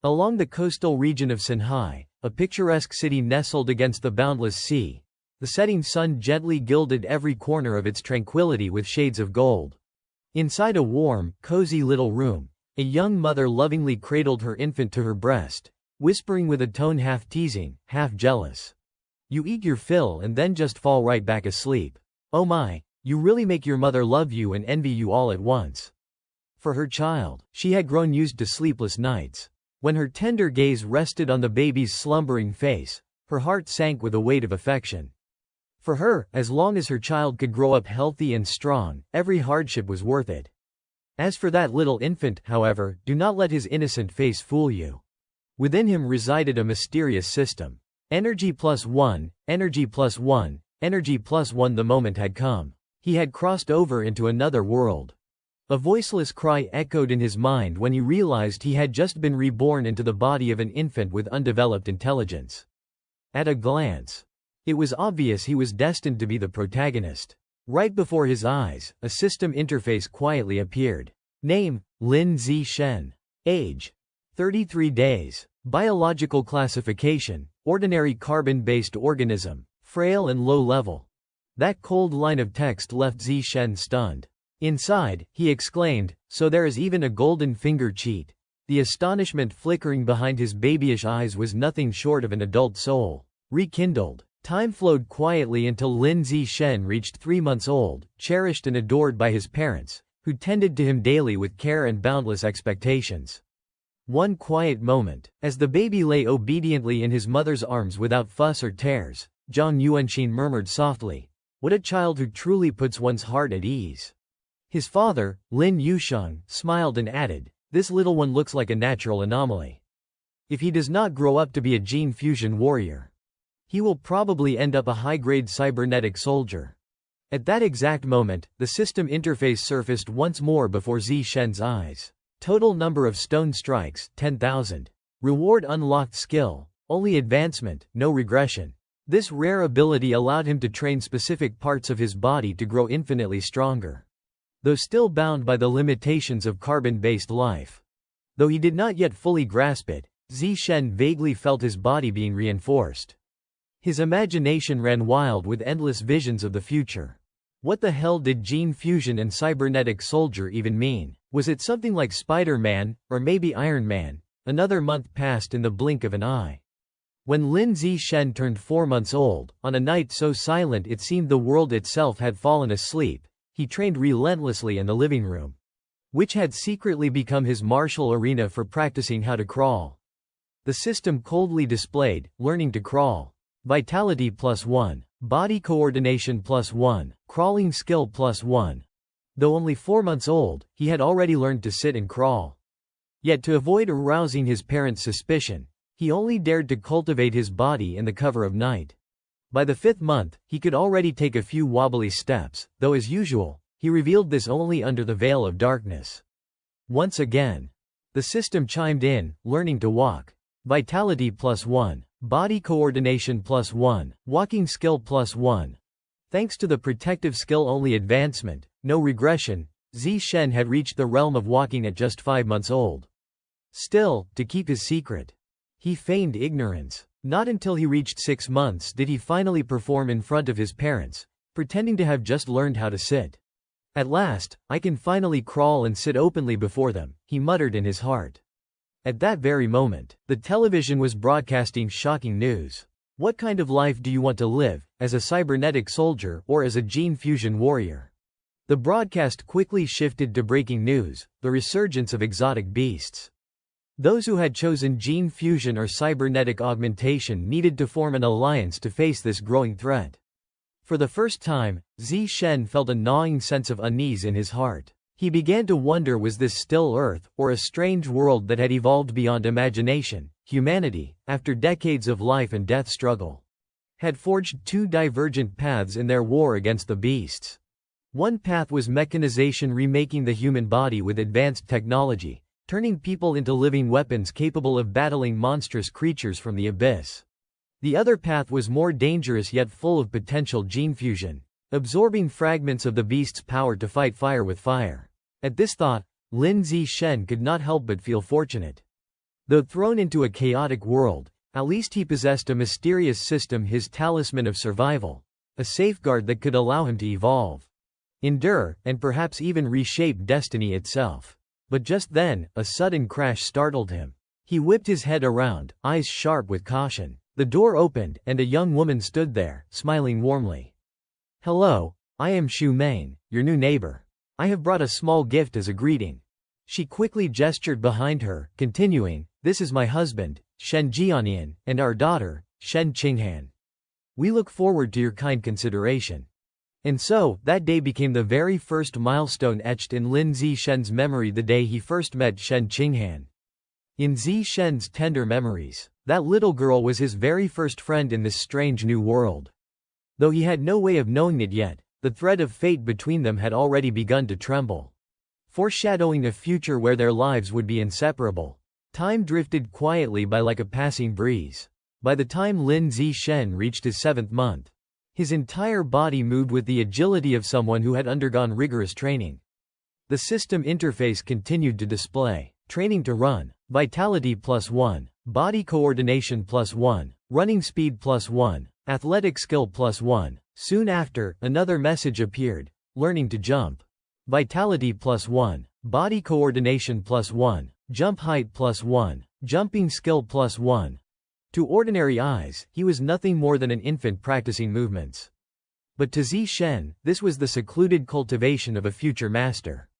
Along the coastal region of Shanghai, a picturesque city nestled against the boundless sea, the setting sun gently gilded every corner of its tranquility with shades of gold. Inside a warm, cozy little room, a young mother lovingly cradled her infant to her breast, whispering with a tone half teasing, half jealous. "You eat your fill and then just fall right back asleep. Oh my, you really make your mother love you and envy you all at once." For her child, she had grown used to sleepless nights. When her tender gaze rested on the baby's slumbering face, her heart sank with a weight of affection. For her, as long as her child could grow up healthy and strong, every hardship was worth it. As for that little infant, however, do not let his innocent face fool you. Within him resided a mysterious system. Energy plus one, energy plus one, energy plus one. The moment had come. He had crossed over into another world. A voiceless cry echoed in his mind when he realized he had just been reborn into the body of an infant with undeveloped intelligence. At a glance, it was obvious he was destined to be the protagonist. Right before his eyes, a system interface quietly appeared. Name: Lin Zishen. Age: 33 days. Biological classification: ordinary carbon-based organism, frail and low-level. That cold line of text left Zishen stunned. Inside, he exclaimed, "So there is even a golden finger cheat." The astonishment flickering behind his babyish eyes was nothing short of an adult soul rekindled. Time flowed quietly until Lin Zishen reached 3 months old, cherished and adored by his parents, who tended to him daily with care and boundless expectations. One quiet moment, as the baby lay obediently in his mother's arms without fuss or tears, Zhang Yuanxin murmured softly, "What a child who truly puts one's heart at ease." His father, Lin Yusheng, smiled and added, "This little one looks like a natural anomaly. If he does not grow up to be a gene fusion warrior, he will probably end up a high-grade cybernetic soldier." At that exact moment, the system interface surfaced once more before Zishen's eyes. Total number of stone strikes, 10,000. Reward: unlocked skill, only advancement, no regression. This rare ability allowed him to train specific parts of his body to grow infinitely stronger. Though still bound by the limitations of carbon-based life. Though he did not yet fully grasp it, Zishen vaguely felt his body being reinforced. His imagination ran wild with endless visions of the future. What the hell did gene fusion and cybernetic soldier even mean? Was it something like Spider-Man, or maybe Iron Man? Another month passed in the blink of an eye. When Lin Zishen turned 4 months old, on a night so silent it seemed the world itself had fallen asleep, he trained relentlessly in the living room, which had secretly become his martial arena for practicing how to crawl. The system coldly displayed, learning to crawl. Vitality plus 1. Body coordination plus 1. Crawling skill plus 1. Though only 4 months old, he had already learned to sit and crawl. Yet to avoid arousing his parents' suspicion, he only dared to cultivate his body in the cover of night. By the 5th month, he could already take a few wobbly steps, though as usual, he revealed this only under the veil of darkness. Once again, the system chimed in, learning to walk. Vitality plus 1. Body coordination plus 1. Walking skill plus 1. Thanks to the protective skill only advancement, no regression, Zishen had reached the realm of walking at just 5 months old. Still, to keep his secret, he feigned ignorance. Not until he reached 6 months did he finally perform in front of his parents, pretending to have just learned how to sit. "At last, I can finally crawl and sit openly before them," he muttered in his heart. At that very moment, the television was broadcasting shocking news. What kind of life do you want to live, as a cybernetic soldier or as a gene fusion warrior? The broadcast quickly shifted to breaking news: the resurgence of exotic beasts. Those who had chosen gene fusion or cybernetic augmentation needed to form an alliance to face this growing threat. For the first time, Zishen felt a gnawing sense of unease in his heart. He began to wonder, was this still Earth, or a strange world that had evolved beyond imagination? Humanity, after decades of life and death struggle, had forged 2 divergent paths in their war against the beasts. One path was mechanization, remaking the human body with advanced technology, turning people into living weapons capable of battling monstrous creatures from the abyss. The other path was more dangerous yet full of potential: gene fusion, absorbing fragments of the beast's power to fight fire with fire. At this thought, Lin Zishen could not help but feel fortunate. Though thrown into a chaotic world, at least he possessed a mysterious system, his talisman of survival, a safeguard that could allow him to evolve, endure, and perhaps even reshape destiny itself. But just then, a sudden crash startled him. He whipped his head around, eyes sharp with caution. The door opened, and a young woman stood there, smiling warmly. "Hello, I am Shu Main, your new neighbor. I have brought a small gift as a greeting." She quickly gestured behind her, continuing, "This is my husband, Shen Jianian, and our daughter, Shen Qinghan. We look forward to your kind consideration." And so, that day became the very first milestone etched in Lin Zishen's memory, the day he first met Shen Qinghan. In Zishen's tender memories, that little girl was his very first friend in this strange new world. Though he had no way of knowing it yet, the thread of fate between them had already begun to tremble, foreshadowing a future where their lives would be inseparable. Time drifted quietly by like a passing breeze. By the time Lin Zishen reached his 7th month, his entire body moved with the agility of someone who had undergone rigorous training. The system interface continued to display: training to run, vitality +1, body coordination +1, running speed +1, athletic skill +1. Soon after, another message appeared: learning to jump, vitality +1, body coordination +1, jump height +1, jumping skill +1. To ordinary eyes, he was nothing more than an infant practicing movements. But to Zishen, this was the secluded cultivation of a future master.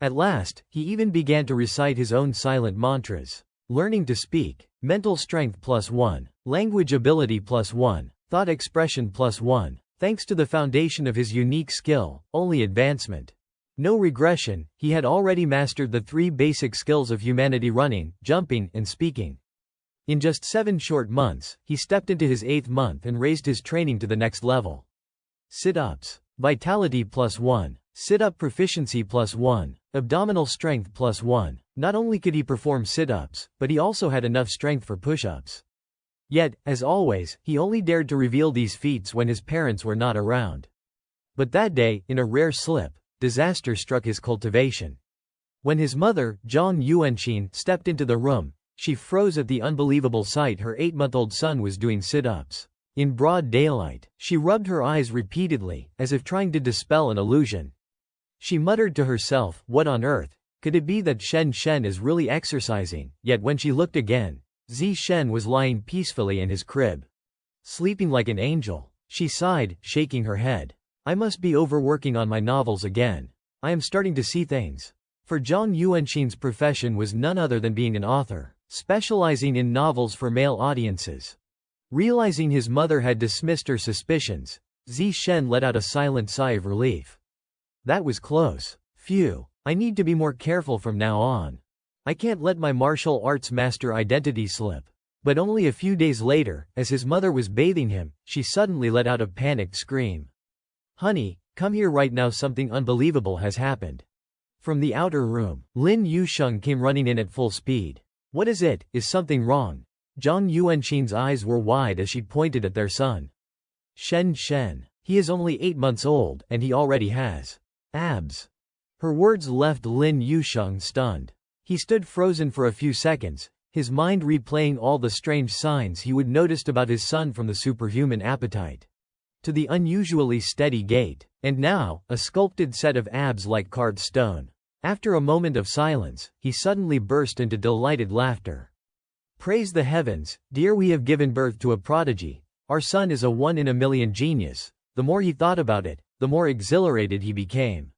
At last, he even began to recite his own silent mantras. Learning to speak, mental strength +1, language ability +1, thought expression +1. Thanks to the foundation of his unique skill, only advancement. No regression. He had already mastered the 3 basic skills of humanity: running, jumping, and speaking. In just 7 short months, he stepped into his 8th month and raised his training to the next level. Sit-ups, vitality +1, sit-up proficiency +1, abdominal strength +1. Not only could he perform sit-ups, but he also had enough strength for push-ups. Yet, as always, he only dared to reveal these feats when his parents were not around. But that day, in a rare slip, disaster struck his cultivation. When his mother, Zhang Yuanqin, stepped into the room, she froze at the unbelievable sight: her 8-month-old son was doing sit-ups in broad daylight. She rubbed her eyes repeatedly, as if trying to dispel an illusion. She muttered to herself, "What on earth could it be that Shen is really exercising?" Yet when she looked again, Zishen was lying peacefully in his crib, sleeping like an angel. She sighed, shaking her head. "I must be overworking on my novels again. I am starting to see things." For Zhang Yuanqin's profession was none other than being an author, specializing in novels for male audiences. Realizing his mother had dismissed her suspicions, Zishen let out a silent sigh of relief. That was close. Phew, I need to be more careful from now on. I can't let my martial arts master identity slip. But only a few days later, as his mother was bathing him, she suddenly let out a panicked scream. "Honey, come here right now, something unbelievable has happened." From the outer room, Lin Yusheng came running in at full speed. "What is it? Is something wrong?" Zhang Yuanqin's eyes were wide as she pointed at their son. Shen. He is only 8 months old, and he already has abs." Her words left Lin Yusheng stunned. He stood frozen for a few seconds, his mind replaying all the strange signs he would noticed about his son, from the superhuman appetite to the unusually steady gait, and now, a sculpted set of abs like carved stone. After a moment of silence, he suddenly burst into delighted laughter. "Praise the heavens, dear, we have given birth to a prodigy. Our son is a 1-in-a-million genius." The more he thought about it, the more exhilarated he became.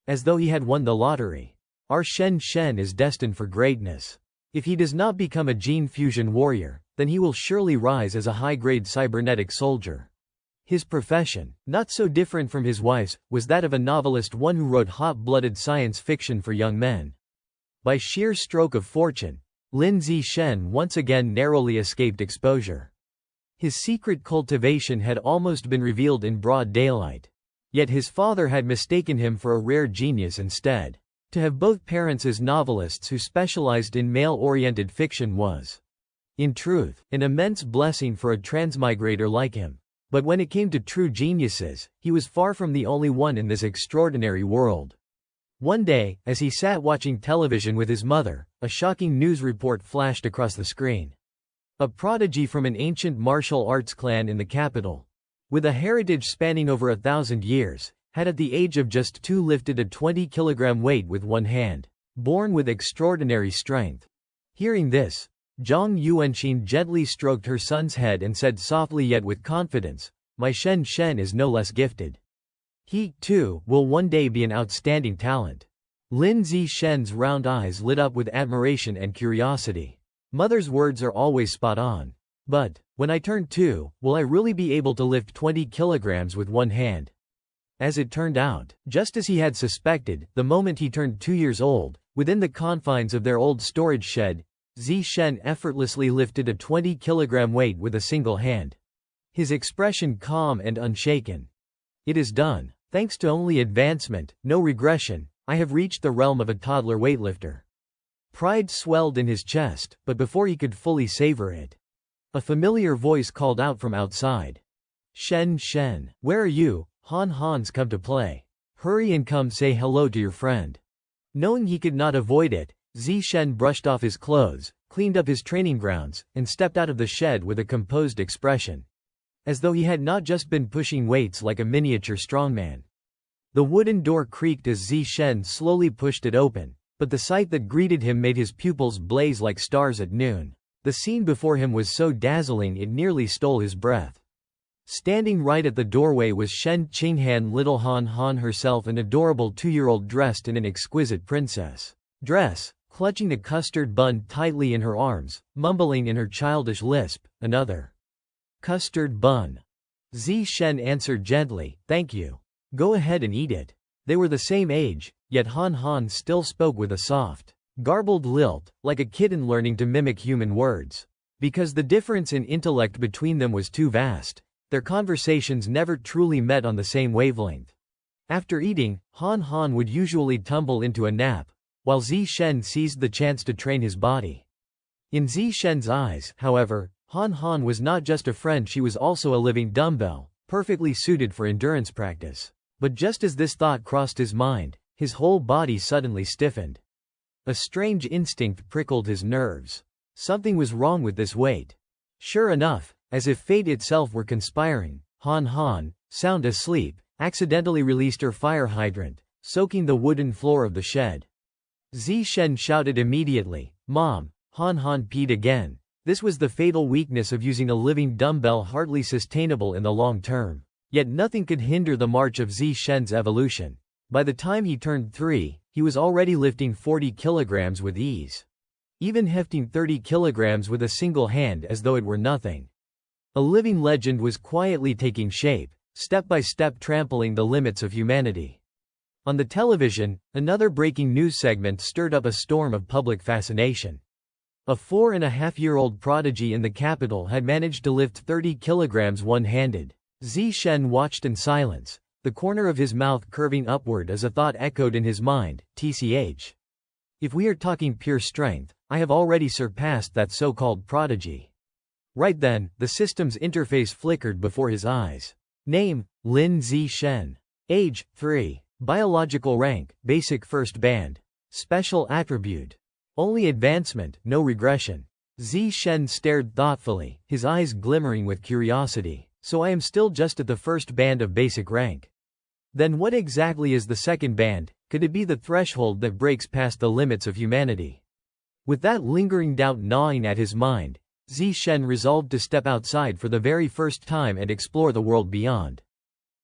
As though he had won the lottery. Our Shen is destined for greatness. If he does not become a gene fusion warrior, then he will surely rise as a high-grade cybernetic soldier. His profession, not so different from his wife's, was that of a novelist, one who wrote hot-blooded science fiction for young men. By sheer stroke of fortune, Lin Zishen once again narrowly escaped exposure. His secret cultivation had almost been revealed in broad daylight. Yet his father had mistaken him for a rare genius instead. To have both parents as novelists who specialized in male-oriented fiction was, in truth, an immense blessing for a transmigrator like him. But when it came to true geniuses, he was far from the only one in this extraordinary world. One day, as he sat watching television with his mother, a shocking news report flashed across the screen. A prodigy from an ancient martial arts clan in the capital, with a heritage spanning over 1,000 years, had at the age of just 2 lifted a 20-kilogram weight with one hand, born with extraordinary strength. Hearing this, Zhang Yuanqing gently stroked her son's head and said softly yet with confidence, "My Shen Shen is no less gifted. He, too, will one day be an outstanding talent." Lin Zishen's round eyes lit up with admiration and curiosity. Mother's words are always spot on. But, when I turn 2, will I really be able to lift 20 kilograms with one hand? As it turned out, just as he had suspected, the moment he turned 2 years old, within the confines of their old storage shed, Zishen effortlessly lifted a 20-kilogram weight with a single hand. His expression calm and unshaken. "It is done. Thanks to only advancement, no regression, I have reached the realm of a toddler weightlifter." Pride swelled in his chest, but before he could fully savor it, a familiar voice called out from outside. "Shen Shen, where are you? Han Han's come to play. Hurry and come say hello to your friend." Knowing he could not avoid it, Zishen brushed off his clothes, cleaned up his training grounds, and stepped out of the shed with a composed expression, as though he had not just been pushing weights like a miniature strongman. The wooden door creaked as Zishen slowly pushed it open, but the sight that greeted him made his pupils blaze like stars at noon. The scene before him was so dazzling it nearly stole his breath. Standing right at the doorway was Shen Qinghan, little Han Han herself, an adorable 2-year-old dressed in an exquisite princess dress, clutching a custard bun tightly in her arms, mumbling in her childish lisp, "Another custard bun." Zishen answered gently, "Thank you. Go ahead and eat it." They were the same age, yet Han Han still spoke with a soft, garbled lilt, like a kitten learning to mimic human words. Because the difference in intellect between them was too vast, their conversations never truly met on the same wavelength. After eating, Han Han would usually tumble into a nap, while Zishen seized the chance to train his body. In Zishen's eyes, however, Han Han was not just a friend, she was also a living dumbbell, perfectly suited for endurance practice. But just as this thought crossed his mind, his whole body suddenly stiffened. A strange instinct prickled his nerves. Something was wrong with this weight. Sure enough, as if fate itself were conspiring, Han Han, sound asleep, accidentally released her fire hydrant, soaking the wooden floor of the shed. Zishen shouted immediately, "Mom, Han Han peed again." This was the fatal weakness of using a living dumbbell, hardly sustainable in the long term. Yet nothing could hinder the march of Zishen's evolution. By the time he turned 3, he was already lifting 40 kilograms with ease, even hefting 30 kilograms with a single hand as though it were nothing. A living legend was quietly taking shape, step by step trampling the limits of humanity. On the television, another breaking news segment stirred up a storm of public fascination. A 4.5-year-old prodigy in the capital had managed to lift 30 kilograms one-handed. Zishen watched in silence, the corner of his mouth curving upward as a thought echoed in his mind, "TCH. If we are talking pure strength, I have already surpassed that so-called prodigy." Right then, the system's interface flickered before his eyes. Name, Lin Zishen. Age, 3. Biological rank, basic first band. Special attribute, only advancement, no regression. Zishen stared thoughtfully, his eyes glimmering with curiosity. "So I am still just at the first band of basic rank. Then what exactly is the second band? Could it be the threshold that breaks past the limits of humanity?" With that lingering doubt gnawing at his mind, Zishen resolved to step outside for the very first time and explore the world beyond.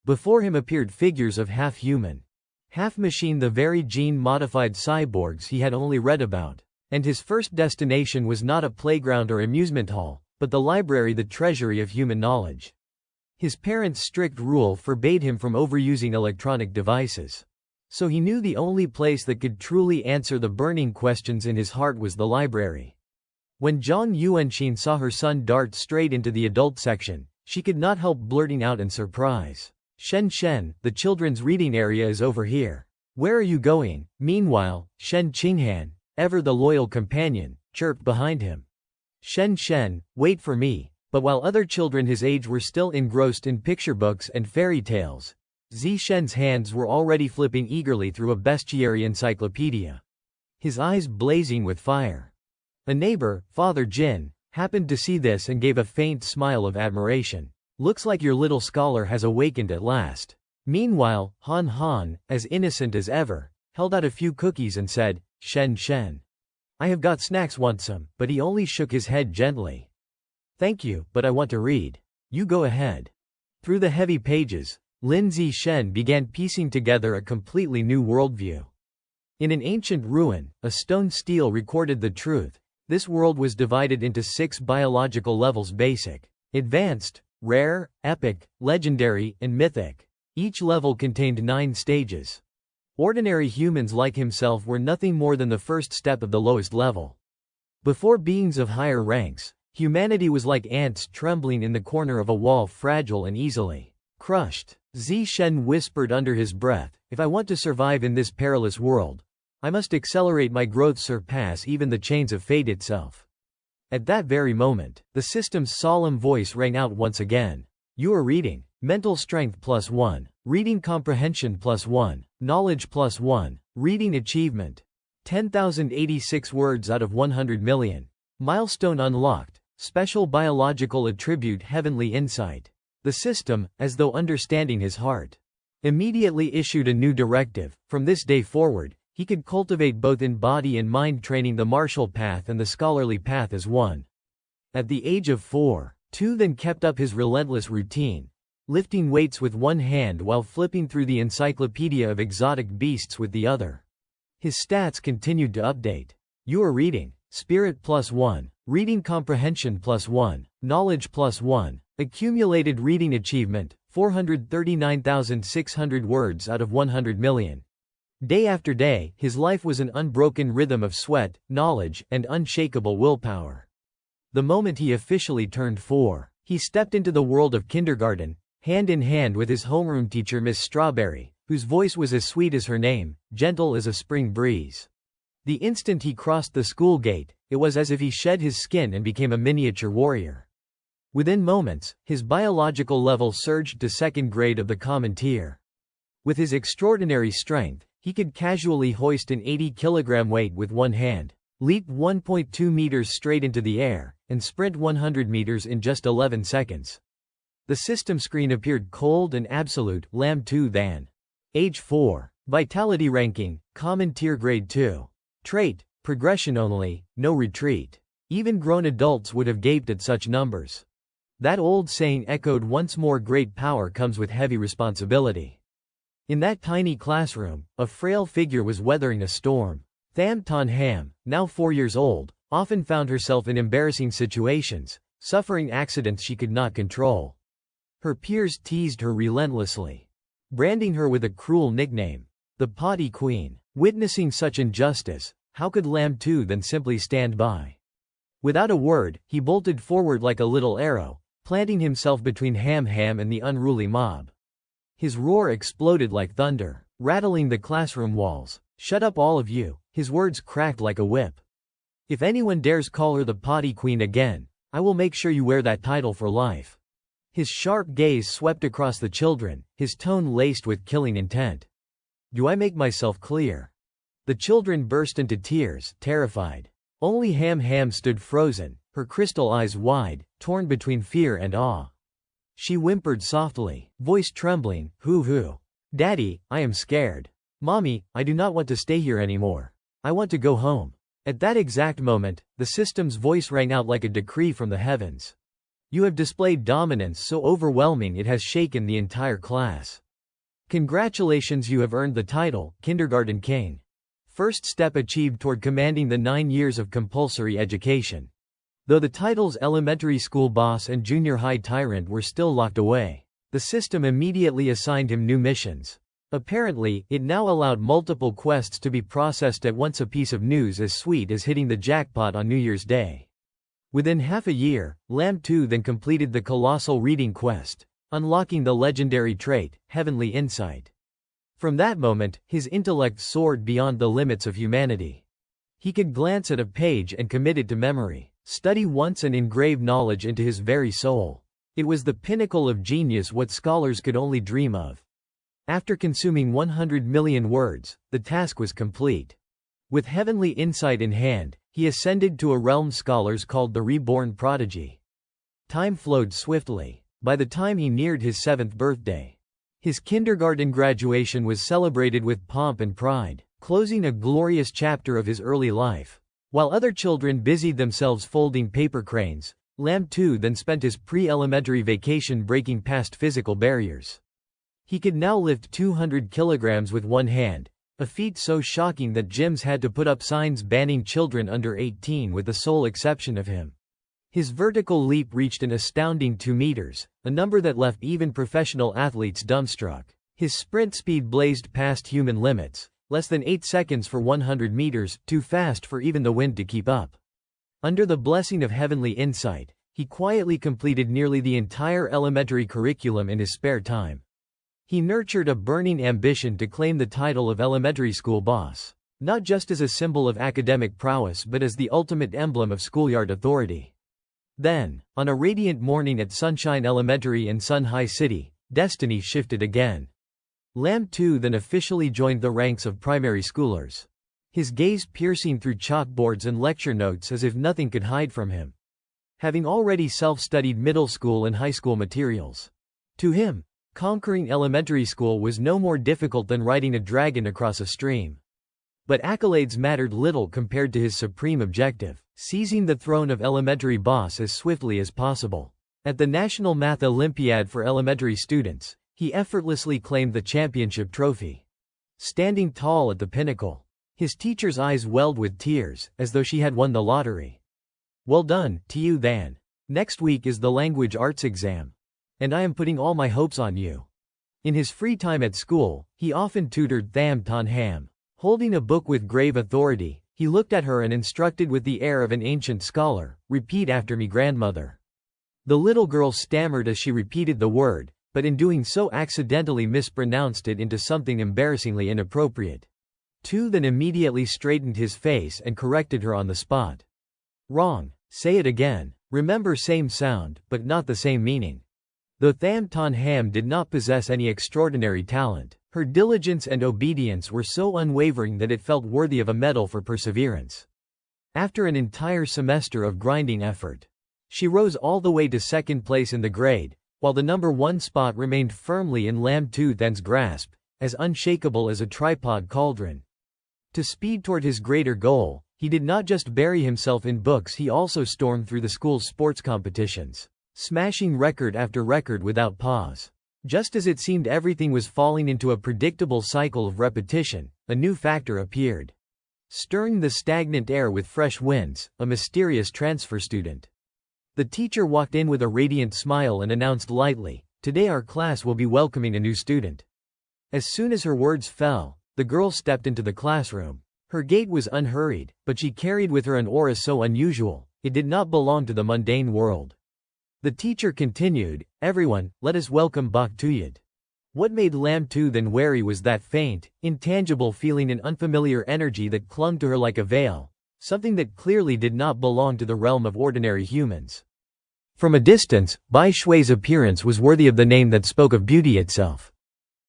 Before him appeared figures of half-human, half-machine, the very gene-modified cyborgs he had only read about. And his first destination was not a playground or amusement hall, but the library, the treasury of human knowledge. His parents' strict rule forbade him from overusing electronic devices. So he knew the only place that could truly answer the burning questions in his heart was the library. When Zhang Yuanqing saw her son dart straight into the adult section, she could not help blurting out in surprise, "Shen Shen, the children's reading area is over here. Where are you going?" Meanwhile, Shen Qinghan, ever the loyal companion, chirped behind him, "Shen Shen, wait for me." But while other children his age were still engrossed in picture books and fairy tales, Zishen's hands were already flipping eagerly through a bestiary encyclopedia, his eyes blazing with fire. A neighbor, Father Jin, happened to see this and gave a faint smile of admiration. Looks like your little scholar has awakened at last. Meanwhile, Han Han, as innocent as ever, held out a few cookies and said, Shen Shen. I have got snacks, want some, but he only shook his head gently. Thank you, but I want to read. You go ahead. Through the heavy pages, Lin Zishen began piecing together a completely new worldview. In an ancient ruin, a stone stele recorded the truth. This world was divided into 6 biological levels: basic, advanced, rare, epic, legendary, and mythic. Each level contained 9 stages. Ordinary humans like himself were nothing more than the first step of the lowest level. Before beings of higher ranks, humanity was like ants trembling in the corner of a wall, fragile and easily crushed. Zishen whispered under his breath, if I want to survive in this perilous world, I must accelerate my growth, surpass even the chains of fate itself. At that very moment, the system's solemn voice rang out once again. You are reading. Mental strength +1. Reading comprehension +1. Knowledge +1. Reading achievement. 10,086 words out of 100 million. Milestone unlocked. Special biological attribute, heavenly insight. The system, as though understanding his heart, immediately issued a new directive. From this day forward, he could cultivate both in body and mind, training the martial path and the scholarly path as one. At the age of 4, Tu then kept up his relentless routine, lifting weights with one hand while flipping through the encyclopedia of exotic beasts with the other. His stats continued to update. You are reading. Spirit +1. Reading comprehension +1. Knowledge +1. Accumulated reading achievement, 439,600 words out of 100 million. Day after day, his life was an unbroken rhythm of sweat, knowledge, and unshakable willpower. The moment he officially turned 4, he stepped into the world of kindergarten, hand in hand with his homeroom teacher Miss Strawberry, whose voice was as sweet as her name, gentle as a spring breeze. The instant he crossed the school gate, it was as if he shed his skin and became a miniature warrior. Within moments, his biological level surged to 2nd grade of the common tier. With his extraordinary strength, he could casually hoist an 80-kilogram weight with one hand, leap 1.2 meters straight into the air, and sprint 100 meters in just 11 seconds. The system screen appeared cold and absolute. Lam 2 than. Age 4. Vitality ranking, common tier grade 2. Trait, progression only, no retreat. Even grown adults would have gaped at such numbers. That old saying echoed once more: great power comes with heavy responsibility. In that tiny classroom, a frail figure was weathering a storm. Tham Ton Ham, now 4 years old, often found herself in embarrassing situations, suffering accidents she could not control. Her peers teased her relentlessly, branding her with a cruel nickname, the Potty Queen. Witnessing such injustice, how could Lam 2 then simply stand by? Without a word, he bolted forward like a little arrow, planting himself between Ham Ham and the unruly mob. His roar exploded like thunder, rattling the classroom walls. Shut up, all of you, his words cracked like a whip. If anyone dares call her the Potty Queen again, I will make sure you wear that title for life. His sharp gaze swept across the children, his tone laced with killing intent. Do I make myself clear? The children burst into tears, terrified. Only Ham Ham stood frozen, her crystal eyes wide, torn between fear and awe. She whimpered softly, voice trembling, Hoo. Daddy, I am scared. Mommy, I do not want to stay here anymore. I want to go home. At that exact moment, the system's voice rang out like a decree from the heavens. You have displayed dominance so overwhelming it has shaken the entire class. Congratulations, you have earned the title, Kindergarten King. First step achieved toward commanding the 9 years of compulsory education. Though the titles elementary school boss and junior high tyrant were still locked away, the system immediately assigned him new missions. Apparently, it now allowed multiple quests to be processed at once, a piece of news as sweet as hitting the jackpot on New Year's Day. Within half a year, Lam 2 then completed the colossal reading quest, unlocking the legendary trait, Heavenly Insight. From that moment, his intellect soared beyond the limits of humanity. He could glance at a page and commit it to memory, study once and engrave knowledge into his very soul. It was the pinnacle of genius, what scholars could only dream of. After consuming 100 million words, the task was complete. With heavenly insight in hand, he ascended to a realm scholars called the reborn prodigy. Time flowed swiftly. By the time he neared his 7th birthday, his kindergarten graduation was celebrated with pomp and pride, closing a glorious chapter of his early life. While other children busied themselves folding paper cranes, Lam Tu then spent his pre-elementary vacation breaking past physical barriers. He could now lift 200 kilograms with one hand, a feat so shocking that gyms had to put up signs banning children under 18 with the sole exception of him. His vertical leap reached an astounding 2 meters, a number that left even professional athletes dumbstruck. His sprint speed blazed past human limits, less than 8 seconds for 100 meters, too fast for even the wind to keep up. Under the blessing of heavenly insight, he quietly completed nearly the entire elementary curriculum in his spare time. He nurtured a burning ambition to claim the title of elementary school boss, not just as a symbol of academic prowess but as the ultimate emblem of schoolyard authority. Then, on a radiant morning at Sunshine Elementary in Sun High City, destiny shifted again. Lam Tu then officially joined the ranks of primary schoolers, his gaze piercing through chalkboards and lecture notes as if nothing could hide from him. Having already self-studied middle school and high school materials, to him, conquering elementary school was no more difficult than riding a dragon across a stream. But accolades mattered little compared to his supreme objective, seizing the throne of elementary boss as swiftly as possible. At the National Math Olympiad for elementary students, he effortlessly claimed the championship trophy. Standing tall at the pinnacle, his teacher's eyes welled with tears, as though she had won the lottery. "Well done, Tu Than. Next week is the language arts exam, and I am putting all my hopes on you." In his free time at school, he often tutored Tham Ton Ham. Holding a book with grave authority, he looked at her and instructed with the air of an ancient scholar, "Repeat after me, grandmother." The little girl stammered as she repeated the word, but in doing so accidentally mispronounced it into something embarrassingly inappropriate. Tu then immediately straightened his face and corrected her on the spot. "Wrong, say it again. Remember, same sound, but not the same meaning." Though Tham Ton Ham did not possess any extraordinary talent, her diligence and obedience were so unwavering that it felt worthy of a medal for perseverance. After an entire semester of grinding effort, she rose all the way to 2nd place in the grade, while the number 1 spot remained firmly in Lam Tu Than's grasp, as unshakable as a tripod cauldron. To speed toward his greater goal, he did not just bury himself in books, he also stormed through the school's sports competitions, smashing record after record without pause. Just as it seemed everything was falling into a predictable cycle of repetition, a new factor appeared. Stirring the stagnant air with fresh winds, a mysterious transfer student. The teacher walked in with a radiant smile and announced lightly, "Today our class will be welcoming a new student." As soon as her words fell, the girl stepped into the classroom. Her gait was unhurried, but she carried with her an aura so unusual, it did not belong to the mundane world. The teacher continued, "Everyone, let us welcome Bak Tuyid." What made Lam Tu Than wary was that faint, intangible feeling and unfamiliar energy that clung to her like a veil, something that clearly did not belong to the realm of ordinary humans. From a distance, Bai Shui's appearance was worthy of the name that spoke of beauty itself.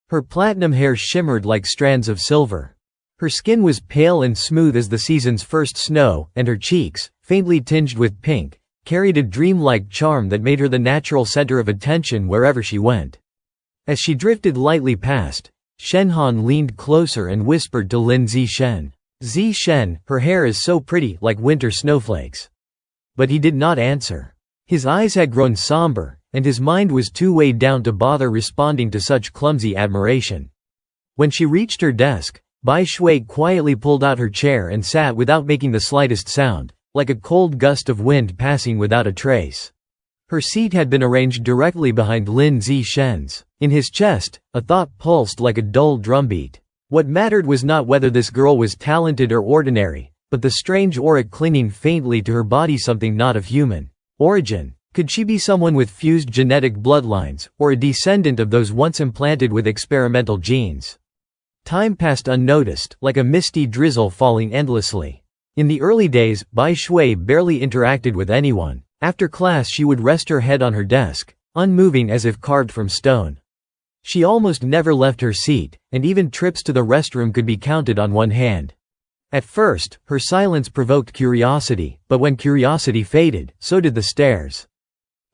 Her platinum hair shimmered like strands of silver. Her skin was pale and smooth as the season's first snow, and her cheeks, faintly tinged with pink, carried a dreamlike charm that made her the natural center of attention wherever she went. As she drifted lightly past, Shenhan leaned closer and whispered to Lin Zishen. "Zishen, her hair is so pretty, like winter snowflakes." But he did not answer. His eyes had grown somber, and his mind was too weighed down to bother responding to such clumsy admiration. When she reached her desk, Bai Shui quietly pulled out her chair and sat without making the slightest sound, like a cold gust of wind passing without a trace. Her seat had been arranged directly behind Lin Zishen's. In his chest, a thought pulsed like a dull drumbeat. What mattered was not whether this girl was talented or ordinary, but the strange aura clinging faintly to her body, something not of human origin. Could she be someone with fused genetic bloodlines, or a descendant of those once implanted with experimental genes? Time passed unnoticed, like a misty drizzle falling endlessly. In the early days, Bai Shui barely interacted with anyone. After class she would rest her head on her desk, unmoving as if carved from stone. She almost never left her seat, and even trips to the restroom could be counted on one hand. At first, her silence provoked curiosity, but when curiosity faded, so did the stares.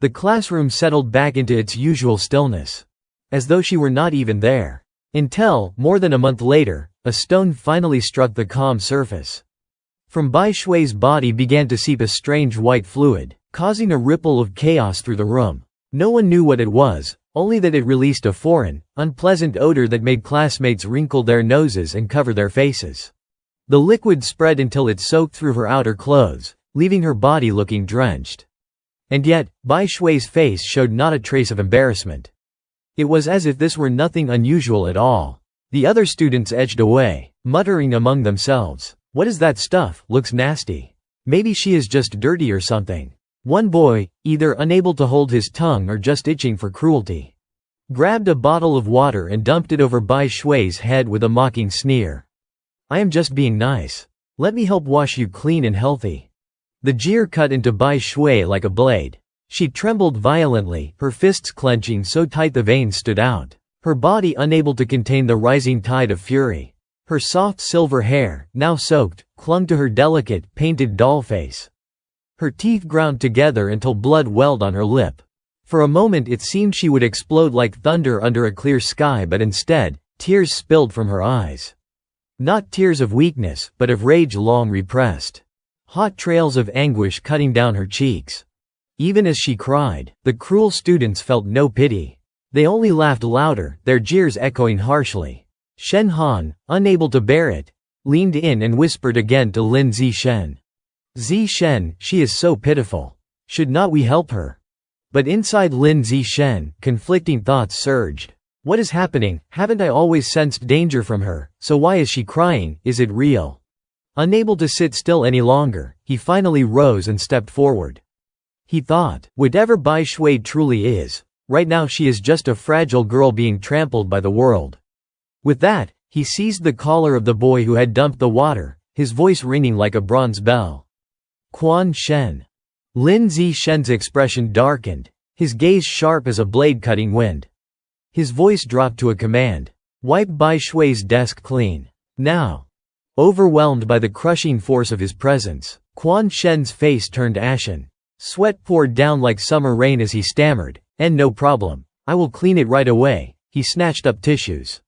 The classroom settled back into its usual stillness, as though she were not even there. Until, more than a month later, a stone finally struck the calm surface. From Bai Shui's body began to seep a strange white fluid, causing a ripple of chaos through the room. No one knew what it was, only that it released a foreign, unpleasant odor that made classmates wrinkle their noses and cover their faces. The liquid spread until it soaked through her outer clothes, leaving her body looking drenched. And yet, Bai Shui's face showed not a trace of embarrassment. It was as if this were nothing unusual at all. The other students edged away, muttering among themselves, "What is that stuff? Looks nasty. Maybe she is just dirty or something." One boy, either unable to hold his tongue or just itching for cruelty, grabbed a bottle of water and dumped it over Bai Shui's head with a mocking sneer. "I am just being nice. Let me help wash you clean and healthy." The jeer cut into Bai Shui like a blade. She trembled violently, her fists clenching so tight the veins stood out, her body unable to contain the rising tide of fury. Her soft silver hair, now soaked, clung to her delicate, painted doll face. Her teeth ground together until blood welled on her lip. For a moment it seemed she would explode like thunder under a clear sky, but instead, tears spilled from her eyes. Not tears of weakness, but of rage long repressed. Hot trails of anguish cutting down her cheeks. Even as she cried, the cruel students felt no pity. They only laughed louder, their jeers echoing harshly. Shen Han, unable to bear it, leaned in and whispered again to Lin Zishen. "Zishen, she is so pitiful. Should not we help her?" But inside Lin Zishen, conflicting thoughts surged. What is happening? Haven't I always sensed danger from her? So why is she crying? Is it real? Unable to sit still any longer, he finally rose and stepped forward. He thought, whatever Bai Shui truly is, right now she is just a fragile girl being trampled by the world. With that, he seized the collar of the boy who had dumped the water, his voice ringing like a bronze bell. "Quan Shen." Lin Zishen's expression darkened, his gaze sharp as a blade cutting wind. His voice dropped to a command. "Wipe Bai Shui's desk clean. Now." Overwhelmed by the crushing force of his presence, Quan Shen's face turned ashen. Sweat poured down like summer rain as he stammered, "And no problem. I will clean it right away." He snatched up tissues,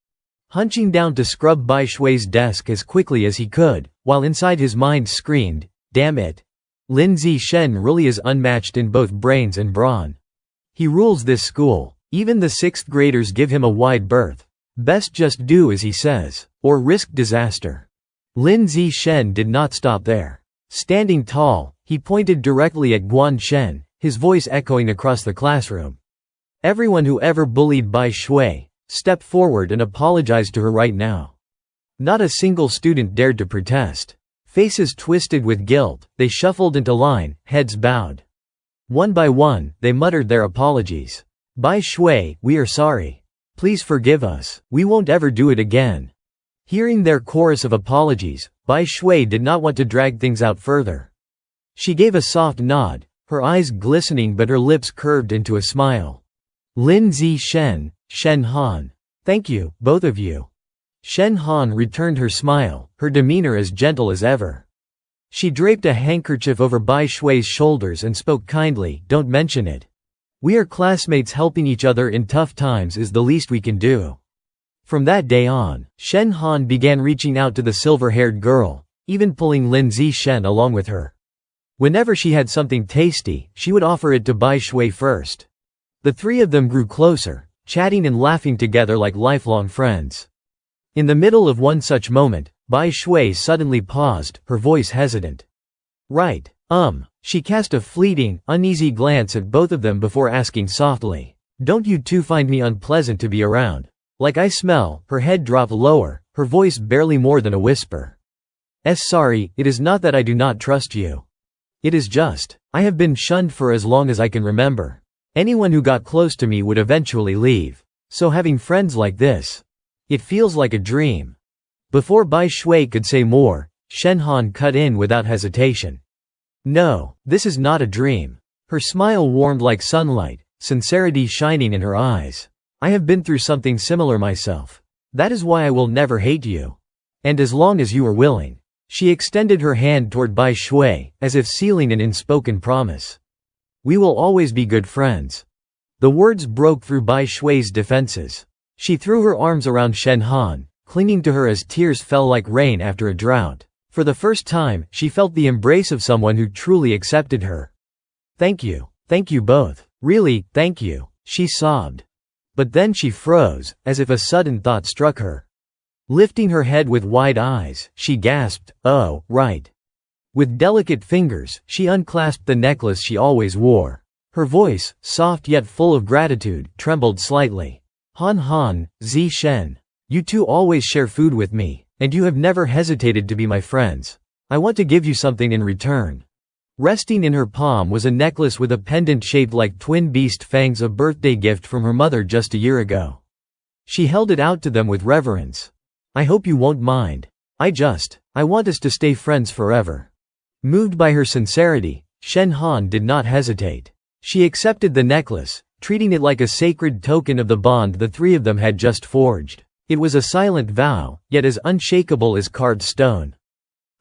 hunching down to scrub Bai Shui's desk as quickly as he could, while inside his mind screamed, "Damn it. Lin Zishen really is unmatched in both brains and brawn. He rules this school. Even the 6th graders give him a wide berth. Best just do as he says, or risk disaster." Lin Zishen did not stop there. Standing tall, he pointed directly at Guan Shen, his voice echoing across the classroom. "Everyone who ever bullied Bai Shui, step forward and apologize to her right now." Not a single student dared to protest. Faces twisted with guilt, they shuffled into line, heads bowed. One by one, they muttered their apologies. "Bai Shui, we are sorry. Please forgive us. We won't ever do it again." Hearing their chorus of apologies, Bai Shui did not want to drag things out further. She gave a soft nod, her eyes glistening but her lips curved into a smile. "Lin Zishen, Shen Han. Thank you, both of you." Shen Han returned her smile, her demeanor as gentle as ever. She draped a handkerchief over Bai Shui's shoulders and spoke kindly, "Don't mention it. We are classmates, helping each other in tough times is the least we can do." From that day on, Shen Han began reaching out to the silver-haired girl, even pulling Lin Zishen along with her. Whenever she had something tasty, she would offer it to Bai Shui first. The three of them grew closer, chatting and laughing together like lifelong friends. In the middle of one such moment, Bai Shui suddenly paused, her voice hesitant. "Right. She cast a fleeting, uneasy glance at both of them before asking softly, "Don't you two find me unpleasant to be around? Like I smell?" Her head dropped lower, her voice barely more than a whisper. Sorry, it is not that I do not trust you. It is just, I have been shunned for as long as I can remember. Anyone who got close to me would eventually leave. So having friends like this, it feels like a dream." Before Bai Shui could say more, Shen Han cut in without hesitation. "No, this is not a dream." Her smile warmed like sunlight, sincerity shining in her eyes. I have been through something similar myself. That is why I will never hate you. And as long as you are willing. She extended her hand toward Bai Shui, as if sealing an unspoken promise. We will always be good friends. The words broke through Bai Shui's defenses. She threw her arms around Shen Han, clinging to her as tears fell like rain after a drought. For the first time, she felt the embrace of someone who truly accepted her. Thank you both. Really, thank you, she sobbed. But then she froze, as if a sudden thought struck her. Lifting her head with wide eyes, she gasped, "Oh, right." With delicate fingers, she unclasped the necklace she always wore. Her voice, soft yet full of gratitude, trembled slightly. Han, Zi Shen. You two always share food with me, and you have never hesitated to be my friends. I want to give you something in return. Resting in her palm was a necklace with a pendant shaped like twin beast fangs, a birthday gift from her mother just a year ago. She held it out to them with reverence. I hope you won't mind. I want us to stay friends forever. Moved by her sincerity, Shen Han did not hesitate. She accepted the necklace, treating it like a sacred token of the bond the three of them had just forged. It was a silent vow, yet as unshakable as carved stone.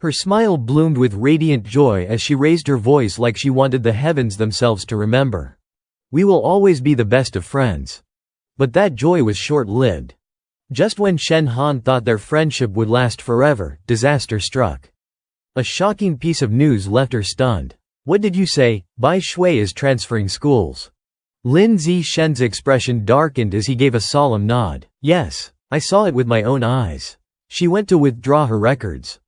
Her smile bloomed with radiant joy as she raised her voice like she wanted the heavens themselves to remember. We will always be the best of friends. But that joy was short-lived. Just when Shen Han thought their friendship would last forever, disaster struck. A shocking piece of news left her stunned. What did you say? Bai Shui is transferring schools. Lin Zi Shen's expression darkened as he gave a solemn nod. Yes, I saw it with my own eyes. She went to withdraw her records.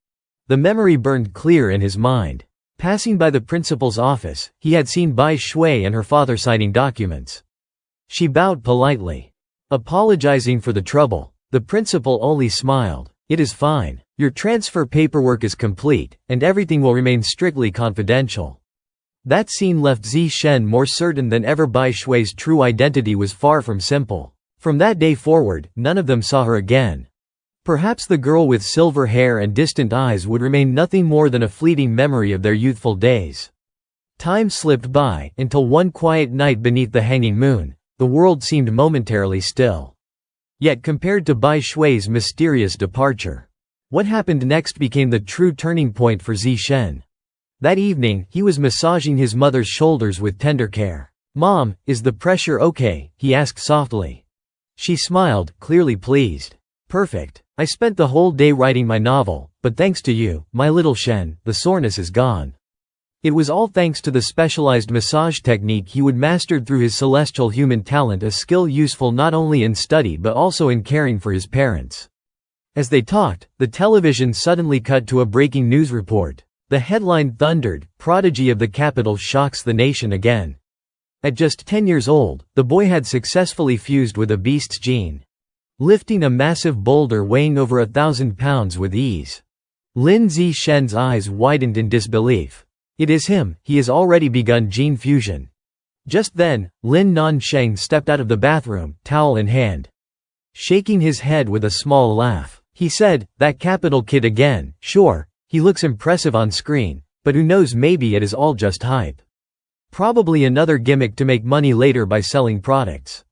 The memory burned clear in his mind. Passing by the principal's office, he had seen Bai Shui and her father signing documents. She bowed politely. Apologizing for the trouble, the principal only smiled. It is fine. Your transfer paperwork is complete, and everything will remain strictly confidential. That scene left Zi Shen more certain than ever Bai Shui's true identity was far from simple. From that day forward, none of them saw her again. Perhaps the girl with silver hair and distant eyes would remain nothing more than a fleeting memory of their youthful days. Time slipped by, until one quiet night beneath the hanging moon, the world seemed momentarily still. Yet compared to Bai Shui's mysterious departure, what happened next became the true turning point for Zi Shen. That evening, he was massaging his mother's shoulders with tender care. Mom, is the pressure okay? He asked softly. She smiled, clearly pleased. Perfect. I spent the whole day writing my novel, but thanks to you, my little Shen, the soreness is gone. It was all thanks to the specialized massage technique he would mastered through his celestial human talent, a skill useful not only in study but also in caring for his parents. As they talked, the television suddenly cut to a breaking news report. The headline thundered, "Prodigy of the capital shocks the nation again." At just 10 years old, the boy had successfully fused with a beast's gene, lifting a massive boulder weighing over 1,000 pounds with ease. Lin Zi Shen's eyes widened in disbelief. It is him, he has already begun gene fusion. Just then, Lin Nansheng stepped out of the bathroom, towel in hand. Shaking his head with a small laugh, he said, "That capital kid again, sure, he looks impressive on screen, but who knows, maybe it is all just hype. Probably another gimmick to make money later by selling products."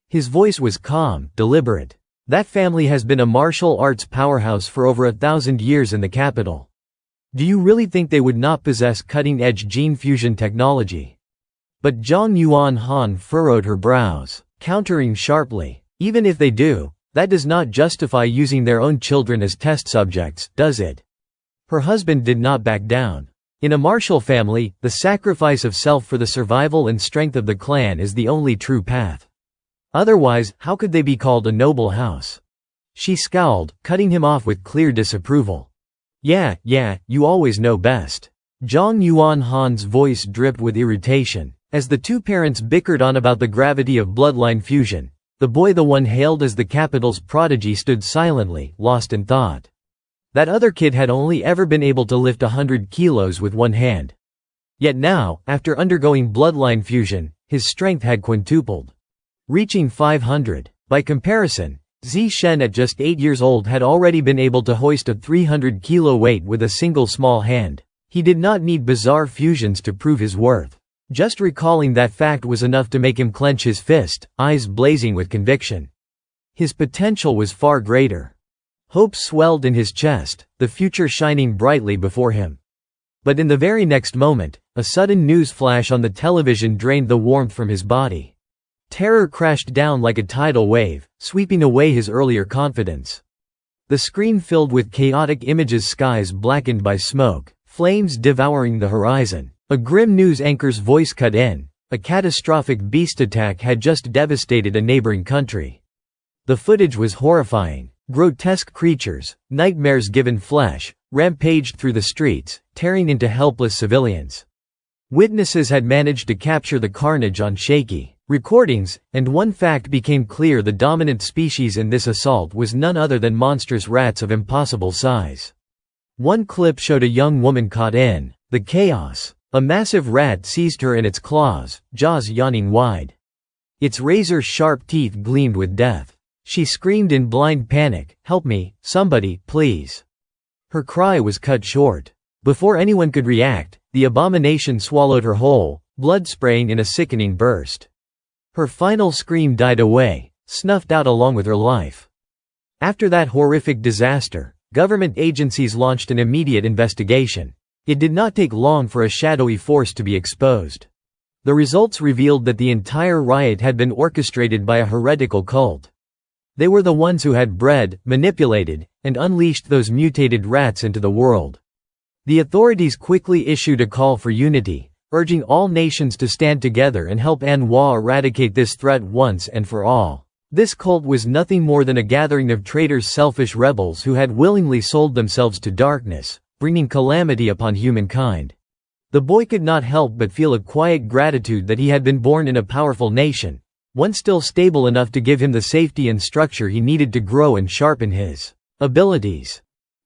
His voice was calm, deliberate. That family has been a martial arts powerhouse for over 1,000 years in the capital. Do you really think they would not possess cutting-edge gene fusion technology? But Zhang Yuan Han furrowed her brows, countering sharply. Even if they do, that does not justify using their own children as test subjects, does it? Her husband did not back down. In a martial family, the sacrifice of self for the survival and strength of the clan is the only true path. Otherwise, how could they be called a noble house? She scowled, cutting him off with clear disapproval. Yeah, you always know best. Zhang Yuan Han's voice dripped with irritation. As the two parents bickered on about the gravity of bloodline fusion, the boy, the one hailed as the capital's prodigy, stood silently, lost in thought. That other kid had only ever been able to lift 100 kilos with one hand. Yet now, after undergoing bloodline fusion, his strength had quintupled, reaching 500. By comparison, Zi Shen at just 8 years old had already been able to hoist a 300-kilo weight with a single small hand. He did not need bizarre fusions to prove his worth. Just recalling that fact was enough to make him clench his fist, eyes blazing with conviction. His potential was far greater. Hope swelled in his chest, the future shining brightly before him. But in the very next moment, a sudden news flash on the television drained the warmth from his body. Terror crashed down like a tidal wave, sweeping away his earlier confidence. The screen filled with chaotic images, skies blackened by smoke, flames devouring the horizon. A grim news anchor's voice cut in. A catastrophic beast attack had just devastated a neighboring country. The footage was horrifying. Grotesque creatures, nightmares-given flesh, rampaged through the streets, tearing into helpless civilians. Witnesses had managed to capture the carnage on shaky recordings, and one fact became clear: the dominant species in this assault was none other than monstrous rats of impossible size. One clip showed a young woman caught in the chaos. A massive rat seized her in its claws, jaws yawning wide. Its razor-sharp teeth gleamed with death. She screamed in blind panic, "Help me, somebody, please." Her cry was cut short. Before anyone could react, the abomination swallowed her whole, blood spraying in a sickening burst. Her final scream died away, snuffed out along with her life. After that horrific disaster, government agencies launched an immediate investigation. It did not take long for a shadowy force to be exposed. The results revealed that the entire riot had been orchestrated by a heretical cult. They were the ones who had bred, manipulated, and unleashed those mutated rats into the world. The authorities quickly issued a call for unity, urging all nations to stand together and help Manhwa eradicate this threat once and for all. This cult was nothing more than a gathering of traitors, selfish rebels who had willingly sold themselves to darkness, bringing calamity upon humankind. The boy could not help but feel a quiet gratitude that he had been born in a powerful nation, one still stable enough to give him the safety and structure he needed to grow and sharpen his abilities.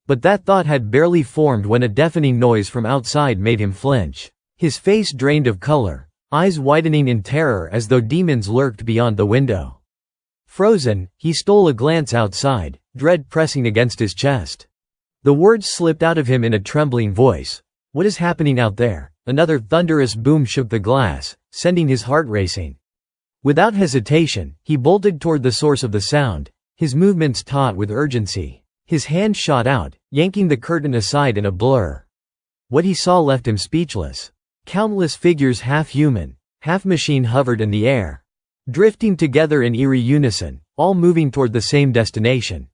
But that thought had barely formed when a deafening noise from outside made him flinch. His face drained of color, eyes widening in terror as though demons lurked beyond the window. Frozen, he stole a glance outside, dread pressing against his chest. The words slipped out of him in a trembling voice. "What is happening out there?" Another thunderous boom shook the glass, sending his heart racing. Without hesitation, he bolted toward the source of the sound, his movements taut with urgency. His hand shot out, yanking the curtain aside in a blur. What he saw left him speechless. Countless figures, half human, half machine, hovered in the air, drifting together in eerie unison, all moving toward the same destination.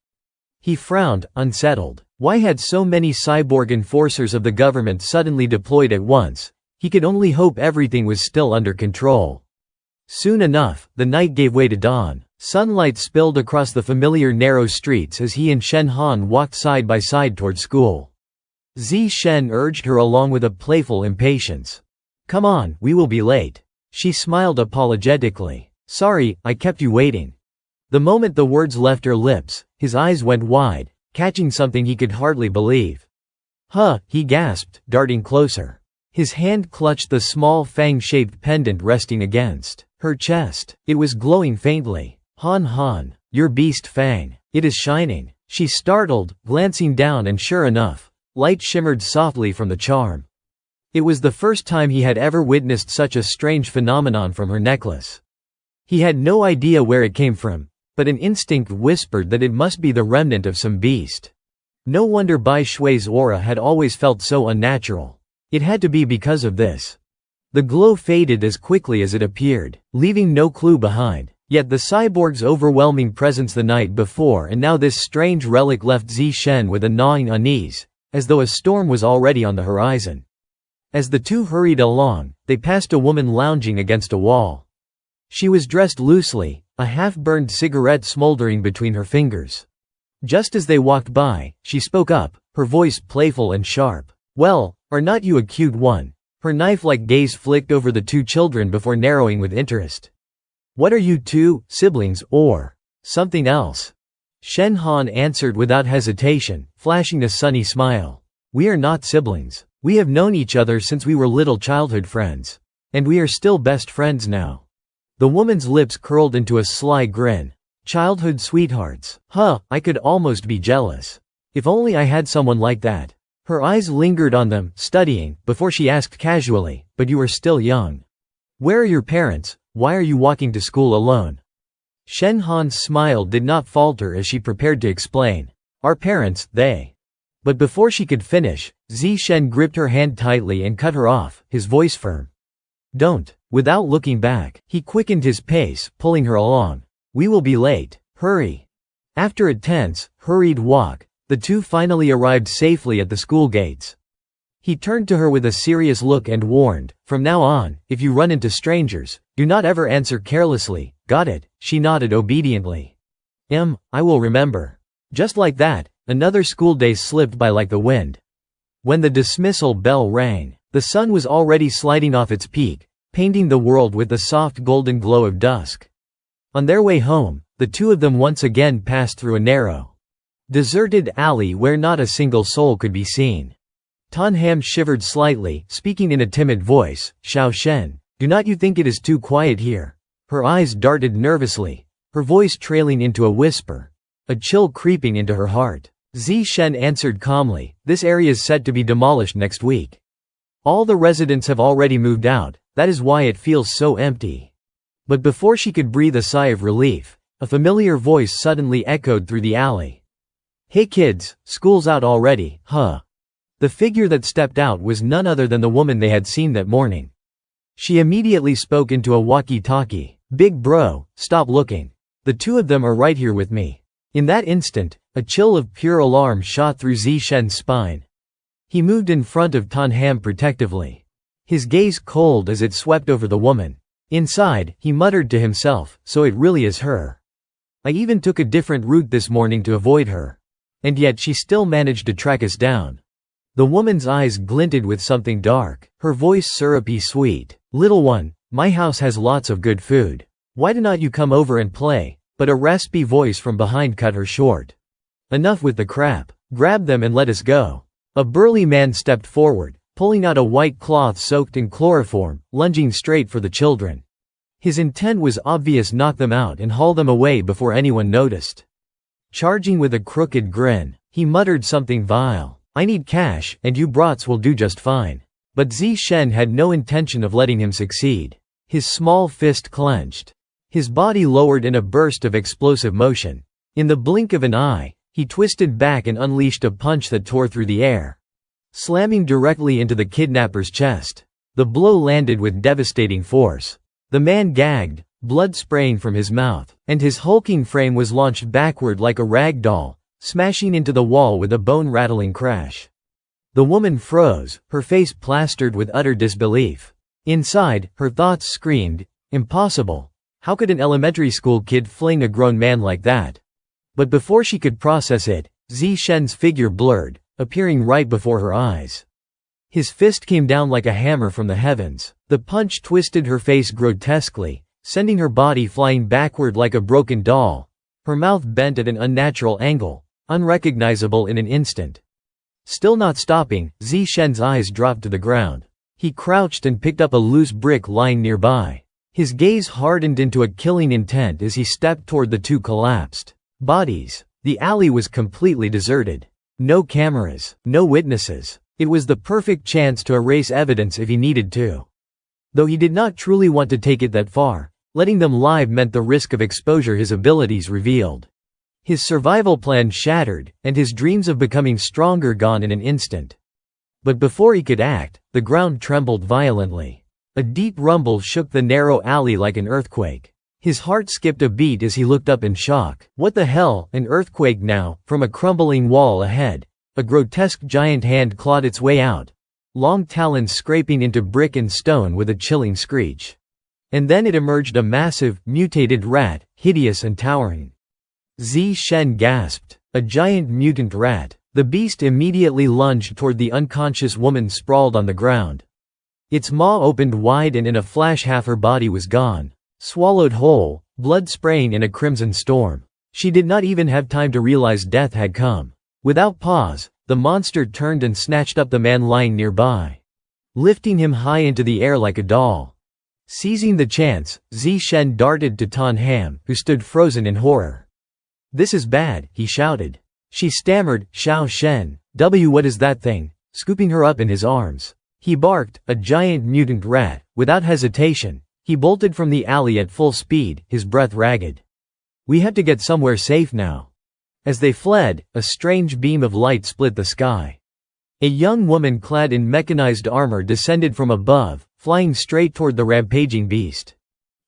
He frowned, unsettled. Why had so many cyborg enforcers of the government suddenly deployed at once? He could only hope everything was still under control. Soon enough, the night gave way to dawn. Sunlight spilled across the familiar narrow streets as he and Shen Han walked side by side toward school. Zi Shen urged her along with a playful impatience. "Come on, we will be late." She smiled apologetically. "Sorry, I kept you waiting." The moment the words left her lips, his eyes went wide, catching something he could hardly believe. "Huh," he gasped, darting closer. His hand clutched the small fang-shaped pendant resting against her chest. It was glowing faintly. Han, your beast fang. It is shining." She startled, glancing down, and sure enough, light shimmered softly from the charm. It was the first time he had ever witnessed such a strange phenomenon from her necklace. He had no idea where it came from, but an instinct whispered that it must be the remnant of some beast. No wonder Bai Shui's aura had always felt so unnatural. It had to be because of this. The glow faded as quickly as it appeared, leaving no clue behind. Yet the cyborg's overwhelming presence the night before and now this strange relic left Zi Shen with a gnawing unease, as though a storm was already on the horizon. As the two hurried along, they passed a woman lounging against a wall. She was dressed loosely, a half-burned cigarette smoldering between her fingers. Just as they walked by, she spoke up, her voice playful and sharp. "Well, are not you a cute one?" Her knife-like gaze flicked over the two children before narrowing with interest. "What are you two, siblings, or something else?" Shen Han answered without hesitation, flashing a sunny smile. "We are not siblings. We have known each other since we were little childhood friends. And we are still best friends now." The woman's lips curled into a sly grin. "Childhood sweethearts. Huh, I could almost be jealous. If only I had someone like that." Her eyes lingered on them, studying, before she asked casually, "But you are still young. Where are your parents? Why are you walking to school alone? Shen Han's smile did not falter as she prepared to explain. Our parents, they. But before she could finish, Zi Shen gripped her hand tightly and cut her off, his voice firm. Don't. Without looking back, he quickened his pace, pulling her along. We will be late. Hurry. After a tense, hurried walk, the two finally arrived safely at the school gates. He turned to her with a serious look and warned, from now on, if you run into strangers, do not ever answer carelessly. Got it? She nodded obediently. I will remember. Just like that, another school day slipped by like the wind. When the dismissal bell rang, the sun was already sliding off its peak, painting the world with the soft golden glow of dusk. On their way home, the two of them once again passed through a narrow, deserted alley where not a single soul could be seen. Tan Ham shivered slightly, speaking in a timid voice, Xiao Shen, do not you think it is too quiet here? Her eyes darted nervously, her voice trailing into a whisper, a chill creeping into her heart. Zi Shen answered calmly, this area is set to be demolished next week. All the residents have already moved out, that is why it feels so empty. But before she could breathe a sigh of relief, a familiar voice suddenly echoed through the alley. Hey kids, school's out already, huh? The figure that stepped out was none other than the woman they had seen that morning. She immediately spoke into a walkie-talkie. Big bro, stop looking. The two of them are right here with me. In that instant, a chill of pure alarm shot through Zi Shen's spine. He moved in front of Tan Ham protectively, his gaze cold as it swept over the woman. Inside, he muttered to himself, so it really is her. I even took a different route this morning to avoid her. And yet she still managed to track us down. The woman's eyes glinted with something dark, her voice syrupy sweet. Little one, my house has lots of good food. Why do not you come over and play? But a raspy voice from behind cut her short. Enough with the crap. Grab them and let us go. A burly man stepped forward, pulling out a white cloth soaked in chloroform, lunging straight for the children. His intent was obvious: knock them out and haul them away before anyone noticed. Charging with a crooked grin, he muttered something vile. I need cash, and you brats will do just fine. But Zi Shen had no intention of letting him succeed. His small fist clenched. His body lowered in a burst of explosive motion. In the blink of an eye, he twisted back and unleashed a punch that tore through the air, slamming directly into the kidnapper's chest. The blow landed with devastating force. The man gagged, blood spraying from his mouth, and his hulking frame was launched backward like a rag doll, smashing into the wall with a bone-rattling crash. The woman froze, her face plastered with utter disbelief. Inside, her thoughts screamed, impossible. How could an elementary school kid fling a grown man like that? But before she could process it, Zi Shen's figure blurred, appearing right before her eyes. His fist came down like a hammer from the heavens. The punch twisted her face grotesquely, sending her body flying backward like a broken doll, her mouth bent at an unnatural angle, unrecognizable in an instant. Still not stopping, Zi Shen's eyes dropped to the ground. He crouched and picked up a loose brick lying nearby. His gaze hardened into a killing intent as he stepped toward the two collapsed bodies. The alley was completely deserted. No cameras, no witnesses. It was the perfect chance to erase evidence if he needed to. Though he did not truly want to take it that far, letting them live meant the risk of exposure his abilities revealed. His survival plan shattered, and his dreams of becoming stronger gone in an instant. But before he could act, the ground trembled violently. A deep rumble shook the narrow alley like an earthquake. His heart skipped a beat as he looked up in shock. What the hell, an earthquake now? From a crumbling wall ahead, a grotesque giant hand clawed its way out, long talons scraping into brick and stone with a chilling screech. And then it emerged, a massive, mutated rat, hideous and towering. Zi Shen gasped. A giant mutant rat. The beast immediately lunged toward the unconscious woman sprawled on the ground. Its maw opened wide and in a flash half her body was gone, swallowed whole, blood spraying in a crimson storm. She did not even have time to realize death had come. Without pause, the monster turned and snatched up the man lying nearby, lifting him high into the air like a doll. Seizing the chance, Zi Shen darted to Tan Ham, who stood frozen in horror. This is bad, he shouted. She stammered, Xiao Shen, what is that thing? Scooping her up in his arms. He barked, a giant mutant rat. Without hesitation, He bolted from the alley at full speed, his breath ragged. We have to get somewhere safe now. As they fled, a strange beam of light split the sky. A young woman clad in mechanized armor descended from above, flying straight toward the rampaging beast.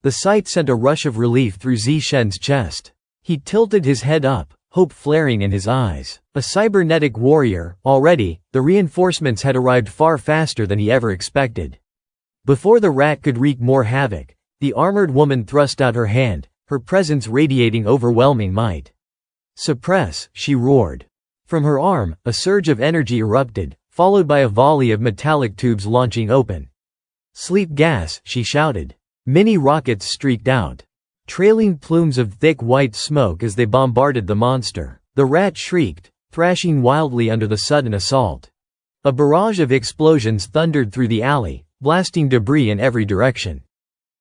The sight sent a rush of relief through Zishen's chest. He tilted his head up, hope flaring in his eyes. A cybernetic warrior, already, the reinforcements had arrived far faster than he ever expected. Before the rat could wreak more havoc, the armored woman thrust out her hand, her presence radiating overwhelming might. "Suppress," she roared. From her arm, a surge of energy erupted, followed by a volley of metallic tubes launching open. "Sleep gas," she shouted. Mini rockets streaked out, trailing plumes of thick white smoke as they bombarded the monster. The rat shrieked, thrashing wildly under the sudden assault. A barrage of explosions thundered through the alley, blasting debris in every direction.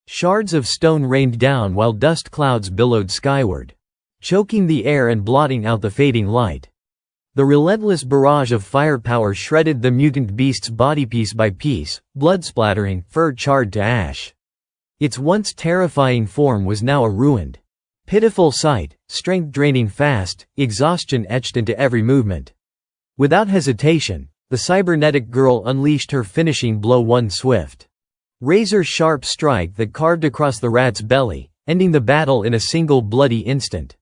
Shards of stone rained down while dust clouds billowed skyward, choking the air and blotting out the fading light. The relentless barrage of firepower shredded the mutant beast's body piece by piece, blood splattering, fur charred to ash. Its once terrifying form was now a ruined, pitiful sight, strength draining fast, exhaustion etched into every movement. Without hesitation, the cybernetic girl unleashed her finishing blow, one swift, razor-sharp strike that carved across the rat's belly, ending the battle in a single bloody instant.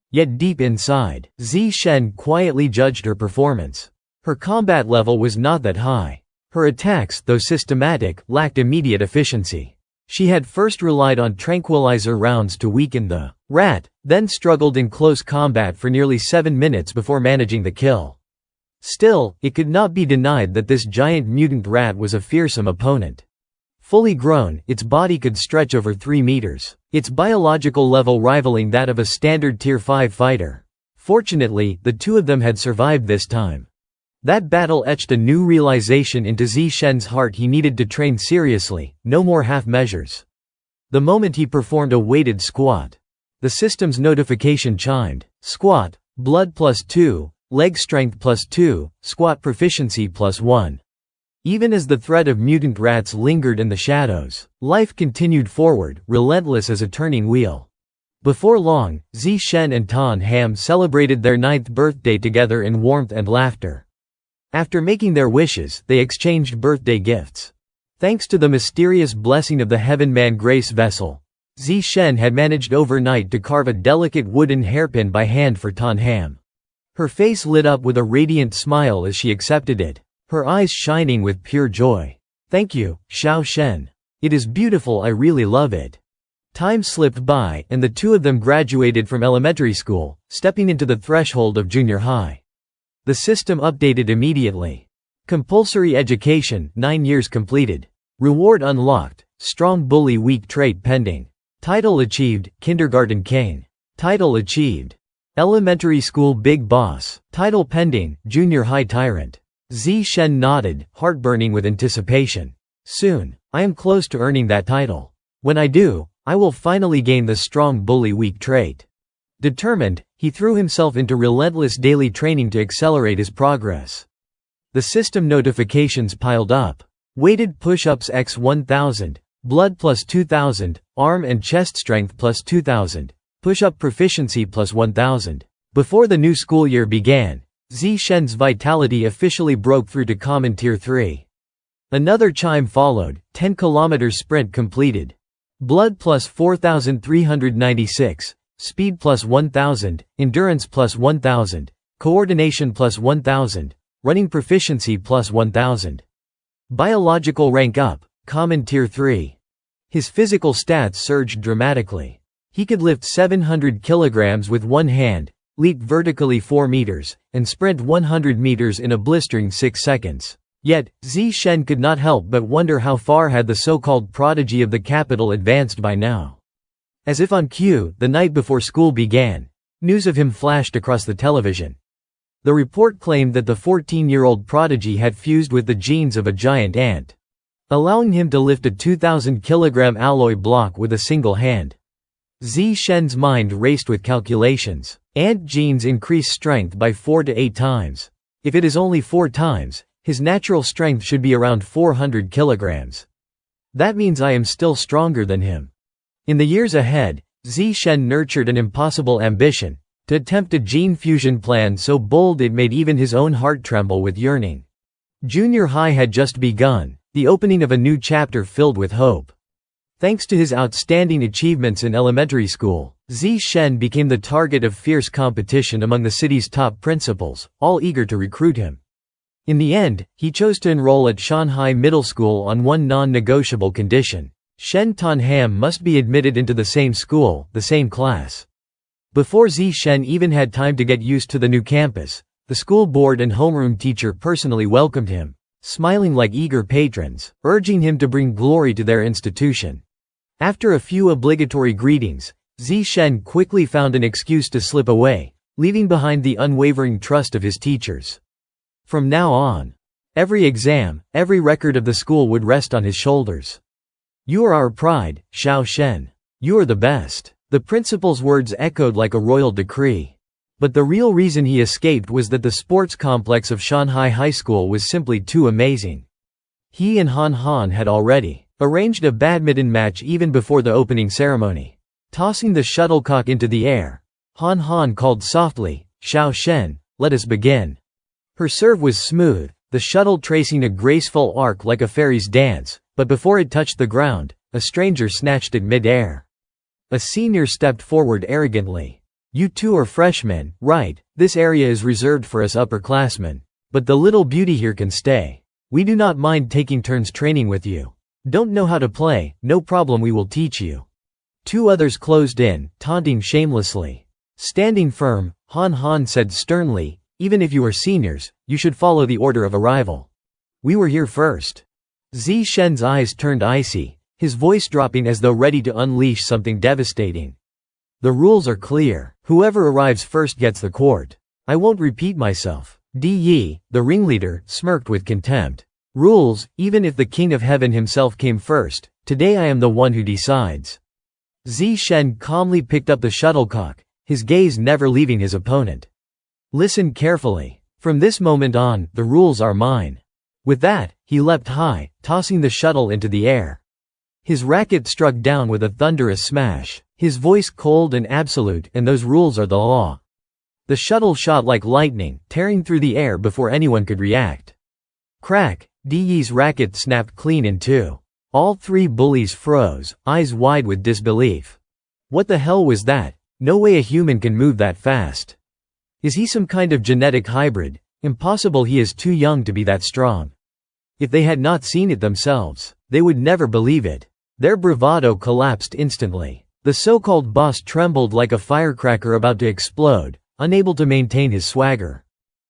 Yet deep inside, Zishen quietly judged her performance. Her combat level was not that high. Her attacks, though systematic, lacked immediate efficiency. She had first relied on tranquilizer rounds to weaken the rat, then struggled in close combat for nearly 7 minutes before managing the kill. Still, it could not be denied that this giant mutant rat was a fearsome opponent. Fully grown, its body could stretch over 3 meters, its biological level rivaling that of a standard Tier 5 fighter. Fortunately, the two of them had survived this time. That battle etched a new realization into Zishen's heart: he needed to train seriously, no more half measures. The moment he performed a weighted squat, the system's notification chimed. Squat, blood +2, leg strength +2, squat proficiency +1. Even as the threat of mutant rats lingered in the shadows, life continued forward, relentless as a turning wheel. Before long, Zishen and Tan Ham celebrated their 9th birthday together in warmth and laughter. After making their wishes, they exchanged birthday gifts. Thanks to the mysterious blessing of the Heavenman Grace vessel, Zishen had managed overnight to carve a delicate wooden hairpin by hand for Tan Ham. Her face lit up with a radiant smile as she accepted it, her eyes shining with pure joy. "Thank you, Xiao Shen. It is beautiful, I really love it." Time slipped by, and the two of them graduated from elementary school, stepping into the threshold of junior high. The system updated immediately. Compulsory education, 9 years completed. Reward unlocked, strong bully weak trait pending. Title achieved, kindergarten king. Title achieved, elementary school big boss. Title pending, junior high tyrant. Zishen nodded, heart-burning with anticipation. Soon, I am close to earning that title. When I do, I will finally gain the strong bully weak trait. Determined, he threw himself into relentless daily training to accelerate his progress. The system notifications piled up. Weighted push-ups x 1000, blood +2000, arm and chest strength +2000, push-up proficiency +1000. Before the new school year began, Zishen's vitality officially broke through to common Tier 3. Another chime followed, 10 km sprint completed. Blood +4396, speed +1000, endurance +1000, coordination +1000, running proficiency +1000. Biological rank up, common Tier 3. His physical stats surged dramatically. He could lift 700 kilograms with one hand, leap vertically 4 meters, and sprint 100 meters in a blistering 6 seconds. Yet, Zishen could not help but wonder how far had the so-called prodigy of the capital advanced by now. As if on cue, the night before school began, news of him flashed across the television. The report claimed that the 14-year-old prodigy had fused with the genes of a giant ant, allowing him to lift a 2,000-kilogram alloy block with a single hand. Zishen's mind raced with calculations. Ant genes increase strength by 4 to 8 times. If it is only 4 times, his natural strength should be around 400 kilograms. That means I am still stronger than him. In the years ahead, Shen nurtured an impossible ambition, to attempt a gene fusion plan so bold it made even his own heart tremble with yearning. Junior high had just begun, the opening of a new chapter filled with hope. Thanks to his outstanding achievements in elementary school, Shen became the target of fierce competition among the city's top principals, all eager to recruit him. In the end, he chose to enroll at Shanghai Middle School on one non-negotiable condition. Shen Tonham must be admitted into the same school, the same class. Before Shen even had time to get used to the new campus, the school board and homeroom teacher personally welcomed him, smiling like eager patrons, urging him to bring glory to their institution. After a few obligatory greetings, Shen quickly found an excuse to slip away, leaving behind the unwavering trust of his teachers. From now on, every exam, every record of the school would rest on his shoulders. "You are our pride, Xiao Shen. You are the best." The principal's words echoed like a royal decree. But the real reason he escaped was that the sports complex of Shanghai High School was simply too amazing. He and Han Han had already arranged a badminton match even before the opening ceremony. Tossing the shuttlecock into the air, Han Han called softly, "Xiao Shen, let us begin." Her serve was smooth, the shuttle tracing a graceful arc like a fairy's dance, but before it touched the ground, a stranger snatched it mid-air. A senior stepped forward arrogantly. "You two are freshmen, right? This area is reserved for us upperclassmen. But the little beauty here can stay. We do not mind taking turns training with you. Don't know how to play, no problem, we will teach you." Two others closed in, taunting shamelessly. Standing firm, Han Han said sternly, "Even if you are seniors, you should follow the order of arrival. We were here first." Shen's eyes turned icy, his voice dropping as though ready to unleash something devastating. "The rules are clear. Whoever arrives first gets the court. I won't repeat myself." Yi, the ringleader, smirked with contempt. "Rules, even if the King of Heaven himself came first. Today I am the one who decides." Shen calmly picked up the shuttlecock, his gaze never leaving his opponent. "Listen carefully. From this moment on, the rules are mine." With that, he leapt high, tossing the shuttle into the air. His racket struck down with a thunderous smash, his voice cold and absolute, "And those rules are the law." The shuttle shot like lightning, tearing through the air before anyone could react. Crack! Yi's racket snapped clean in two. All three bullies froze, eyes wide with disbelief. What the hell was that? No way a human can move that fast. Is he some kind of genetic hybrid? Impossible, he is too young to be that strong. If they had not seen it themselves, they would never believe it. Their bravado collapsed instantly. The so-called boss trembled like a firecracker about to explode, unable to maintain his swagger.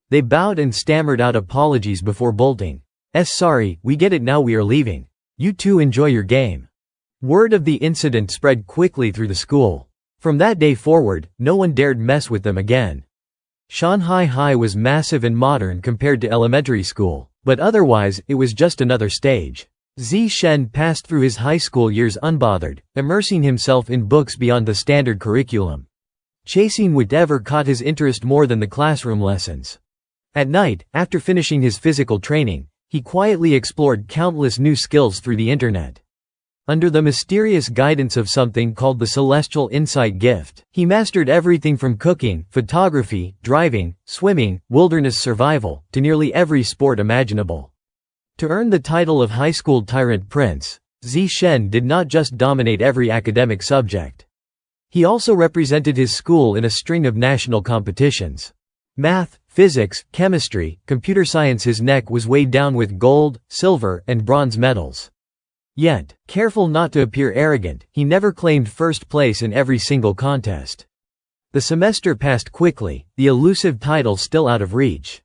They bowed and stammered out apologies before bolting. Sorry, we get it now, we are leaving. You two enjoy your game." Word of the incident spread quickly through the school. From that day forward, no one dared mess with them again. Shanghai High was massive and modern compared to elementary school, but otherwise, it was just another stage. Shen passed through his high school years unbothered, immersing himself in books beyond the standard curriculum. Chasing whatever caught his interest more than the classroom lessons. At night, after finishing his physical training, he quietly explored countless new skills through the internet. Under the mysterious guidance of something called the Celestial Insight Gift, he mastered everything from cooking, photography, driving, swimming, wilderness survival, to nearly every sport imaginable. To earn the title of high school tyrant prince, Shen did not just dominate every academic subject. He also represented his school in a string of national competitions. Math, physics, chemistry, computer science. His neck was weighed down with gold, silver, and bronze medals. Yet, careful not to appear arrogant, he never claimed first place in every single contest. The semester passed quickly, the elusive title still out of reach.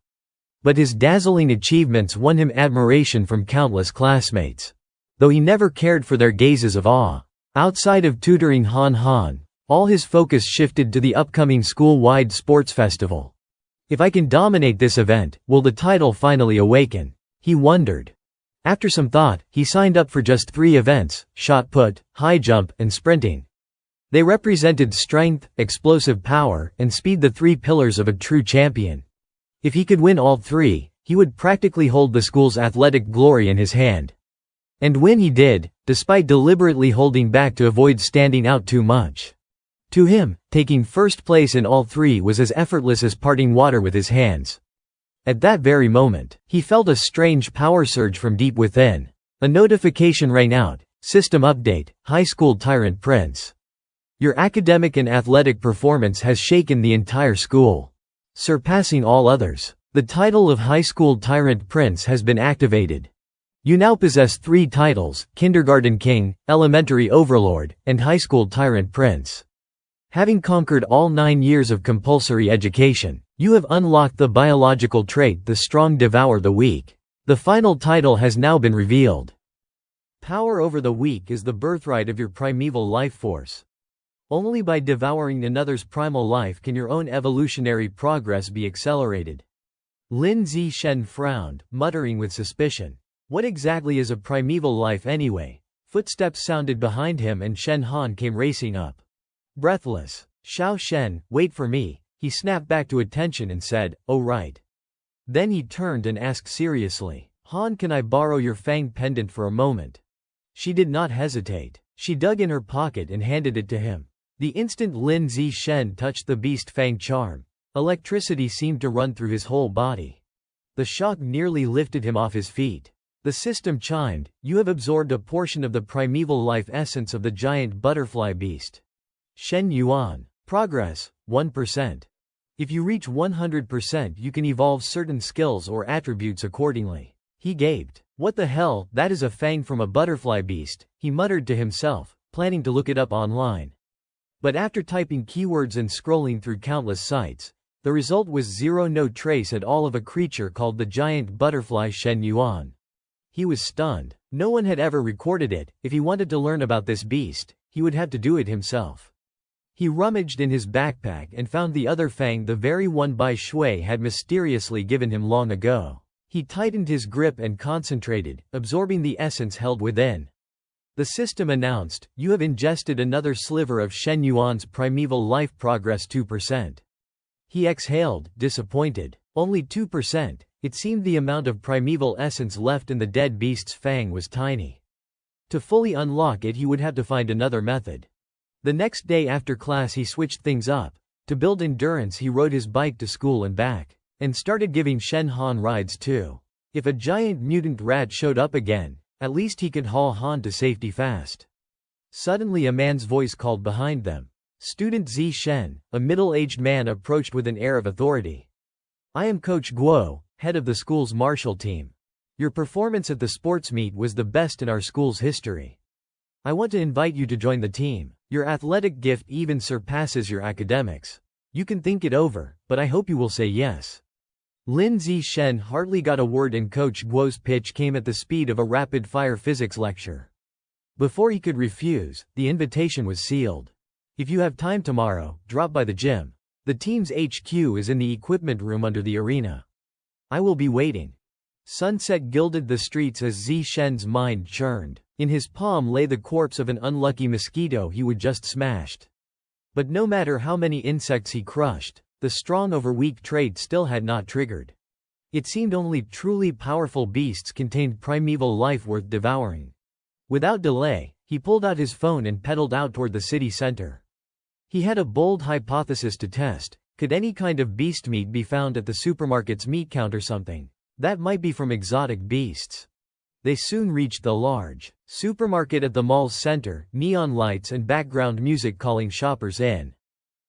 But his dazzling achievements won him admiration from countless classmates. Though he never cared for their gazes of awe. Outside of tutoring Han Han, all his focus shifted to the upcoming school-wide sports festival. If I can dominate this event, will the title finally awaken? He wondered. After some thought, he signed up for just 3 events: shot put, high jump, and sprinting. They represented strength, explosive power, and speed, the 3 pillars of a true champion. If he could win all 3, he would practically hold the school's athletic glory in his hand. And when he did, despite deliberately holding back to avoid standing out too much. To him, taking first place in all three was as effortless as parting water with his hands. At that very moment, he felt a strange power surge from deep within. A notification rang out. System update, High School Tyrant Prince. Your academic and athletic performance has shaken the entire school, surpassing all others. The title of High School Tyrant Prince has been activated. You now possess 3 titles: Kindergarten King, Elementary Overlord, and High School Tyrant Prince. Having conquered all 9 years of compulsory education, you have unlocked the biological trait the strong devour the weak. The final title has now been revealed. Power over the weak is the birthright of your primeval life force. Only by devouring another's primal life can your own evolutionary progress be accelerated. Lin Zishen frowned, muttering with suspicion. What exactly is a primeval life anyway? Footsteps sounded behind him and Shen Han came racing up. Breathless. Xiao Shen, wait for me. He snapped back to attention and said, oh right. Then he turned and asked seriously, Han, can I borrow your fang pendant for a moment? She did not hesitate. She dug in her pocket and handed it to him. The instant Lin Zishen touched the beast fang charm, electricity seemed to run through his whole body. The shock nearly lifted him off his feet. The system chimed, you have absorbed a portion of the primeval life essence of the giant butterfly beast. Shen Yuan. Progress, 1%. If you reach 100%, you can evolve certain skills or attributes accordingly. He gaped. What the hell, that is a fang from a butterfly beast, he muttered to himself, planning to look it up online. But after typing keywords and scrolling through countless sites, the result was no trace at all of a creature called the giant butterfly Shen Yuan. He was stunned. No one had ever recorded it. If he wanted to learn about this beast, he would have to do it himself. He rummaged in his backpack and found the other fang, the very one Bai Shui had mysteriously given him long ago. He tightened his grip and concentrated, absorbing the essence held within. The system announced, you have ingested another sliver of Shen Yuan's primeval life, progress 2%. He exhaled, disappointed. Only 2%, it seemed the amount of primeval essence left in the dead beast's fang was tiny. To fully unlock it he would have to find another method. The next day after class he switched things up. To build endurance he rode his bike to school and back, and started giving Shen Han rides too. If a giant mutant rat showed up again, at least he could haul Han to safety fast. Suddenly a man's voice called behind them. Student Zi Shen, a middle-aged man, approached with an air of authority. I am Coach Guo, head of the school's martial team. Your performance at the sports meet was the best in our school's history. I want to invite you to join the team. Your athletic gift even surpasses your academics. You can think it over, but I hope you will say yes. Lin Zishen hardly got a word in. Coach Guo's pitch came at the speed of a rapid-fire physics lecture. Before he could refuse, the invitation was sealed. If you have time tomorrow, drop by the gym. The team's HQ is in the equipment room under the arena. I will be waiting. Sunset gilded the streets as Zishen's mind churned. In his palm lay the corpse of an unlucky mosquito he would just smashed. But no matter how many insects he crushed, the strong over weak trait still had not triggered. It seemed only truly powerful beasts contained primeval life worth devouring. Without delay, he pulled out his phone and pedaled out toward the city center. He had a bold hypothesis to test. Could any kind of beast meat be found at the supermarket's meat counter? Something that might be from exotic beasts. They soon reached the large supermarket at the mall's center, neon lights and background music calling shoppers in.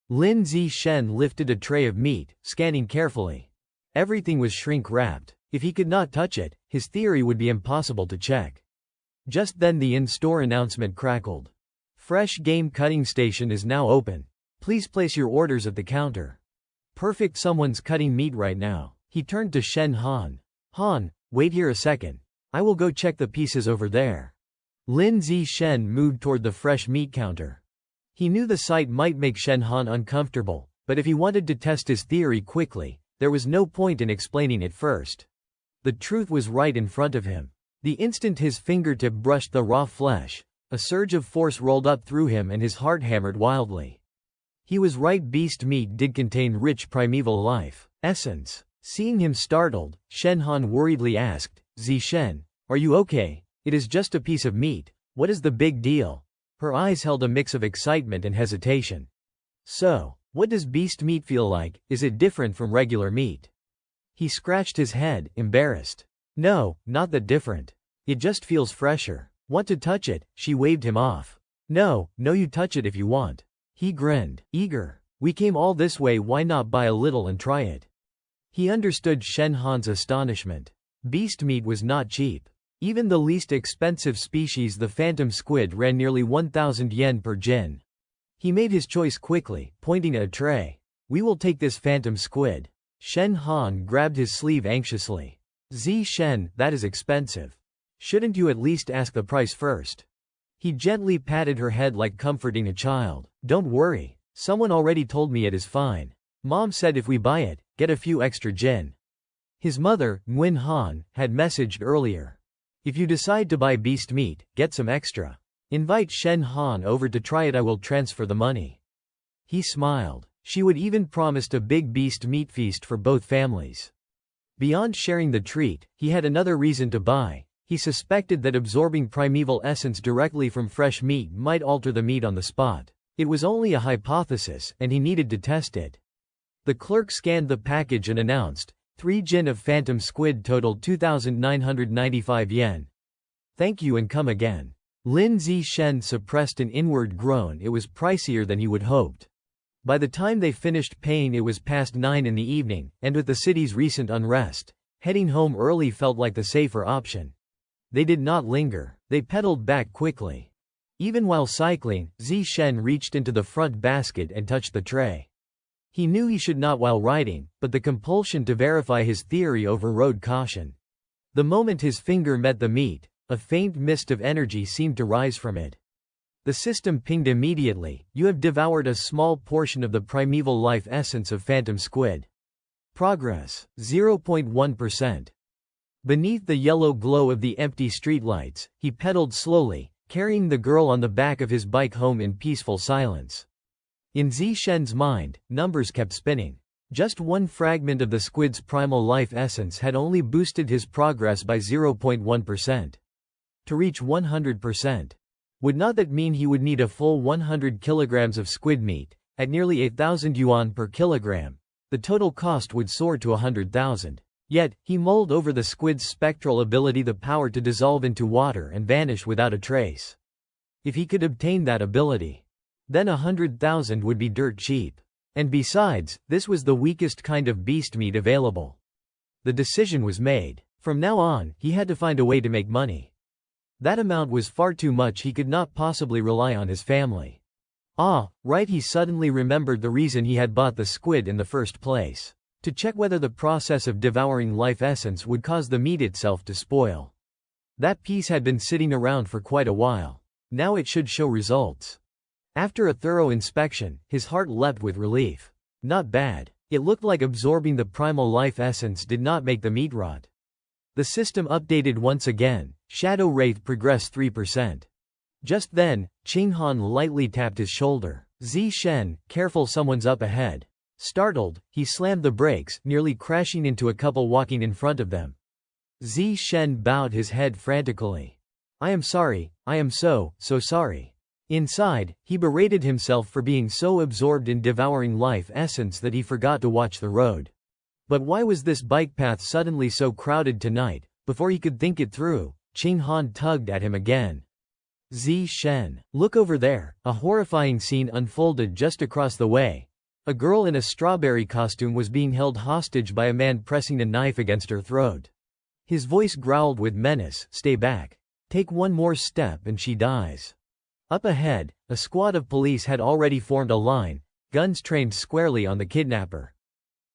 Lin Zishen lifted a tray of meat, scanning carefully. Everything was shrink-wrapped. If he could not touch it, his theory would be impossible to check. Just then the in-store announcement crackled. Fresh game cutting station is now open. Please place your orders at the counter. Perfect, someone's cutting meat right now. He turned to Shen Han. Han, wait here a second. I will go check the pieces over there. Lin Zishen moved toward the fresh meat counter. He knew the sight might make Shen Han uncomfortable, but if he wanted to test his theory quickly, there was no point in explaining it first. The truth was right in front of him. The instant his fingertip brushed the raw flesh, a surge of force rolled up through him and his heart hammered wildly. He was right, beast meat did contain rich primeval life essence. Seeing him startled, Shen Han worriedly asked, Zishen, are you okay? It is just a piece of meat. What is the big deal? Her eyes held a mix of excitement and hesitation. So, what does beast meat feel like? Is it different from regular meat? He scratched his head, embarrassed. No, not that different. It just feels fresher. Want to touch it? She waved him off. No, you touch it if you want. He grinned, eager. We came all this way, why not buy a little and try it? He understood Shen Han's astonishment. Beast meat was not cheap. Even the least expensive species, the phantom squid, ran nearly 1,000 yen per jin. He made his choice quickly, pointing at a tray. We will take this phantom squid. Shen Han grabbed his sleeve anxiously. Shen, that is expensive. Shouldn't you at least ask the price first? He gently patted her head like comforting a child. Don't worry. Someone already told me it is fine. Mom said if we buy it, get a few extra jin. His mother, Nguyen Han, had messaged earlier. If you decide to buy beast meat, get some extra. Invite Shen Han over to try it, I will transfer the money. He smiled. She would even promised a big beast meat feast for both families. Beyond sharing the treat, he had another reason to buy. He suspected that absorbing primeval essence directly from fresh meat might alter the meat on the spot. It was only a hypothesis, and he needed to test it. The clerk scanned the package and announced, 3 jin of phantom squid totaled 2,995 yen. Thank you and come again. Lin Shen suppressed an inward groan. It was pricier than he would hoped. By the time they finished paying, it was past 9 in the evening, and with the city's recent unrest, heading home early felt like the safer option. They did not linger. They pedaled back quickly. Even while cycling, Shen reached into the front basket and touched the tray. He knew he should not while riding, but the compulsion to verify his theory overrode caution. The moment his finger met the meat, a faint mist of energy seemed to rise from it. The system pinged immediately. You have devoured a small portion of the primeval life essence of phantom squid. Progress, 0.1%. Beneath the yellow glow of the empty streetlights, he pedaled slowly, carrying the girl on the back of his bike home in peaceful silence. In Shen's mind, numbers kept spinning. Just one fragment of the squid's primal life essence had only boosted his progress by 0.1%. To reach 100%. Would not that mean he would need a full 100 kilograms of squid meat, at nearly 8,000 yuan per kilogram? The total cost would soar to 100,000. Yet, he mulled over the squid's spectral ability, the power to dissolve into water and vanish without a trace. If he could obtain that ability, then 100,000 would be dirt cheap. And besides, this was the weakest kind of beast meat available. The decision was made. From now on, he had to find a way to make money. That amount was far too much. He could not possibly rely on his family. Ah, right, he suddenly remembered the reason he had bought the squid in the first place. To check whether the process of devouring life essence would cause the meat itself to spoil. That piece had been sitting around for quite a while. Now it should show results. After a thorough inspection, his heart leapt with relief. Not bad. It looked like absorbing the primal life essence did not make the meat rot. The system updated once again. Shadow rate progressed 3%. Just then, Han lightly tapped his shoulder. Shen, careful, someone's up ahead. Startled, he slammed the brakes, nearly crashing into a couple walking in front of them. Shen bowed his head frantically. I am sorry, I am so sorry. Inside, he berated himself for being so absorbed in devouring life essence that he forgot to watch the road. But why was this bike path suddenly so crowded tonight? Before he could think it through, Han tugged at him again. Shen, look over there. A horrifying scene unfolded just across the way. A girl in a strawberry costume was being held hostage by a man pressing a knife against her throat. His voice growled with menace, stay back. Take one more step and she dies. Up ahead, a squad of police had already formed a line, guns trained squarely on the kidnapper.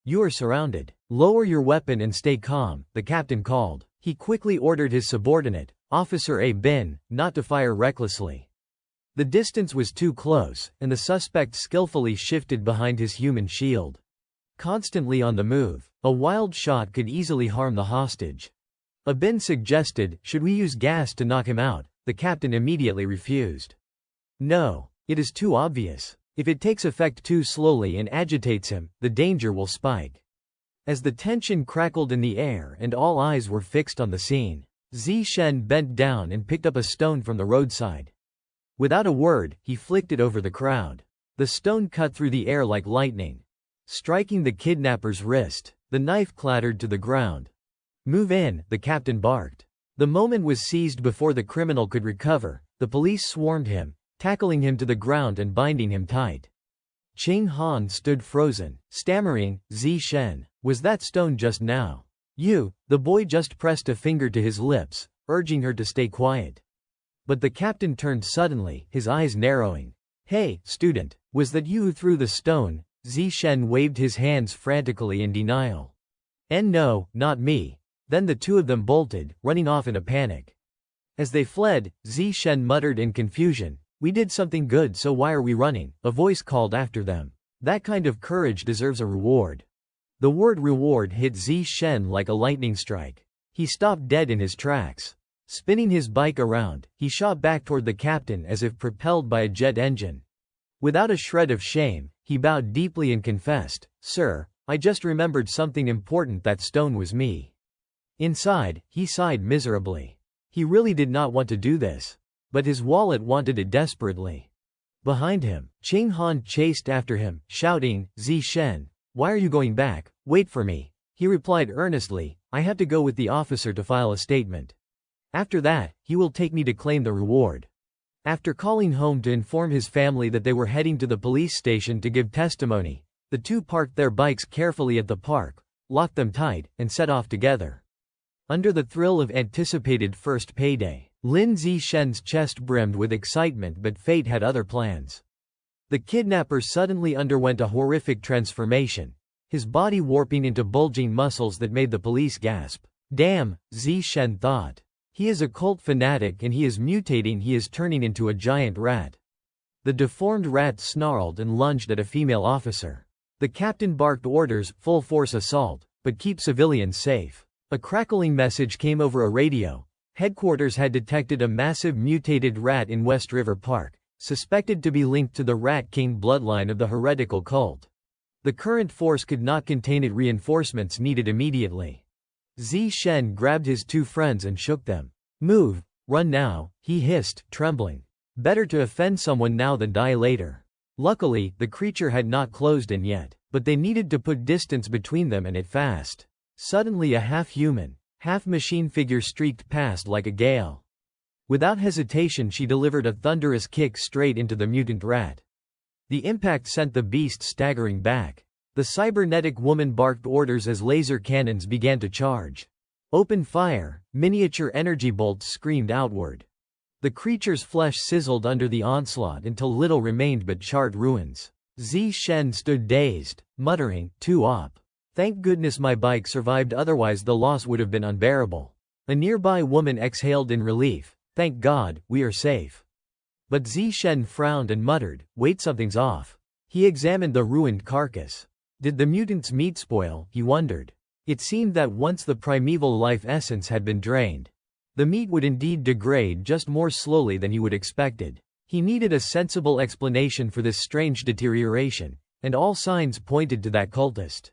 You are surrounded. Lower your weapon and stay calm, the captain called. He quickly ordered his subordinate, Officer A Bin, not to fire recklessly. The distance was too close, and the suspect skillfully shifted behind his human shield. Constantly on the move, a wild shot could easily harm the hostage. A Bin suggested, should we use gas to knock him out? The captain immediately refused. No, it is too obvious. If it takes effect too slowly and agitates him, the danger will spike. As the tension crackled in the air and all eyes were fixed on the scene, Shen bent down and picked up a stone from the roadside. Without a word, he flicked it over the crowd. The stone cut through the air like lightning, striking the kidnapper's wrist. The knife clattered to the ground. "Move in," the captain barked. The moment was seized before the criminal could recover. The police swarmed him, tackling him to the ground and binding him tight. Ching Han stood frozen, stammering, Shen, was that stone just now? You." The boy just pressed a finger to his lips, urging her to stay quiet. But the captain turned suddenly, his eyes narrowing. "Hey, student, was that you who threw the stone?" Shen waved his hands frantically in denial. No, not me." Then the two of them bolted, running off in a panic. As they fled, Shen muttered in confusion, "We did something good, so why are we running?" A voice called after them. "That kind of courage deserves a reward." The word reward hit Shen like a lightning strike. He stopped dead in his tracks. Spinning his bike around, he shot back toward the captain as if propelled by a jet engine. Without a shred of shame, he bowed deeply and confessed, "Sir, I just remembered something important, that stone was me." Inside, he sighed miserably. He really did not want to do this. But his wallet wanted it desperately. Behind him, Ching Han chased after him, shouting, "Shen, why are you going back? Wait for me." He replied earnestly, "I have to go with the officer to file a statement. After that, he will take me to claim the reward." After calling home to inform his family that they were heading to the police station to give testimony, the two parked their bikes carefully at the park, locked them tight, and set off together. Under the thrill of anticipated first payday, Lin Shen's chest brimmed with excitement, but fate had other plans. The kidnapper suddenly underwent a horrific transformation, his body warping into bulging muscles that made the police gasp. "Damn," Shen thought. "He is a cult fanatic and he is mutating, he is turning into a giant rat." The deformed rat snarled and lunged at a female officer. The captain barked orders, "Full force assault, but keep civilians safe." A crackling message came over a radio. Headquarters had detected a massive mutated rat in West River Park, suspected to be linked to the Rat King bloodline of the heretical cult. The current force could not contain it, reinforcements needed immediately. Shen grabbed his two friends and shook them. "Move, run now," he hissed, trembling. Better to offend someone now than die later. Luckily, the creature had not closed in yet, but they needed to put distance between them, and it fast. Suddenly a half-human, half-machine figure streaked past like a gale. Without hesitation she delivered a thunderous kick straight into the mutant rat. The impact sent the beast staggering back. The cybernetic woman barked orders as laser cannons began to charge. "Open fire!" Miniature energy bolts screamed outward. The creature's flesh sizzled under the onslaught until little remained but charred ruins. Shen stood dazed, muttering, "Too op. Thank goodness my bike survived, otherwise the loss would have been unbearable." A nearby woman exhaled in relief, "Thank God, we are safe." But Shen frowned and muttered, "Wait, something's off." He examined the ruined carcass. Did the mutant's meat spoil, he wondered. It seemed that once the primeval life essence had been drained, the meat would indeed degrade, just more slowly than he would expected. He needed a sensible explanation for this strange deterioration, and all signs pointed to that cultist.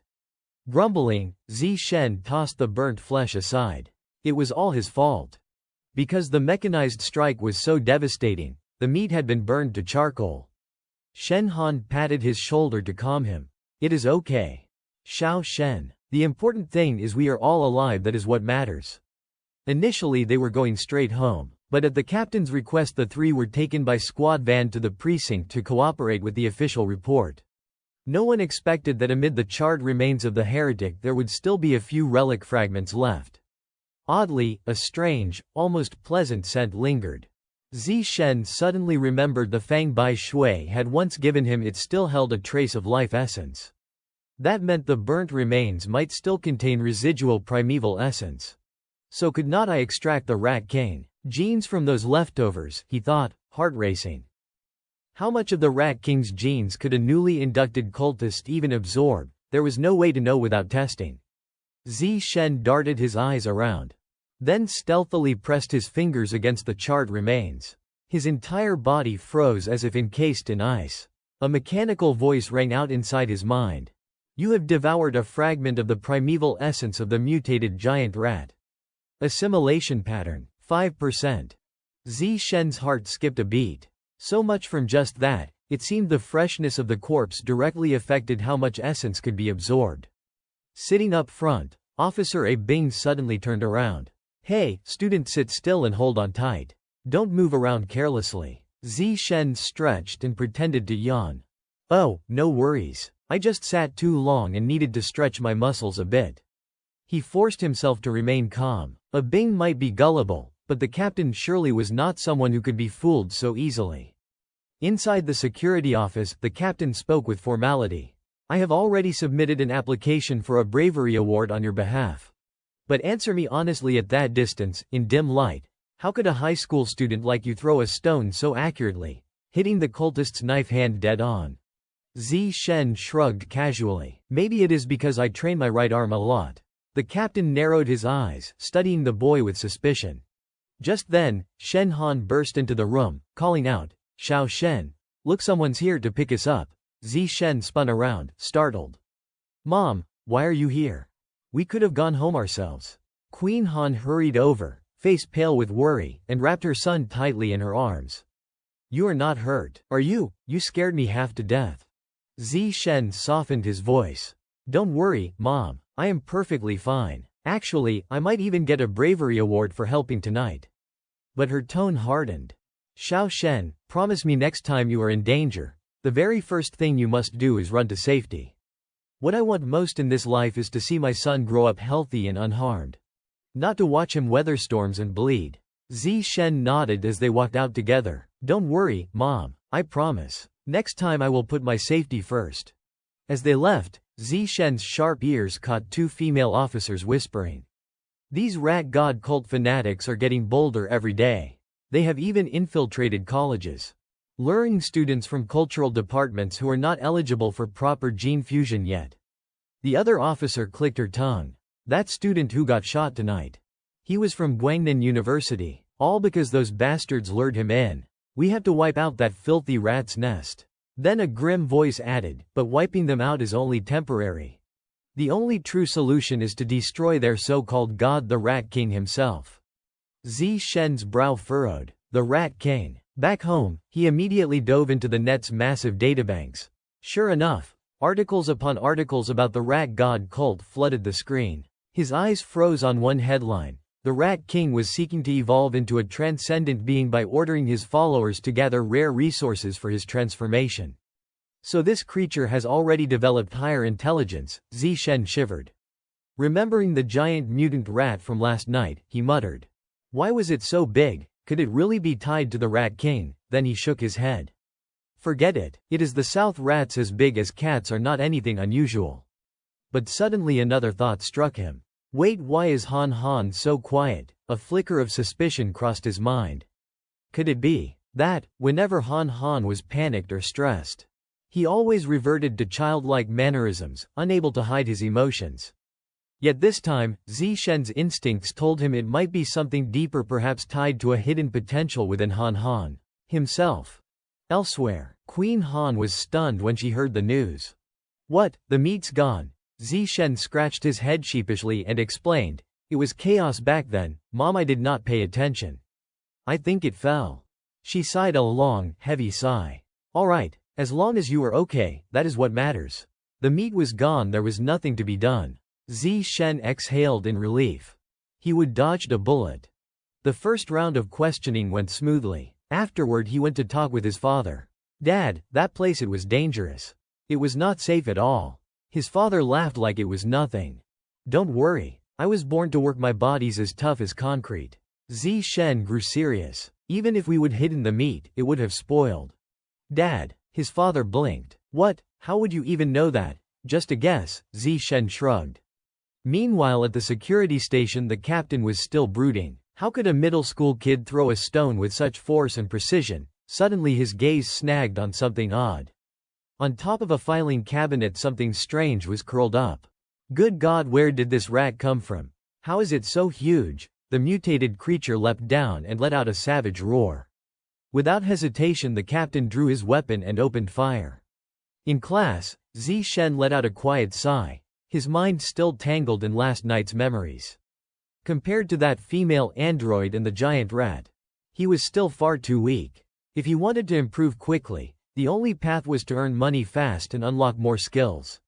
Grumbling, Shen tossed the burnt flesh aside. It was all his fault. Because the mechanized strike was so devastating, the meat had been burned to charcoal. Shen Han patted his shoulder to calm him. "It is okay. Xiao Shen. The important thing is we are all alive, that is what matters." Initially they were going straight home, but at the captain's request the three were taken by squad van to the precinct to cooperate with the official report. No one expected that amid the charred remains of the heretic there would still be a few relic fragments left. Oddly, a strange, almost pleasant scent lingered. Shen suddenly remembered the Fang Bai Shui had once given him. It still held a trace of life essence. That meant the burnt remains might still contain residual primeval essence. So could not I extract the Rat King genes from those leftovers, he thought, heart racing. How much of the Rat King's genes could a newly inducted cultist even absorb? There was no way to know without testing. Shen darted his eyes around, then stealthily pressed his fingers against the charred remains. His entire body froze as if encased in ice. A mechanical voice rang out inside his mind. "You have devoured a fragment of the primeval essence of the mutated giant rat." Assimilation pattern, 5%. Zi Shen's heart skipped a beat. So much from just that, it seemed the freshness of the corpse directly affected how much essence could be absorbed. Sitting up front, Officer A Bing suddenly turned around. Hey, student, sit still and hold on tight. Don't move around carelessly. Zi Shen stretched and pretended to yawn. Oh, no worries. I just sat too long and needed to stretch my muscles a bit. He forced himself to remain calm. A Bing might be gullible, but the captain surely was not someone who could be fooled so easily. Inside the security office, the captain spoke with formality. I have already submitted an application for a bravery award on your behalf. But answer me honestly, at that distance, in dim light, how could a high school student like you throw a stone so accurately, hitting the cultist's knife hand dead on? Zi Shen shrugged casually. Maybe it is because I train my right arm a lot. The captain narrowed his eyes, studying the boy with suspicion. Just then, Shen Han burst into the room, calling out, Xiao Shen, look, someone's here to pick us up. Zi Shen spun around, startled. Mom, why are you here? We could have gone home ourselves. Queen Han hurried over, face pale with worry, and wrapped her son tightly in her arms. You are not hurt, are you? You scared me half to death. Zi Shen softened his voice. Don't worry, Mom, I am perfectly fine. Actually, I might even get a bravery award for helping tonight. But her tone hardened. Xiao Shen, promise me next time you are in danger, the very first thing you must do is run to safety. What I want most in this life is to see my son grow up healthy and unharmed. Not to watch him weather storms and bleed. Zi Shen nodded as they walked out together. Don't worry, Mom, I promise. Next time I will put my safety first. As they left, Zi Shen's sharp ears caught two female officers whispering. These rat god cult fanatics are getting bolder every day. They have even infiltrated colleges, luring students from cultural departments who are not eligible for proper gene fusion yet. The other officer clicked her tongue. That student who got shot tonight. He was from Guangnan University, all because those bastards lured him in. We have to wipe out that filthy rat's nest. Then a grim voice added, but wiping them out is only temporary. The only true solution is to destroy their so-called god, the Rat King himself. Zi Shen's brow furrowed. The Rat King. Back home, he immediately dove into the net's massive databanks. Sure enough, articles upon articles about the rat god cult flooded the screen. His eyes froze on one headline. The Rat King was seeking to evolve into a transcendent being by ordering his followers to gather rare resources for his transformation. So this creature has already developed higher intelligence, Zi Shen shivered. Remembering the giant mutant rat from last night, he muttered. Why was it so big? Could it really be tied to the Rat King? Then he shook his head. Forget it. It is the South. Rats as big as cats are not anything unusual. But suddenly another thought struck him. Wait, why is Han Han so quiet? A flicker of suspicion crossed his mind. Could it be that, whenever Han Han was panicked or stressed, he always reverted to childlike mannerisms, unable to hide his emotions? Yet this time, Zi Shen's instincts told him it might be something deeper, perhaps tied to a hidden potential within Han Han himself. Elsewhere, Queen Han was stunned when she heard the news. What, the meat's gone? Zi Shen scratched his head sheepishly and explained, it was chaos back then, Mom, I did not pay attention. I think it fell. She sighed a long, heavy sigh. All right, as long as you are okay, that is what matters. The meat was gone, there was nothing to be done. Zi Shen exhaled in relief. He would dodged a bullet. The first round of questioning went smoothly. Afterward he went to talk with his father. Dad, that place, it was dangerous. It was not safe at all. His father laughed like it was nothing. Don't worry, I was born to work, my body's as tough as concrete. Zi Shen grew serious. Even if we would hidden the meat, it would have spoiled. Dad, his father blinked. What, how would you even know that? Just a guess, Zi Shen shrugged. Meanwhile at the security station the captain was still brooding. How could a middle school kid throw a stone with such force and precision? Suddenly his gaze snagged on something odd. On top of a filing cabinet something strange was curled up. Good God, where did this rat come from? How is it so huge? The mutated creature leapt down and let out a savage roar. Without hesitation the captain drew his weapon and opened fire. In class, Zi Shen let out a quiet sigh, his mind still tangled in last night's memories. Compared to that female android and the giant rat, he was still far too weak. If he wanted to improve quickly, the only path was to earn money fast and unlock more skills.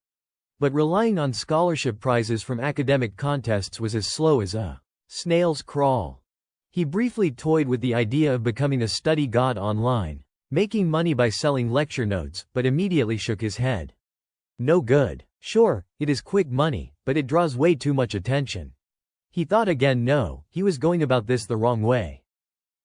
But relying on scholarship prizes from academic contests was as slow as a snail's crawl. He briefly toyed with the idea of becoming a study god online, making money by selling lecture notes, but immediately shook his head. No good. Sure, it is quick money, but it draws way too much attention. He thought again. No, he was going about this the wrong way.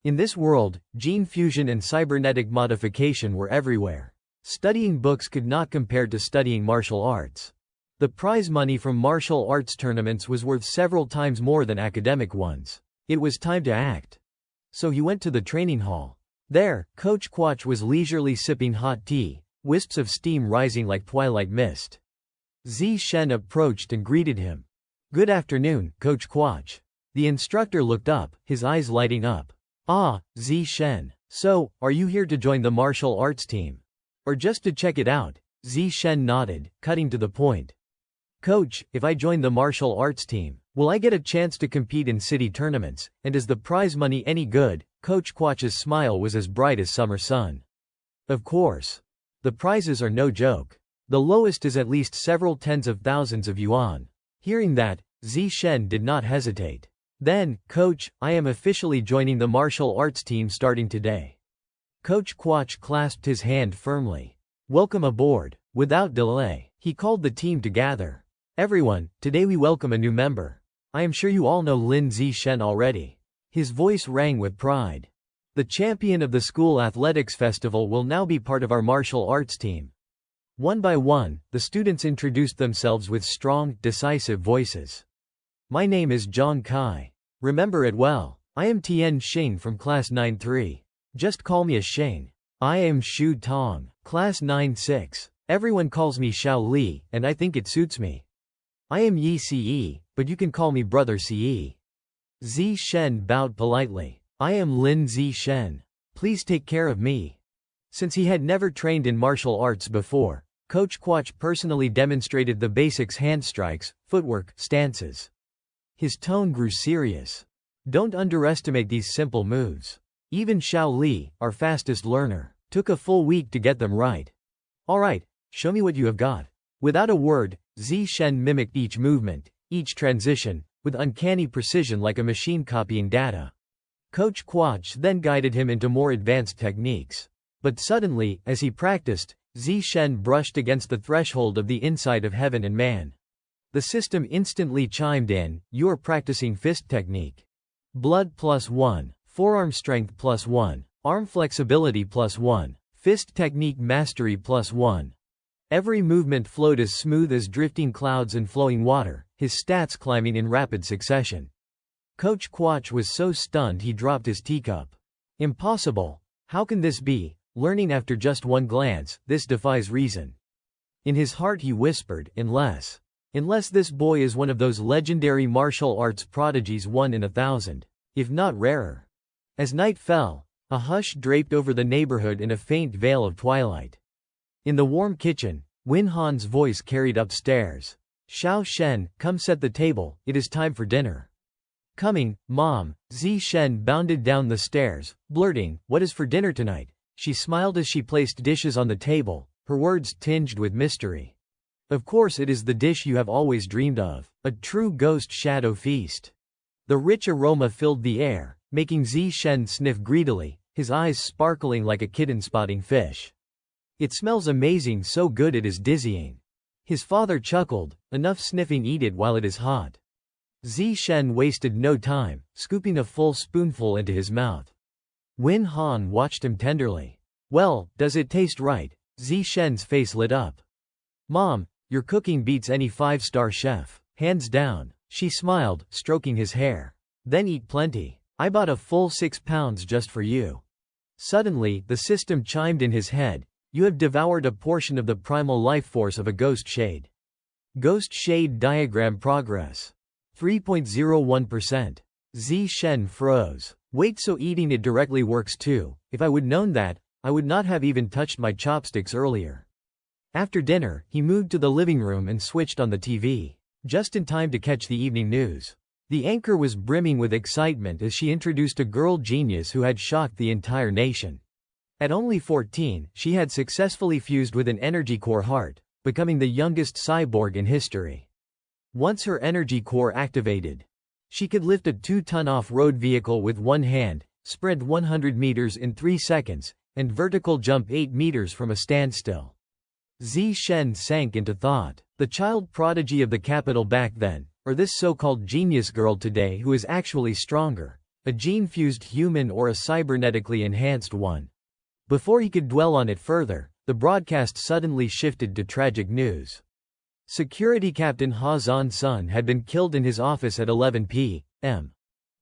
In this world, gene fusion and cybernetic modification were everywhere. Studying books could not compare to studying martial arts. The prize money from martial arts tournaments was worth several times more than academic ones. It was time to act. So he went to the training hall. There, Coach Quach was leisurely sipping hot tea, wisps of steam rising like twilight mist. Zi Shen approached and greeted him. "Good afternoon, Coach Quach." The instructor looked up, his eyes lighting up. "Ah, Zi Shen. So, are you here to join the martial arts team? Or just to check it out?" Zi Shen nodded, cutting to the point. "Coach, if I join the martial arts team, will I get a chance to compete in city tournaments, and is the prize money any good?" Coach Quach's smile was as bright as summer sun. "Of course. The prizes are no joke. The lowest is at least several tens of thousands of yuan." Hearing that, Zi Shen did not hesitate. "Then, Coach, I am officially joining the martial arts team starting today." Coach Quach clasped his hand firmly. "Welcome aboard." Without delay, he called the team to gather. "Everyone, today we welcome a new member. I am sure you all know Lin Zi Shen already." His voice rang with pride. "The champion of the school athletics festival will now be part of our martial arts team." One by one, the students introduced themselves with strong, decisive voices. "My name is Zhang Kai. Remember it well. I am Tian Xing from class 9-3. Just call me a Xing." "I am Xu Tong, class 9-6. Everyone calls me Xiao Li, and I think it suits me." "I am Yi Ce, but you can call me Brother Ce." Zi Shen bowed politely. "I am Lin Zi Shen. Please take care of me." Since he had never trained in martial arts before, Coach Quach personally demonstrated the basics: hand strikes, footwork, stances. His tone grew serious. "Don't underestimate these simple moves. Even Xiao Li, our fastest learner, took a full week to get them right. All right, show me what you have got." Without a word, Zi Shen mimicked each movement, each transition, with uncanny precision like a machine copying data. Coach Quach then guided him into more advanced techniques. But suddenly, as he practiced, Zi Shen brushed against the threshold of the inside of heaven and man. The system instantly chimed in, "You are practicing fist technique. Blood +1, forearm strength +1, arm flexibility +1, fist technique mastery +1. Every movement flowed as smooth as drifting clouds and flowing water, his stats climbing in rapid succession. Coach Quach was so stunned he dropped his teacup. "Impossible. How can this be? Learning after just one glance, this defies reason." In his heart he whispered, Unless this boy is one of those legendary martial arts prodigies, one in 1,000, if not rarer." As night fell, a hush draped over the neighborhood in a faint veil of twilight. In the warm kitchen, Win Han's voice carried upstairs. "Xiao Shen, come set the table, it is time for dinner." "Coming, Mom." Zi Shen bounded down the stairs, blurting, "What is for dinner tonight?" She smiled as she placed dishes on the table, her words tinged with mystery. "Of course it is the dish you have always dreamed of, a true ghost shadow feast." The rich aroma filled the air, making Zi Shen sniff greedily, his eyes sparkling like a kitten spotting fish. "It smells amazing, so good it is dizzying." His father chuckled, "Enough sniffing, eat it while it is hot." Zi Shen wasted no time, scooping a full spoonful into his mouth. Win Han watched him tenderly. "Well, does it taste right?" Zi Shen's face lit up. "Mom, your cooking beats any 5-star chef, hands down." She smiled, stroking his hair. "Then eat plenty. I bought a full 6 pounds just for you." Suddenly, the system chimed in his head. "You have devoured a portion of the primal life force of a ghost shade. Ghost shade diagram progress. 3.01%. Zi Shen froze. "Wait, so eating it directly works too? If I would known that, I would not have even touched my chopsticks earlier." After dinner, he moved to the living room and switched on the TV. Just in time to catch the evening news. The anchor was brimming with excitement as she introduced a girl genius who had shocked the entire nation. At only 14, she had successfully fused with an energy core heart, becoming the youngest cyborg in history. Once her energy core activated, she could lift a 2-ton off-road vehicle with one hand, sprint 100 meters in 3 seconds, and vertical jump 8 meters from a standstill. Zi Shen sank into thought. The child prodigy of the capital back then, or this so-called genius girl today who is actually stronger, a gene-fused human or a cybernetically enhanced one. Before he could dwell on it further, the broadcast suddenly shifted to tragic news. Security Captain Ha Zhan-sun had been killed in his office at 11 p.m.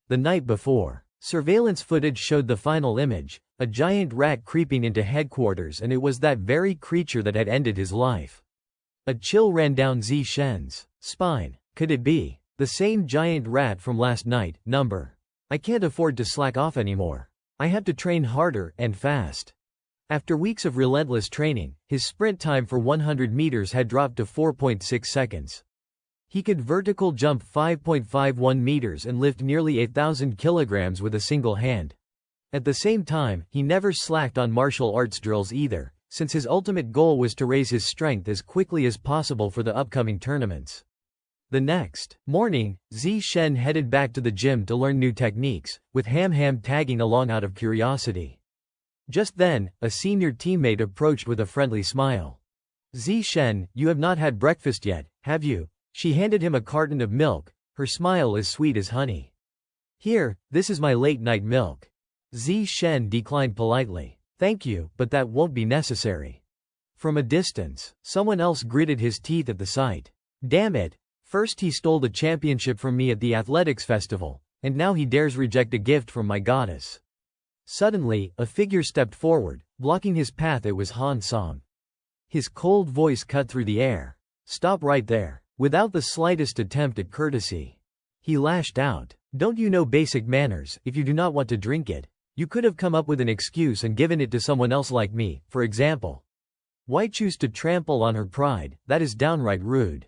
the night before. Surveillance footage showed the final image, a giant rat creeping into headquarters, and it was that very creature that had ended his life. A chill ran down Zi Shen's spine. Could it be the same giant rat from last night? I can't afford to slack off anymore. I have to train harder and fast. After weeks of relentless training, his sprint time for 100 meters had dropped to 4.6 seconds. He could vertical jump 5.51 meters and lift nearly 8,000 kilograms with a single hand. At the same time, he never slacked on martial arts drills either, since his ultimate goal was to raise his strength as quickly as possible for the upcoming tournaments. The next morning, Zi Shen headed back to the gym to learn new techniques, with Ham tagging along out of curiosity. Just then, a senior teammate approached with a friendly smile. "Zi Shen, you have not had breakfast yet, have you?" She handed him a carton of milk, her smile as sweet as honey. "Here, this is my late-night milk." Zi Shen declined politely. "Thank you, but that won't be necessary." From a distance, someone else gritted his teeth at the sight. "Damn it! First he stole the championship from me at the athletics festival, and now he dares reject a gift from my goddess." Suddenly, a figure stepped forward, blocking his path. It was Han Song. His cold voice cut through the air. "Stop right there." Without the slightest attempt at courtesy, he lashed out. "Don't you know basic manners? If you do not want to drink it, you could have come up with an excuse and given it to someone else like me, for example. Why choose to trample on her pride? That is downright rude.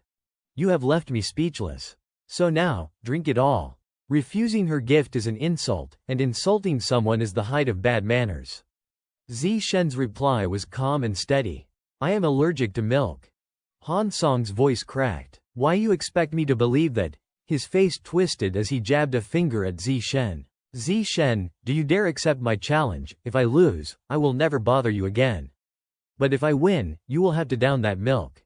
You have left me speechless. So now, drink it all." Refusing her gift is an insult, and insulting someone is the height of bad manners. Zi Shen's reply was calm and steady. "I am allergic to milk." Han Song's voice cracked. "Why you expect me to believe that?" His face twisted as he jabbed a finger at Zi Shen. "Zi Shen, do you dare accept my challenge? If I lose, I will never bother you again. But if I win, you will have to down that milk."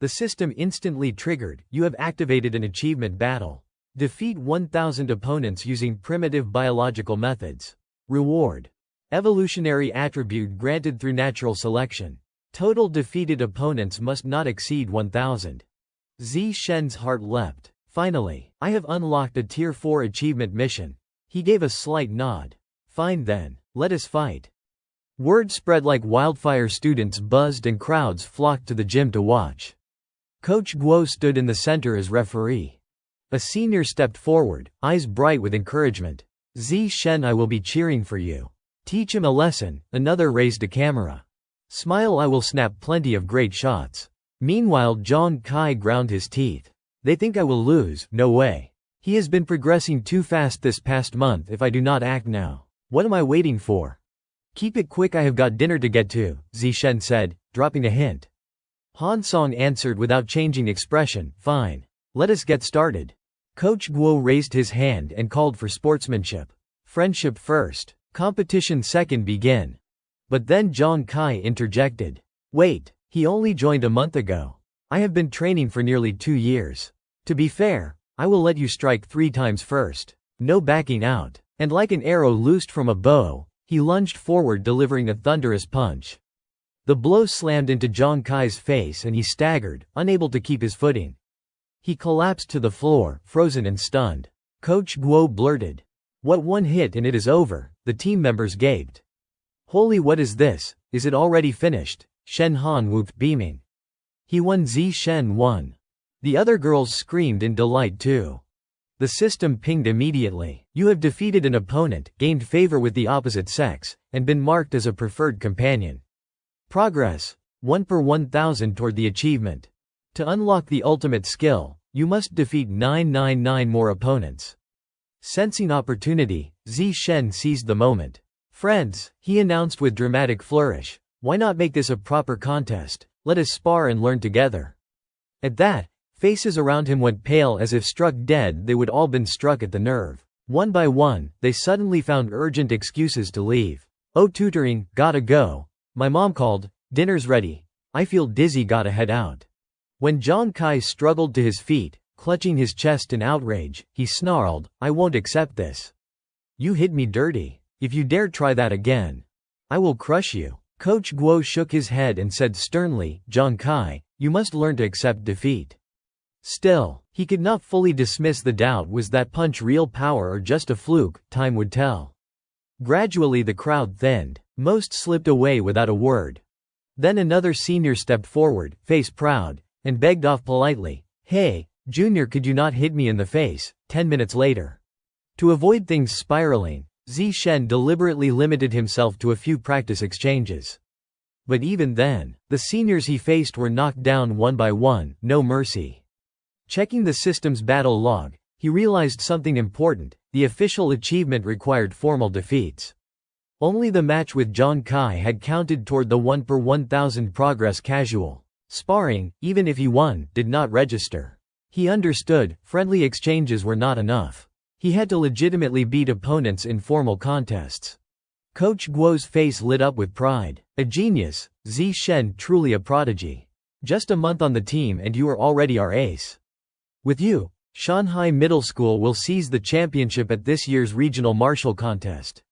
The system instantly triggered. "You have activated an achievement battle. Defeat 1,000 opponents using primitive biological methods. Reward: evolutionary attribute granted through natural selection. Total defeated opponents must not exceed 1,000. Zi Shen's heart leapt. "Finally, I have unlocked a Tier 4 achievement mission." He gave a slight nod. "Fine then, let us fight." Word spread like wildfire. Students buzzed and crowds flocked to the gym to watch. Coach Guo stood in the center as referee. A senior stepped forward, eyes bright with encouragement. "Zi Shen, I will be cheering for you. Teach him a lesson." Another raised a camera. "Smile, I will snap plenty of great shots." Meanwhile, Zhang Kai ground his teeth. "They think I will lose. No way. He has been progressing too fast this past month. If I do not act now, what am I waiting for? Keep it quick, I have got dinner to get to," Zi Shen said, dropping a hint. Han Song answered without changing expression. "Fine. Let us get started." Coach Guo raised his hand and called for sportsmanship. "Friendship first. Competition second, begin." But then Zhang Kai interjected. "Wait, he only joined a month ago. I have been training for nearly 2 years. To be fair, I will let you strike 3 times first. No backing out." And like an arrow loosed from a bow, he lunged forward, delivering a thunderous punch. The blow slammed into Zhang Kai's face and he staggered, unable to keep his footing. He collapsed to the floor, frozen and stunned. Coach Guo blurted, "What, one hit and it is over?" The team members gaped. "Holy, what is this? Is it already finished?" Shen Han whooped, beaming. "He won, Zi Shen won." The other girls screamed in delight too. The system pinged immediately. "You have defeated an opponent, gained favor with the opposite sex, and been marked as a preferred companion. Progress: 1 per 1,000 toward the achievement. To unlock the ultimate skill, You must defeat 999 more opponents. Sensing opportunity, Shen seized the moment. Friends, he announced with dramatic flourish, why not make this a proper contest? Let us spar and learn together. At that, faces around him went pale as if struck dead. They would all been struck at the nerve. One by one, they suddenly found urgent excuses to leave. Oh, tutoring, gotta go. My mom called, dinner's ready. I feel dizzy, gotta head out. When Zhang Kai struggled to his feet, clutching his chest in outrage, he snarled, I won't accept this. You hit me dirty. If you dare try that again, I will crush you. Coach Guo shook his head and said sternly, Zhang Kai, you must learn to accept defeat. Still, he could not fully dismiss the doubt. Was that punch real power or just a fluke? Time would tell. Gradually the crowd thinned. Most slipped away without a word. Then another senior stepped forward, face proud, and begged off politely, Hey, junior, could you not hit me in the face? 10 minutes later. To avoid things spiraling, Shen deliberately limited himself to a few practice exchanges. But even then, the seniors he faced were knocked down one by one, no mercy. Checking the system's battle log, he realized something important: the official achievement required formal defeats. Only the match with Zhang Kai had counted toward the 1 per 1,000 progress. Casual sparring, even if he won, did not register. He understood, friendly exchanges were not enough. He had to legitimately beat opponents in formal contests. Coach Guo's face lit up with pride. A genius, Shen, truly a prodigy. Just a month on the team and you are already our ace. With you, Shanghai Middle School will seize the championship at this year's regional martial contest.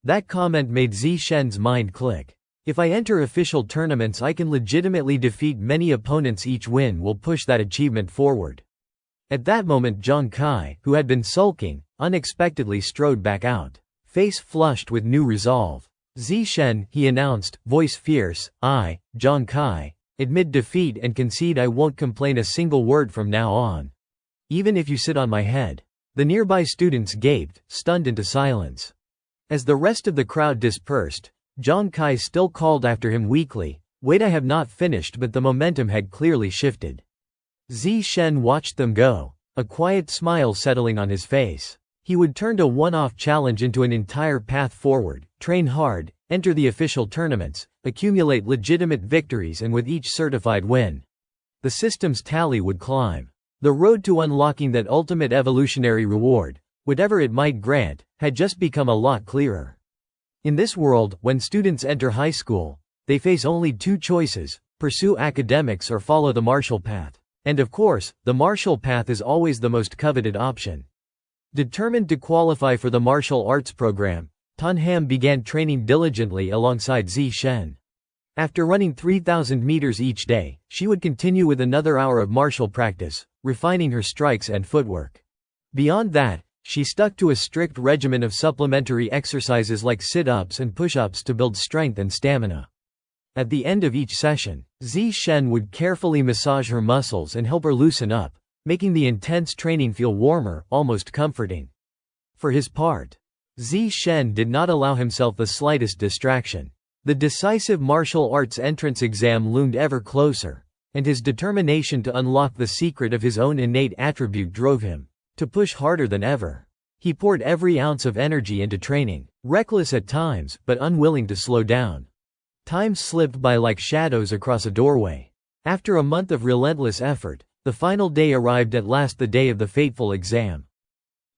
That comment made Shen's mind click. If I enter official tournaments, I can legitimately defeat many opponents. Each win will push that achievement forward. At that moment, Zhang Kai, who had been sulking, unexpectedly strode back out. Face flushed with new resolve. Shen, he announced, voice fierce, I, Zhang Kai, admit defeat and concede I won't complain a single word from now on. Even if you sit on my head. The nearby students gaped, stunned into silence. As the rest of the crowd dispersed, Zhang Kai still called after him weakly, wait, I have not finished. But the momentum had clearly shifted. Shen watched them go, a quiet smile settling on his face. He would turn a one-off challenge into an entire path forward, train hard, enter the official tournaments, accumulate legitimate victories, and with each certified win, the system's tally would climb. The road to unlocking that ultimate evolutionary reward, whatever it might grant, had just become a lot clearer. In this world, when students enter high school, they face only two choices: pursue academics or follow the martial path. And of course, the martial path is always the most coveted option. Determined to qualify for the martial arts program, Tan Ham began training diligently alongside Shen. After running 3,000 meters each day, she would continue with another hour of martial practice, refining her strikes and footwork. Beyond that, she stuck to a strict regimen of supplementary exercises like sit-ups and push-ups to build strength and stamina. At the end of each session, Shen would carefully massage her muscles and help her loosen up, making the intense training feel warmer, almost comforting. For his part, Shen did not allow himself the slightest distraction. The decisive martial arts entrance exam loomed ever closer, and his determination to unlock the secret of his own innate attribute drove him to push harder than ever. He poured every ounce of energy into training, reckless at times, but unwilling to slow down. Time slipped by like shadows across a doorway. After a month of relentless effort, the final day arrived at last, the day of the fateful exam.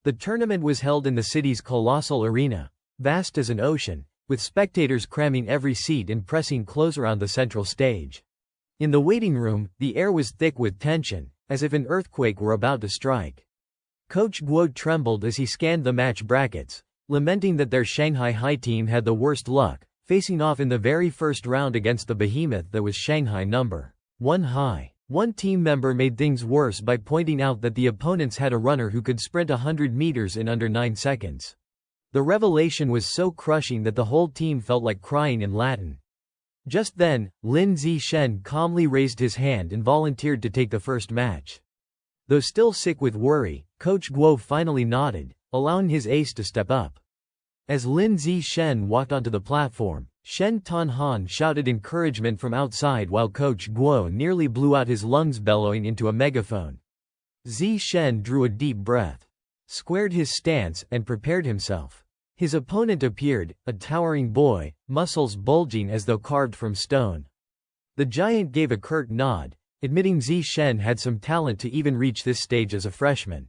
The tournament was held in the city's colossal arena, vast as an ocean, with spectators cramming every seat and pressing close around the central stage. In the waiting room, the air was thick with tension, as if an earthquake were about to strike. Coach Guo trembled as he scanned the match brackets, lamenting that their Shanghai High team had the worst luck, facing off in the very first round against the behemoth that was Shanghai number 1 High. One team member made things worse by pointing out that the opponents had a runner who could sprint 100 meters in under 9 seconds. The revelation was so crushing that the whole team felt like crying in Latin. Just then, Lin Shen calmly raised his hand and volunteered to take the first match. Though still sick with worry, Coach Guo finally nodded, allowing his ace to step up. As Lin Shen walked onto the platform, Shen Tanhan shouted encouragement from outside while Coach Guo nearly blew out his lungs, bellowing into a megaphone. Zi Shen drew a deep breath, squared his stance, and prepared himself. His opponent appeared, a towering boy, muscles bulging as though carved from stone. The giant gave a curt nod, admitting Zi Shen had some talent to even reach this stage as a freshman.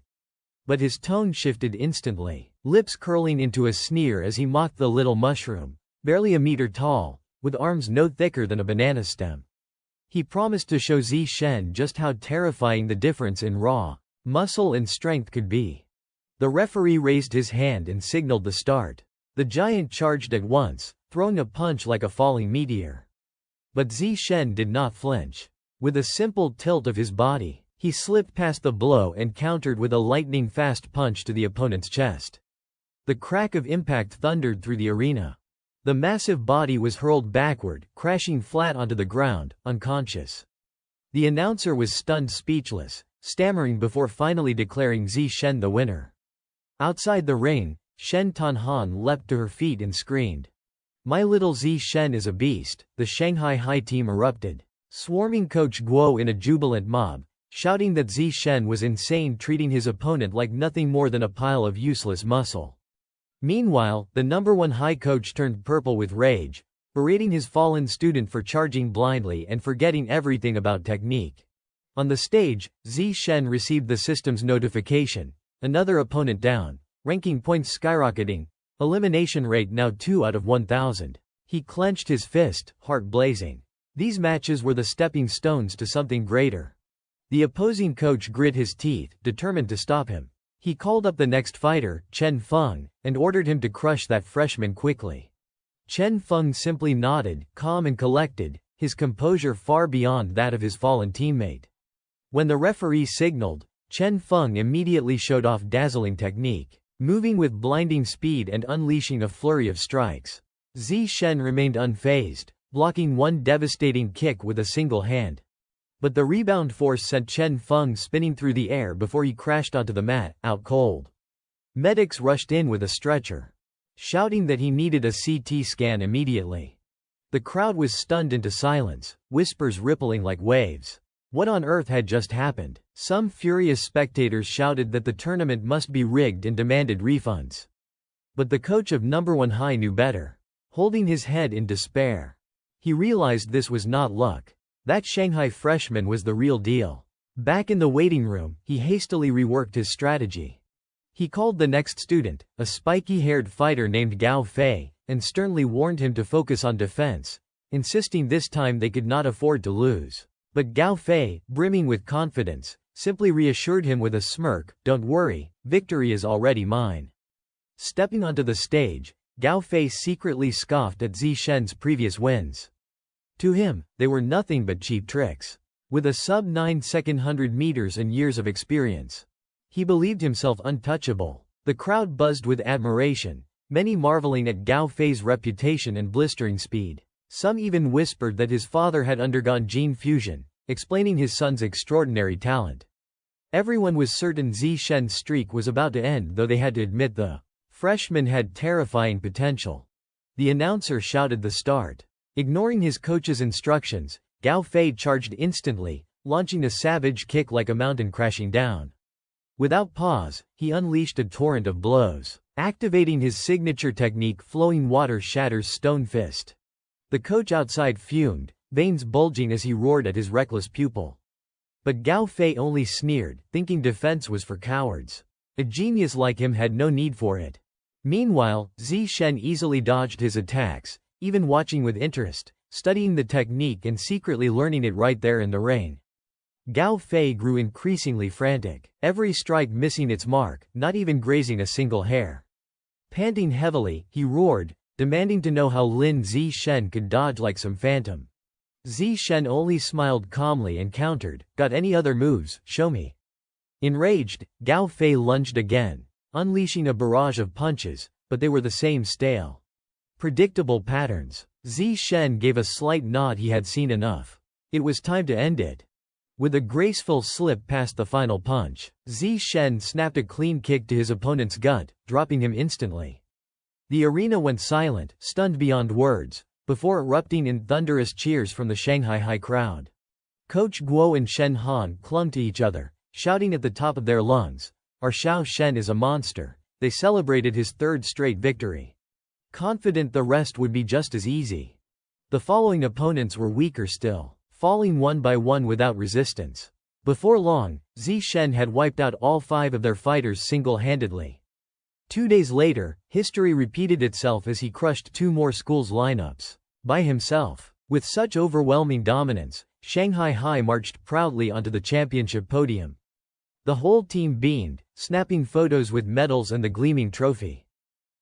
But his tone shifted instantly, lips curling into a sneer as he mocked the little mushroom, barely a meter tall, with arms no thicker than a banana stem. He promised to show Zi Shen just how terrifying the difference in raw muscle and strength could be. The referee raised his hand and signaled the start. The giant charged at once, throwing a punch like a falling meteor. But Zi Shen did not flinch. With a simple tilt of his body, he slipped past the blow and countered with a lightning-fast punch to the opponent's chest. The crack of impact thundered through the arena. The massive body was hurled backward, crashing flat onto the ground, unconscious. The announcer was stunned speechless, stammering before finally declaring Zi Shen the winner. Outside the ring, Shen Tanhan leapt to her feet and screamed, "My little Zi Shen is a beast!" The Shanghai High team erupted, swarming Coach Guo in a jubilant mob, shouting that Zi Shen was insane, treating his opponent like nothing more than a pile of useless muscle. Meanwhile, the #1 high coach turned purple with rage, berating his fallen student for charging blindly and forgetting everything about technique. On the stage, Zi Shen received the system's notification, another opponent down, ranking points skyrocketing, elimination rate now 2 out of 1,000. He clenched his fist, heart blazing. These matches were the stepping stones to something greater. The opposing coach grit his teeth, determined to stop him. He called up the next fighter, Chen Feng, and ordered him to crush that freshman quickly. Chen Feng simply nodded, calm and collected, his composure far beyond that of his fallen teammate. When the referee signaled, Chen Feng immediately showed off dazzling technique, moving with blinding speed and unleashing a flurry of strikes. Zi Shen remained unfazed, blocking one devastating kick with a single hand. But the rebound force sent Chen Feng spinning through the air before he crashed onto the mat, out cold. Medics rushed in with a stretcher, shouting that he needed a CT scan immediately. The crowd was stunned into silence, whispers rippling like waves. What on earth had just happened? Some furious spectators shouted that the tournament must be rigged and demanded refunds. But the coach of #1 High knew better. Holding his head in despair, he realized this was not luck. That Shanghai freshman was the real deal. Back in the waiting room, he hastily reworked his strategy. He called the next student, a spiky-haired fighter named Gao Fei, and sternly warned him to focus on defense, insisting this time they could not afford to lose. But Gao Fei, brimming with confidence, simply reassured him with a smirk, "Don't worry, victory is already mine." Stepping onto the stage, Gao Fei secretly scoffed at Zi Shen's previous wins. To him, they were nothing but cheap tricks. With a sub-9-second 100 meters and years of experience, he believed himself untouchable. The crowd buzzed with admiration, many marveling at Gao Fei's reputation and blistering speed. Some even whispered that his father had undergone gene fusion, explaining his son's extraordinary talent. Everyone was certain Zi Shen's streak was about to end, though they had to admit the freshman had terrifying potential. The announcer shouted the start. Ignoring his coach's instructions, Gao Fei charged instantly, launching a savage kick like a mountain crashing down. Without pause, he unleashed a torrent of blows, activating his signature technique, flowing water shatters stone fist. The coach outside fumed, veins bulging as he roared at his reckless pupil. But Gao Fei only sneered, thinking defense was for cowards. A genius like him had no need for it. Meanwhile, Zi Shen easily dodged his attacks, even watching with interest, studying the technique and secretly learning it right there in the ring. Gao Fei grew increasingly frantic, every strike missing its mark, not even grazing a single hair. Panting heavily, he roared, demanding to know how Lin Zi Shen could dodge like some phantom. Zi Shen only smiled calmly and countered, "Got any other moves? Show me." Enraged, Gao Fei lunged again, unleashing a barrage of punches, but they were the same stale, predictable patterns. Zi Shen gave a slight nod, he had seen enough. It was time to end it. With a graceful slip past the final punch, Zi Shen snapped a clean kick to his opponent's gut, dropping him instantly. The arena went silent, stunned beyond words, before erupting in thunderous cheers from the Shanghai High crowd. Coach Guo and Shen Han clung to each other, shouting at the top of their lungs, "Our Xiao Shen is a monster." They celebrated his third straight victory, confident the rest would be just as easy. The following opponents were weaker still, falling one by one without resistance. Before long, Zi Shen had wiped out all 5 of their fighters single-handedly. 2 days later, history repeated itself as he crushed 2 more schools' lineups by himself. With such overwhelming dominance, Shanghai High marched proudly onto the championship podium. The whole team beamed, snapping photos with medals and the gleaming trophy.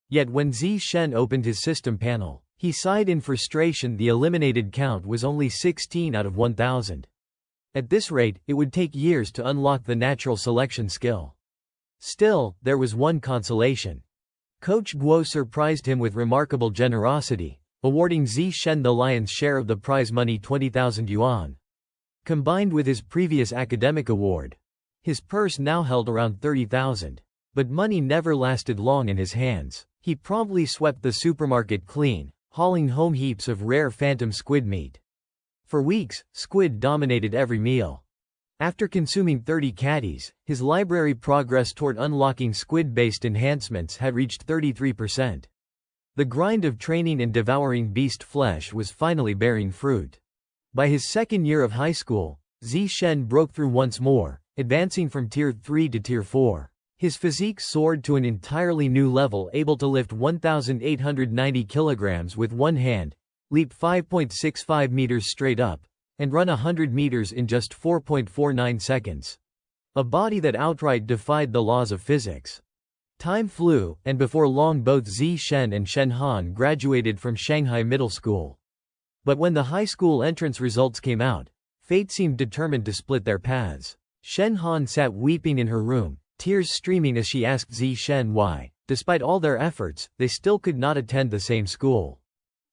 Yet when Zi Shen opened his system panel, he sighed in frustration. The eliminated count was only 16 out of 1,000. At this rate, it would take years to unlock the natural selection skill. Still, there was one consolation. Coach Guo surprised him with remarkable generosity, awarding Zi Shen the lion's share of the prize money, 20,000 yuan. Combined with his previous academic award, his purse now held around 30,000. But money never lasted long in his hands. He promptly swept the supermarket clean, hauling home heaps of rare phantom squid meat. For weeks, squid dominated every meal. After consuming 30 catties, his library progress toward unlocking squid-based enhancements had reached 33%. The grind of training and devouring beast flesh was finally bearing fruit. By his second year of high school, Zi Shen broke through once more, advancing from Tier 3 to Tier 4. His physique soared to an entirely new level, able to lift 1,890 kilograms with one hand, leap 5.65 meters straight up, and run 100 meters in just 4.49 seconds. A body that outright defied the laws of physics. Time flew, and before long both Zi Shen and Shen Han graduated from Shanghai Middle School. But when the high school entrance results came out, fate seemed determined to split their paths. Shen Han sat weeping in her room, tears streaming as she asked Zi Shen why, despite all their efforts, they still could not attend the same school.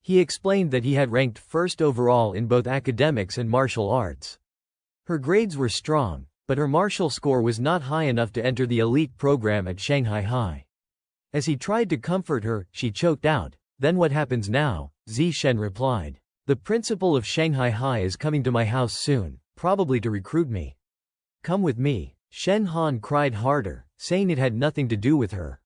He explained that he had ranked first overall in both academics and martial arts. Her grades were strong, but her martial score was not high enough to enter the elite program at Shanghai High. As he tried to comfort her, she choked out, "Then what happens now?" Zi Shen replied, "The principal of Shanghai High is coming to my house soon, probably to recruit me. Come with me." Shen Han cried harder, saying it had nothing to do with her.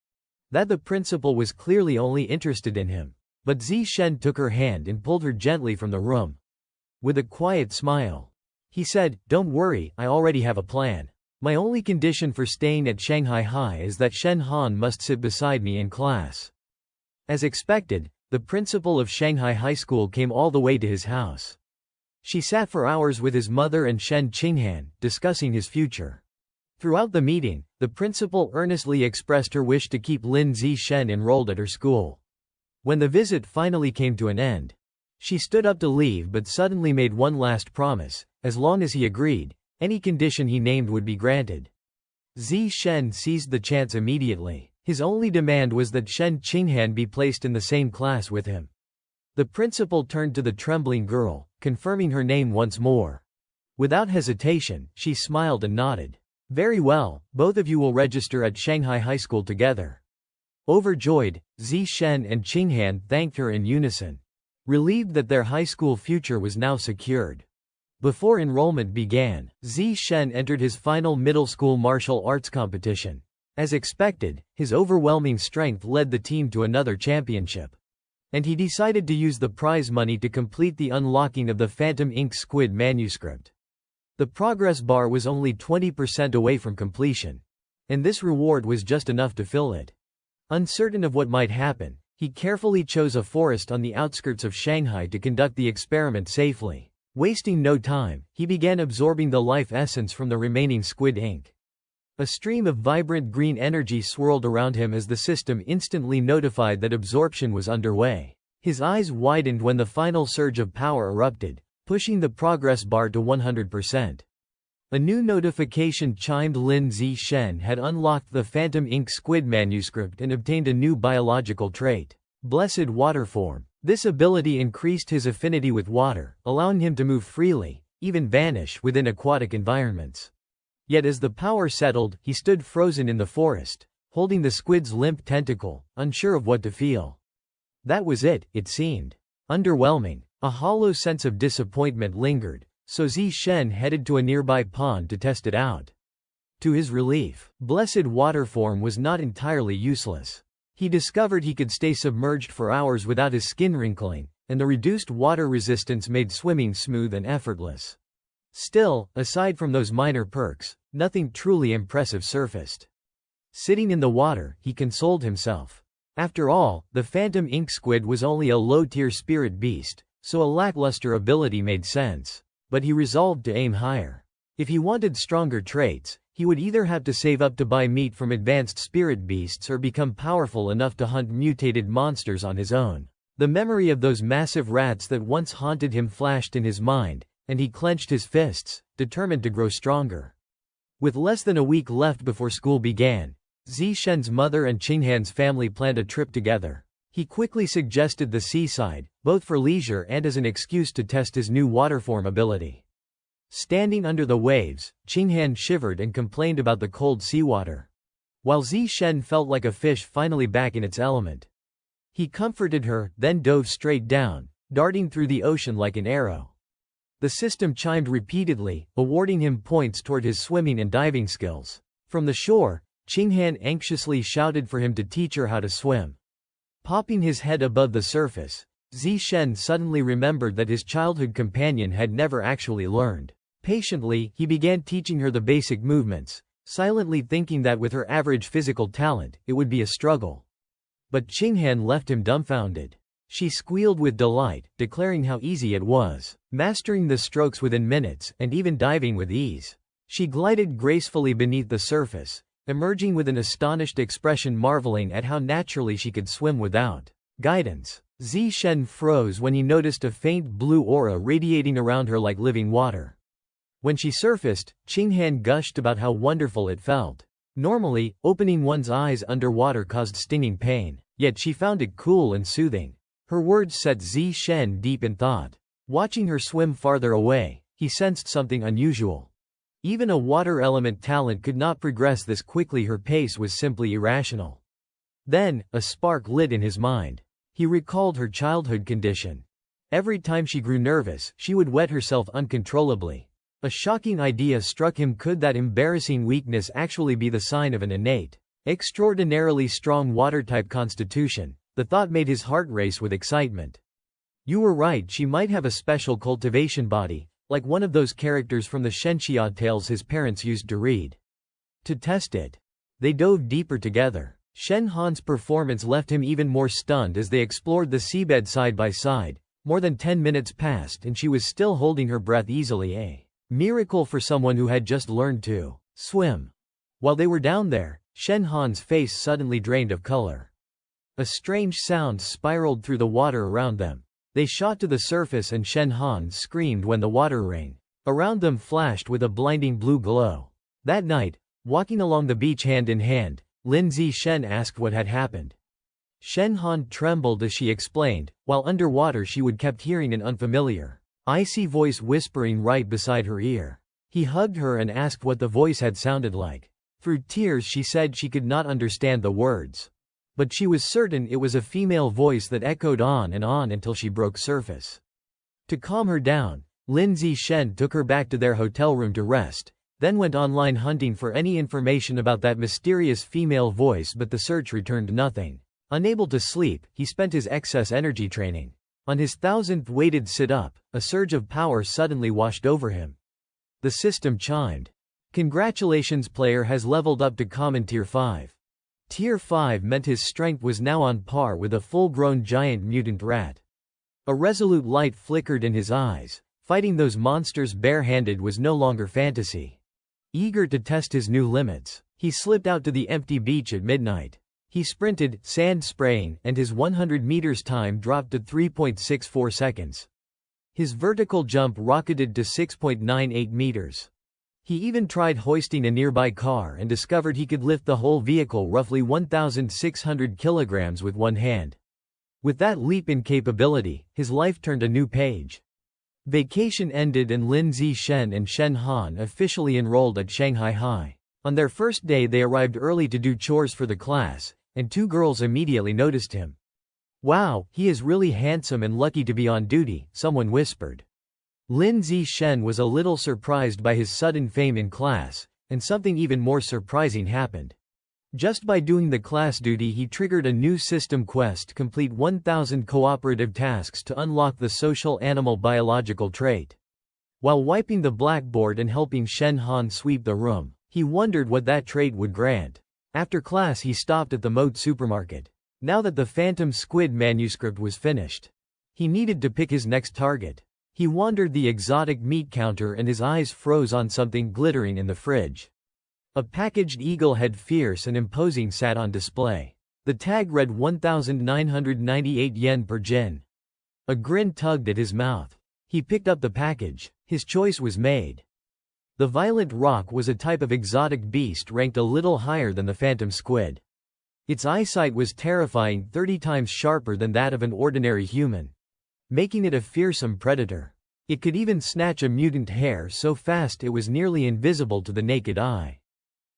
That the principal was clearly only interested in him. But Zi Shen took her hand and pulled her gently from the room. With a quiet smile, he said, "Don't worry, I already have a plan. My only condition for staying at Shanghai High is that Shen Han must sit beside me in class." As expected, the principal of Shanghai High School came all the way to his house. She sat for hours with his mother and Shen Qinghan, discussing his future. Throughout the meeting, the principal earnestly expressed her wish to keep Lin Zi Shen enrolled at her school. When the visit finally came to an end, she stood up to leave but suddenly made one last promise: as long as he agreed, any condition he named would be granted. Zi Shen seized the chance immediately. His only demand was that Shen Qinghan be placed in the same class with him. The principal turned to the trembling girl, confirming her name once more. Without hesitation, she smiled and nodded. "Very well, both of you will register at Shanghai High School together." Overjoyed, Zi Shen and Qinghan thanked her in unison, relieved that their high school future was now secured. Before enrollment began, Zi Shen entered his final middle school martial arts competition. As expected, his overwhelming strength led the team to another championship. And he decided to use the prize money to complete the unlocking of the Phantom Ink Squid manuscript. The progress bar was only 20% away from completion, and this reward was just enough to fill it. Uncertain of what might happen, he carefully chose a forest on the outskirts of Shanghai to conduct the experiment safely. Wasting no time, he began absorbing the life essence from the remaining squid ink. A stream of vibrant green energy swirled around him as the system instantly notified that absorption was underway. His eyes widened when the final surge of power erupted, pushing the progress bar to 100%. A new notification chimed. Lin Zi Shen had unlocked the Phantom Ink Squid manuscript and obtained a new biological trait, Blessed Water Form. This ability increased his affinity with water, allowing him to move freely, even vanish within aquatic environments. Yet as the power settled, he stood frozen in the forest, holding the squid's limp tentacle, unsure of what to feel. That was it seemed. Underwhelming. A hollow sense of disappointment lingered, so Zi Shen headed to a nearby pond to test it out. To his relief, blessed water form was not entirely useless. He discovered he could stay submerged for hours without his skin wrinkling, and the reduced water resistance made swimming smooth and effortless. Still, aside from those minor perks, nothing truly impressive surfaced. Sitting in the water, he consoled himself. After all, the phantom ink squid was only a low-tier spirit beast, so a lackluster ability made sense. But he resolved to aim higher. If he wanted stronger traits, he would either have to save up to buy meat from advanced spirit beasts or become powerful enough to hunt mutated monsters on his own. The memory of those massive rats that once haunted him flashed in his mind, and he clenched his fists, determined to grow stronger. With less than a week left before school began, Zishen's mother and Qinghan's family planned a trip together. He quickly suggested the seaside, both for leisure and as an excuse to test his new waterform ability. Standing under the waves, Qinghan shivered and complained about the cold seawater, while Zishen felt like a fish finally back in its element. He comforted her, then dove straight down, darting through the ocean like an arrow. The system chimed repeatedly, awarding him points toward his swimming and diving skills. From the shore, Qinghan anxiously shouted for him to teach her how to swim. Popping his head above the surface, Zishen suddenly remembered that his childhood companion had never actually learned. Patiently, he began teaching her the basic movements, silently thinking that with her average physical talent, it would be a struggle. But Qinghan left him dumbfounded. She squealed with delight, declaring how easy it was, mastering the strokes within minutes, and even diving with ease. She glided gracefully beneath the surface, emerging with an astonished expression, marveling at how naturally she could swim without guidance. Zishen froze when he noticed a faint blue aura radiating around her like living water. When she surfaced, Qinghan gushed about how wonderful it felt. Normally, opening one's eyes underwater caused stinging pain, yet she found it cool and soothing. Her words set Zishen deep in thought. Watching her swim farther away, he sensed something unusual. Even a water element talent could not progress this quickly. Her pace was simply irrational. Then, a spark lit in his mind. He recalled her childhood condition. Every time she grew nervous, she would wet herself uncontrollably. A shocking idea struck him. Could that embarrassing weakness actually be the sign of an innate, extraordinarily strong water-type constitution? The thought made his heart race with excitement. You were right, she might have a special cultivation body, like one of those characters from the Shenxia tales his parents used to read. To test it, they dove deeper together. Shen Han's performance left him even more stunned as they explored the seabed side by side. More than 10 minutes passed and she was still holding her breath easily, a miracle for someone who had just learned to swim. While they were down there, Shen Han's face suddenly drained of color. A strange sound spiraled through the water around them. They shot to the surface and Shen Han screamed when the water ring around them flashed with a blinding blue glow. That night, walking along the beach hand in hand, Lin Zishen asked what had happened. Shen Han trembled as she explained, while underwater she would kept hearing an unfamiliar, icy voice whispering right beside her ear. He hugged her and asked what the voice had sounded like. Through tears she said she could not understand the words. But she was certain it was a female voice that echoed on and on until she broke surface. To calm her down, Lin Zishen took her back to their hotel room to rest, then went online hunting for any information about that mysterious female voice, but the search returned nothing. Unable to sleep, he spent his excess energy training. On his 1000th weighted sit-up, a surge of power suddenly washed over him. The system chimed. Congratulations, player has leveled up to Common Tier 5. Tier 5 meant his strength was now on par with a full-grown giant mutant rat. A resolute light flickered in his eyes. Fighting those monsters bare-handed was no longer fantasy. Eager to test his new limits, he slipped out to the empty beach at midnight. He sprinted, sand spraying, and his 100 meters time dropped to 3.64 seconds. His vertical jump rocketed to 6.98 meters. He even tried hoisting a nearby car and discovered he could lift the whole vehicle, roughly 1,600 kilograms, with one hand. With that leap in capability, his life turned a new page. Vacation ended and Lin Zishen and Shen Han officially enrolled at Shanghai High. On their first day they arrived early to do chores for the class, and two girls immediately noticed him. "Wow, he is really handsome and lucky to be on duty," someone whispered. Lin Zishen was a little surprised by his sudden fame in class, and something even more surprising happened. Just by doing the class duty, he triggered a new system quest to complete 1,000 cooperative tasks to unlock the social animal biological trait. While wiping the blackboard and helping Shen Han sweep the room, he wondered what that trait would grant. After class, he stopped at the Moat supermarket. Now that the Phantom Squid manuscript was finished, he needed to pick his next target. He wandered the exotic meat counter and his eyes froze on something glittering in the fridge. A packaged eagle head, fierce and imposing, sat on display. The tag read 1,998 yen per jin. A grin tugged at his mouth. He picked up the package. His choice was made. The violent roc was a type of exotic beast ranked a little higher than the phantom squid. Its eyesight was terrifying, 30 times sharper than that of an ordinary human, making it a fearsome predator. It could even snatch a mutant hair so fast it was nearly invisible to the naked eye.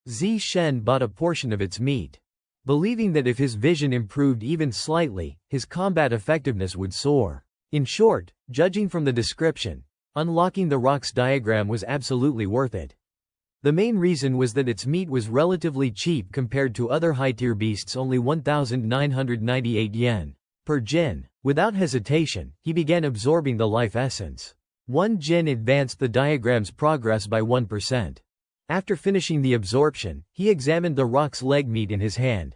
Zi Shen bought a portion of its meat, believing that if his vision improved even slightly, his combat effectiveness would soar. In short, judging from the description, unlocking the roc's diagram was absolutely worth it. The main reason was that its meat was relatively cheap compared to other high-tier beasts, only 1,998 yen per jin. Without hesitation, he began absorbing the life essence. 1 jin advanced the diagram's progress by 1%. After finishing the absorption, he examined the roc's leg meat in his hand.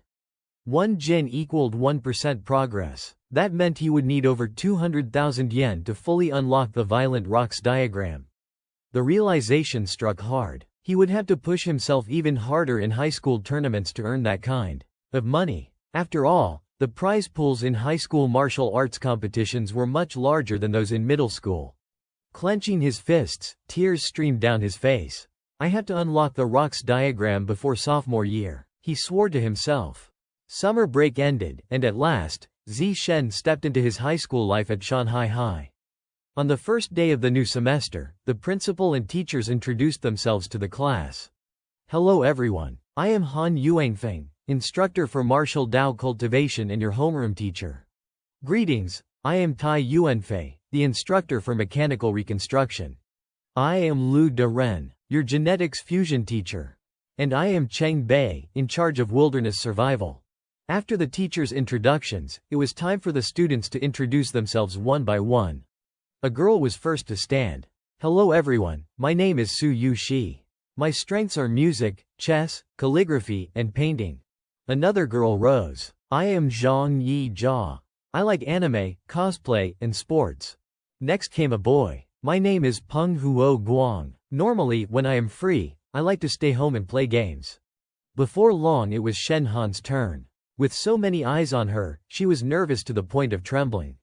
1 jin equaled 1% progress. That meant he would need over 200,000 yen to fully unlock the violent roc's diagram. The realization struck hard. He would have to push himself even harder in high school tournaments to earn that kind of money. After all, the prize pools in high school martial arts competitions were much larger than those in middle school. Clenching his fists, tears streamed down his face. I have to unlock the roc's diagram before sophomore year, he swore to himself. Summer break ended, and at last, Zi Shen stepped into his high school life at Shanghai High. On the first day of the new semester, the principal and teachers introduced themselves to the class. Hello everyone. I am Han Yuanfeng, instructor for martial Dao cultivation and your homeroom teacher. Greetings, I am Tai Yuanfei, the instructor for mechanical reconstruction. I am Lu Deren, your genetics fusion teacher. And I am Cheng Bei, in charge of wilderness survival. After the teachers' introductions, it was time for the students to introduce themselves one by one. A girl was first to stand. Hello everyone, my name is Su Yu Shi. My strengths are music, chess, calligraphy, and painting. Another girl rose. I am Zhang Yi Jia. I like anime, cosplay, and sports. Next came a boy. My name is Peng Huo Guang. Normally, when I am free, I like to stay home and play games. Before long it was Shen Han's turn. With so many eyes on her, she was nervous to the point of trembling.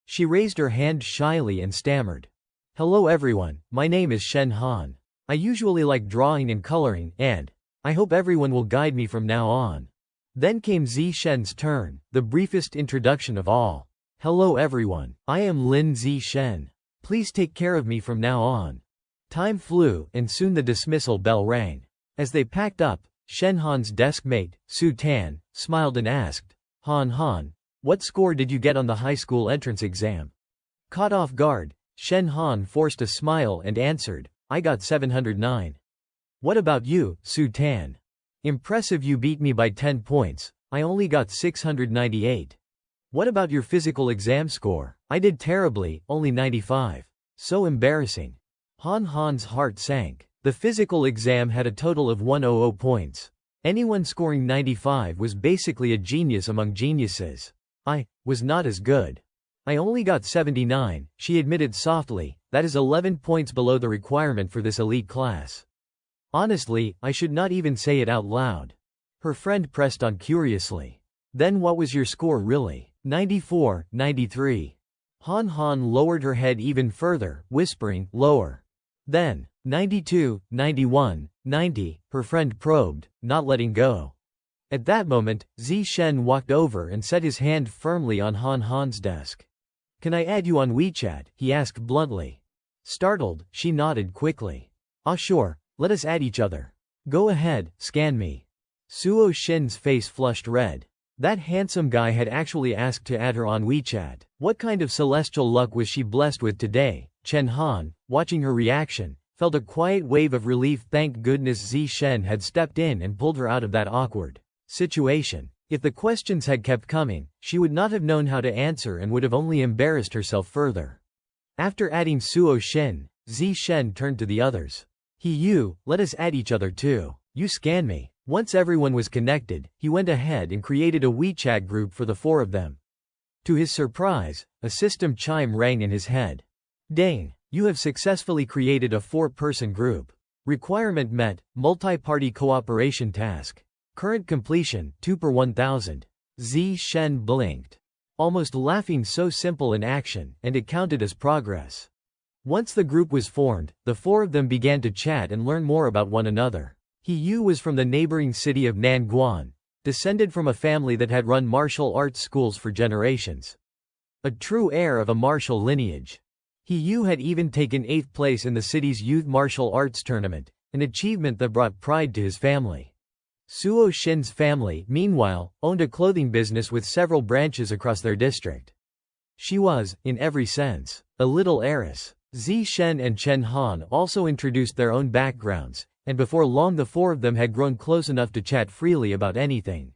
She raised her hand shyly and stammered. Hello everyone, my name is Shen Han. I usually like drawing and coloring, and I hope everyone will guide me from now on. Then came Zi Shen's turn, the briefest introduction of all. Hello everyone, I am Lin Zi Shen. Please take care of me from now on. Time flew, and soon the dismissal bell rang. As they packed up, Shen Han's deskmate, Su Tan, smiled and asked, Han, what score did you get on the high school entrance exam? Caught off guard, Shen Han forced a smile and answered, I got 709. What about you, Su Tan? Impressive, you beat me by 10 points, I only got 698. What about your physical exam score? I did terribly, only 95. So embarrassing. Han's heart sank. The physical exam had a total of 100 points. Anyone scoring 95 was basically a genius among geniuses. I was not as good. I only got 79, she admitted softly, that is 11 points below the requirement for this elite class. Honestly, I should not even say it out loud. Her friend pressed on curiously. Then what was your score really? 94, 93. Han lowered her head even further, whispering, lower. Then, 92, 91, 90, her friend probed, not letting go. At that moment, Zi Shen walked over and set his hand firmly on Han's desk. Can I add you on WeChat? He asked bluntly. Startled, she nodded quickly. Ah sure, let us add each other. Go ahead, scan me. Suo Shin's face flushed red. That handsome guy had actually asked to add her on WeChat. What kind of celestial luck was she blessed with today? Chen Han, watching her reaction, felt a quiet wave of relief. Thank goodness Zi Shen had stepped in and pulled her out of that awkward situation. If the questions had kept coming, she would not have known how to answer and would have only embarrassed herself further. After adding Suo Shin, Zi Shen turned to the others. You, let us add each other too. You scan me. Once everyone was connected, he went ahead and created a WeChat group for the four of them. To his surprise, a system chime rang in his head. Dang, you have successfully created a 4-person group. Requirement met, multi-party cooperation task. Current completion, 2 per 1000. Zi Shen blinked, almost laughing. So simple an action, and it counted as progress. Once the group was formed, the four of them began to chat and learn more about one another. Yu was from the neighboring city of Nanguan, descended from a family that had run martial arts schools for generations. A true heir of a martial lineage. Yu had even taken 8th place in the city's youth martial arts tournament, an achievement that brought pride to his family. Suo Shin's family, meanwhile, owned a clothing business with several branches across their district. She was, in every sense, a little heiress. Zi Shen and Chen Han also introduced their own backgrounds, and before long the four of them had grown close enough to chat freely about anything.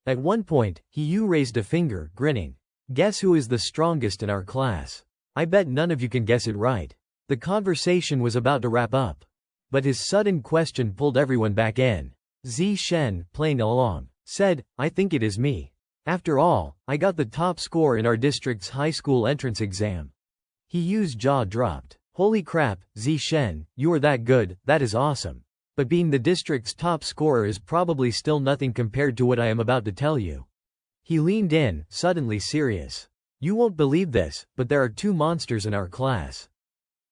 At one point, Yu raised a finger, grinning. Guess who is the strongest in our class? I bet none of you can guess it right. The conversation was about to wrap up, but his sudden question pulled everyone back in. Zi Shen, playing along, said, I think it is me. After all, I got the top score in our district's high school entrance exam. Yu's jaw dropped. Holy crap, Zi Shen, you are that good, that is awesome. But being the district's top scorer is probably still nothing compared to what I am about to tell you. He leaned in, suddenly serious. You won't believe this, but there are 2 monsters in our class.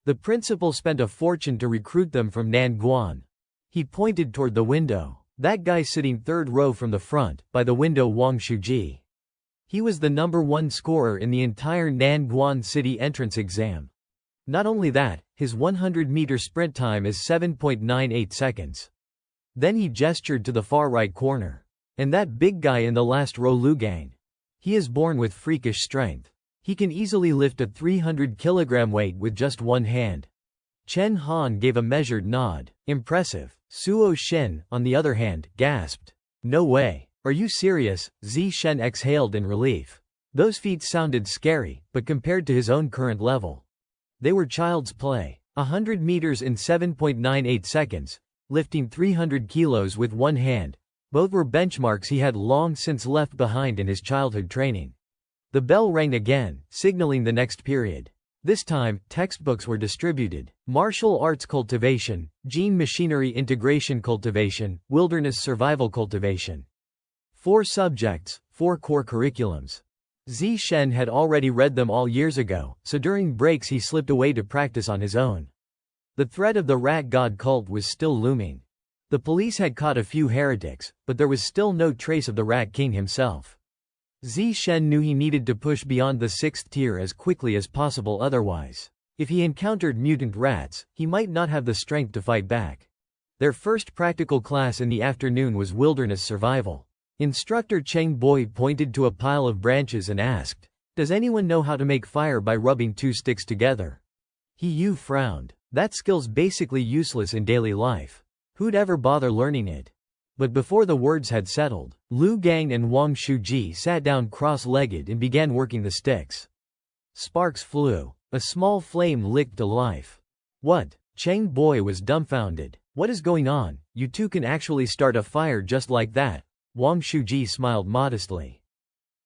The principal spent a fortune to recruit them from Nanguan. He pointed toward the window. That guy sitting 3rd row from the front, by the window, Wang Shuji. He was the number 1 scorer in the entire Nanguan city entrance exam. Not only that, his 100-meter sprint time is 7.98 seconds. Then he gestured to the far right corner. And that big guy in the last row, Lu Gang. He is born with freakish strength. He can easily lift a 300-kilogram weight with just one hand. Chen Han gave a measured nod. Impressive. Suo Shin, on the other hand, gasped. No way. Are you serious? Zi Shen exhaled in relief. Those feats sounded scary, but compared to his own current level, they were child's play. 100 meters in 7.98 seconds, lifting 300 kilos with one hand. Both were benchmarks he had long since left behind in his childhood training. The bell rang again, signaling the next period. This time, textbooks were distributed. Martial arts cultivation, gene machinery integration cultivation, wilderness survival cultivation. 4 subjects, 4 core curriculums. Zi Shen had already read them all years ago, so during breaks he slipped away to practice on his own. The threat of the rat god cult was still looming. The police had caught a few heretics, but there was still no trace of the rat king himself. Zi Shen knew he needed to push beyond the 6th tier as quickly as possible, otherwise, if he encountered mutant rats, he might not have the strength to fight back. Their first practical class in the afternoon was wilderness survival. Instructor Cheng Boi pointed to a pile of branches and asked, "Does anyone know how to make fire by rubbing 2 sticks together?" Yu frowned. That skill's basically useless in daily life. Who'd ever bother learning it? But before the words had settled, Lu Gang and Wang Shuji sat down cross-legged and began working the sticks. Sparks flew. A small flame licked to life. What? Cheng Boi was dumbfounded. What is going on? You two can actually start a fire just like that. Wang Shuji smiled modestly.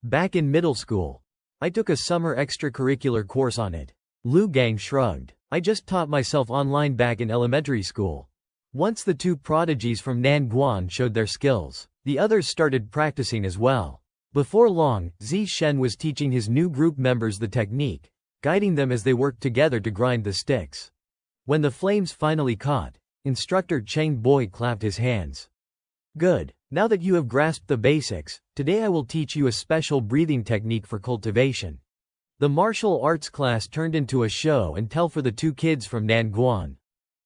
Back in middle school, I took a summer extracurricular course on it. Lu Gang shrugged. I just taught myself online back in elementary school. Once the 2 prodigies from Nanguan showed their skills, the others started practicing as well. Before long, Zi Shen was teaching his new group members the technique, guiding them as they worked together to grind the sticks. When the flames finally caught, Instructor Cheng Boi clapped his hands. Good. Now that you have grasped the basics, today I will teach you a special breathing technique for cultivation. The martial arts class turned into a show and tell for the 2 kids from Nanguan.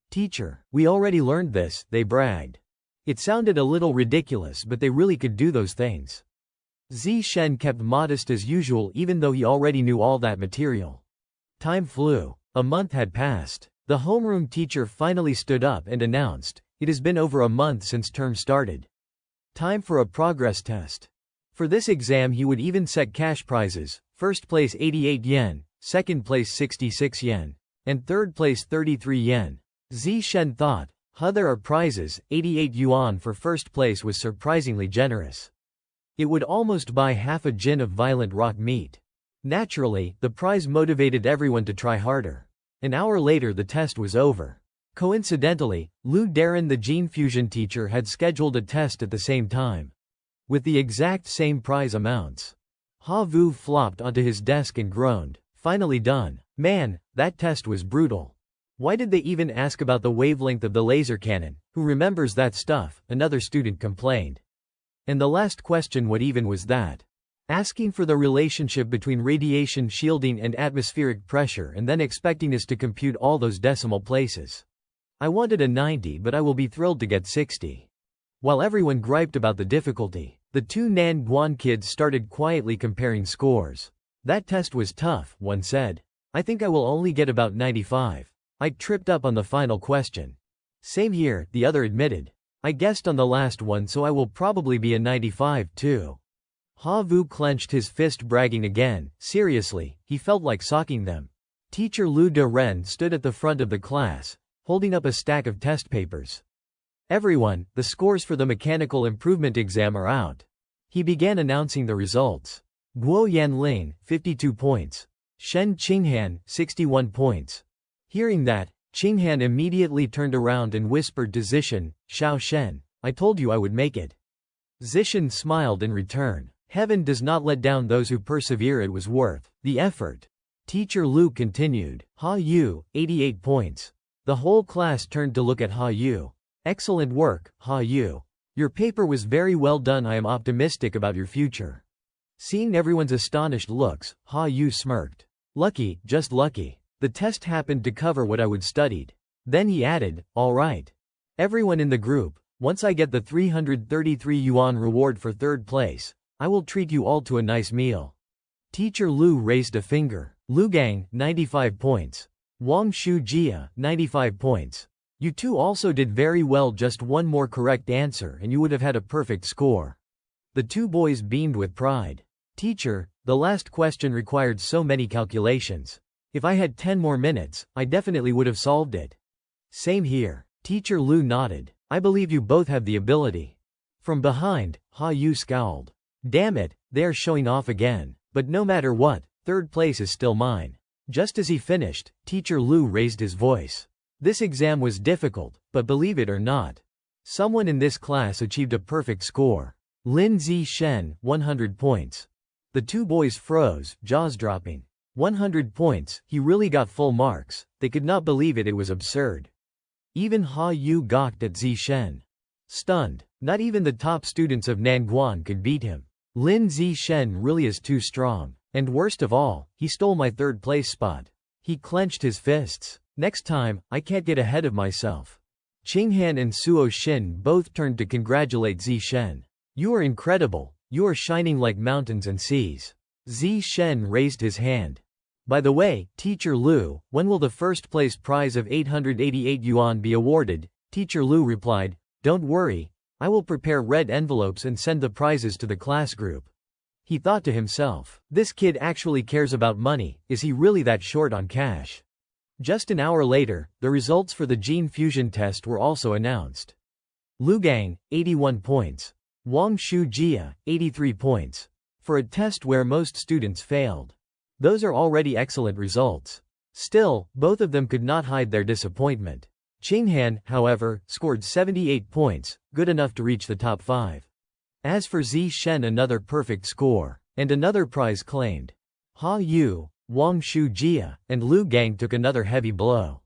Teacher, we already learned this, they bragged. It sounded a little ridiculous, but they really could do those things. Zi Shen kept modest as usual even though he already knew all that material. Time flew. A month had passed. The homeroom teacher finally stood up and announced, "It has been over a month since term started. Time for a progress test." For this exam he would even set cash prizes, first place 88 yen, second place 66 yen, and third place 33 yen. Zishen thought, there are prizes. 88 yuan for first place was surprisingly generous. It would almost buy half a gin of violent rock meat. Naturally, the prize motivated everyone to try harder. An hour later the test was over. Coincidentally, Lu Darren, the gene fusion teacher, had scheduled a test at the same time, with the exact same prize amounts. Ha Vu flopped onto his desk and groaned, "Finally done. Man, that test was brutal. Why did they even ask about the wavelength of the laser cannon? Who remembers that stuff?" another student complained. And the last question, what even was that? Asking for the relationship between radiation shielding and atmospheric pressure and then expecting us to compute all those decimal places. I wanted a 90, but I will be thrilled to get 60. While everyone griped about the difficulty, the two Nan Guan kids started quietly comparing scores. "That test was tough," one said. "I think I will only get about 95. I tripped up on the final question." "Same here," the other admitted. "I guessed on the last one, so I will probably be a 95 too." Ha Vu clenched his fist, bragging again. Seriously, he felt like socking them. Teacher Lu De Ren stood at the front of the class, holding up a stack of test papers. "Everyone, the scores for the mechanical improvement exam are out." He began announcing the results. Guo Yanling, 52 points. Shen Qinghan, 61 points. Hearing that, Qinghan immediately turned around and whispered to Zishan, "Xiao Shen, I told you I would make it." Zishan smiled in return. Heaven does not let down those who persevere. It was worth the effort. Teacher Lu continued. Ha Yu, 88 points. The whole class turned to look at Ha Yu. "Excellent work, Ha Yu. Your paper was very well done. I am optimistic about your future." Seeing everyone's astonished looks, Ha Yu smirked. "Lucky, just lucky. The test happened to cover what I would studied." Then he added, "All right. Everyone in the group, once I get the 333 yuan reward for third place, I will treat you all to a nice meal." Teacher Lu raised a finger. "Lu Gang, 95 points. Wang Shu Jia, 95 points. You two also did very well. Just one more correct answer and you would have had a perfect score." The two boys beamed with pride. "Teacher, the last question required so many calculations. If I had 10 more minutes, I definitely would have solved it." "Same here." Teacher Lu nodded. "I believe you both have the ability." From behind, Ha Yu scowled. "Damn it, they are showing off again. But no matter what, third place is still mine." Just as he finished, Teacher Lu raised his voice. "This exam was difficult, but believe it or not, someone in this class achieved a perfect score. Lin Zishen, 100 points." The two boys froze, jaws dropping. 100 points, he really got full marks. They could not believe it. It was absurd. Even Ha Yu gawked at Zishen. Stunned, not even the top students of Nanguan could beat him. Lin Zishen really is too strong. And worst of all, he stole my third place spot. He clenched his fists. "Next time, I can't get ahead of myself." Qinghan and Suo Shin both turned to congratulate Zishen. "You are incredible. You are shining like mountains and seas." Zishen raised his hand. "By the way, Teacher Lu, when will the first place prize of 888 yuan be awarded?" Teacher Lu replied, "Don't worry, I will prepare red envelopes and send the prizes to the class group." He thought to himself, this kid actually cares about money. Is he really that short on cash? Just an hour later, the results for the gene fusion test were also announced. Lu Gang, 81 points. Wang Shu Jia, 83 points. For a test where most students failed. Those are already excellent results. Still, both of them could not hide their disappointment. Qinghan, however, scored 78 points, good enough to reach the top 5. As for Zishen, another perfect score, and another prize claimed. Ha Yu, Wang Shu Jia, and Lu Gang took another heavy blow.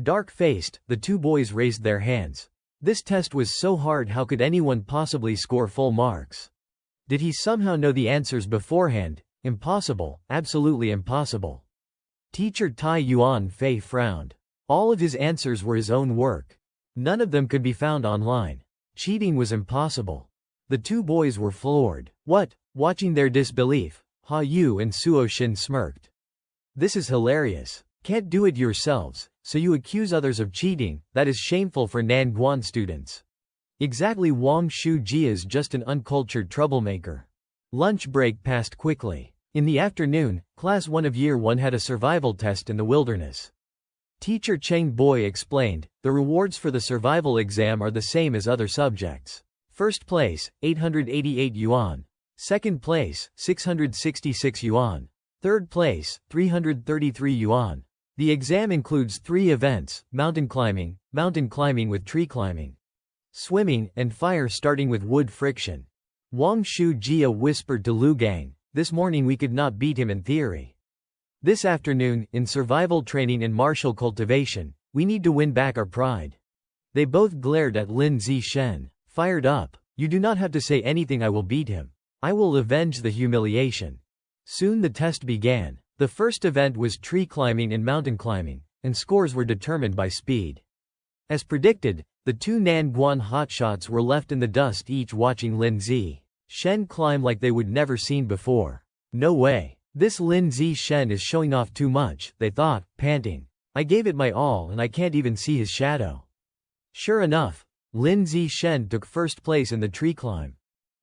Dark-faced, the two boys raised their hands. This test was so hard, how could anyone possibly score full marks? Did he somehow know the answers beforehand? Impossible, absolutely impossible. Teacher Tai Yuan Fei frowned. All of his answers were his own work. None of them could be found online. Cheating was impossible. The two boys were floored. "What?" Watching their disbelief, Ha Yu and Suo Shin smirked. "This is hilarious. Can't do it yourselves. So you accuse others of cheating, that is shameful for Nanguan students. Exactly, Wang Shu-ji is just an uncultured troublemaker. Lunch break passed quickly. In the afternoon, Class 1 of Year 1 had a survival test in the wilderness. Teacher Cheng Boy explained, the rewards for the survival exam are the same as other subjects. First place, 888 yuan. Second place, 666 yuan. Third place, 333 yuan. The exam includes 3 events, mountain climbing with tree climbing, swimming, and fire starting with wood friction. Wang Shu-jia whispered to Lu Gang, this morning we could not beat him in theory. This afternoon, in survival training and martial cultivation, we need to win back our pride. They both glared at Lin Zishen. Fired up. You do not have to say anything, I will beat him. I will avenge the humiliation. Soon the test began. The first event was tree climbing and mountain climbing, and scores were determined by speed. As predicted, the 2 Nanguan hotshots were left in the dust, each watching Lin Zishen climb like they would never seen before. No way. This Lin Zishen is showing off too much, they thought, panting. I gave it my all and I can't even see his shadow. Sure enough, Lin Zishen took first place in the tree climb.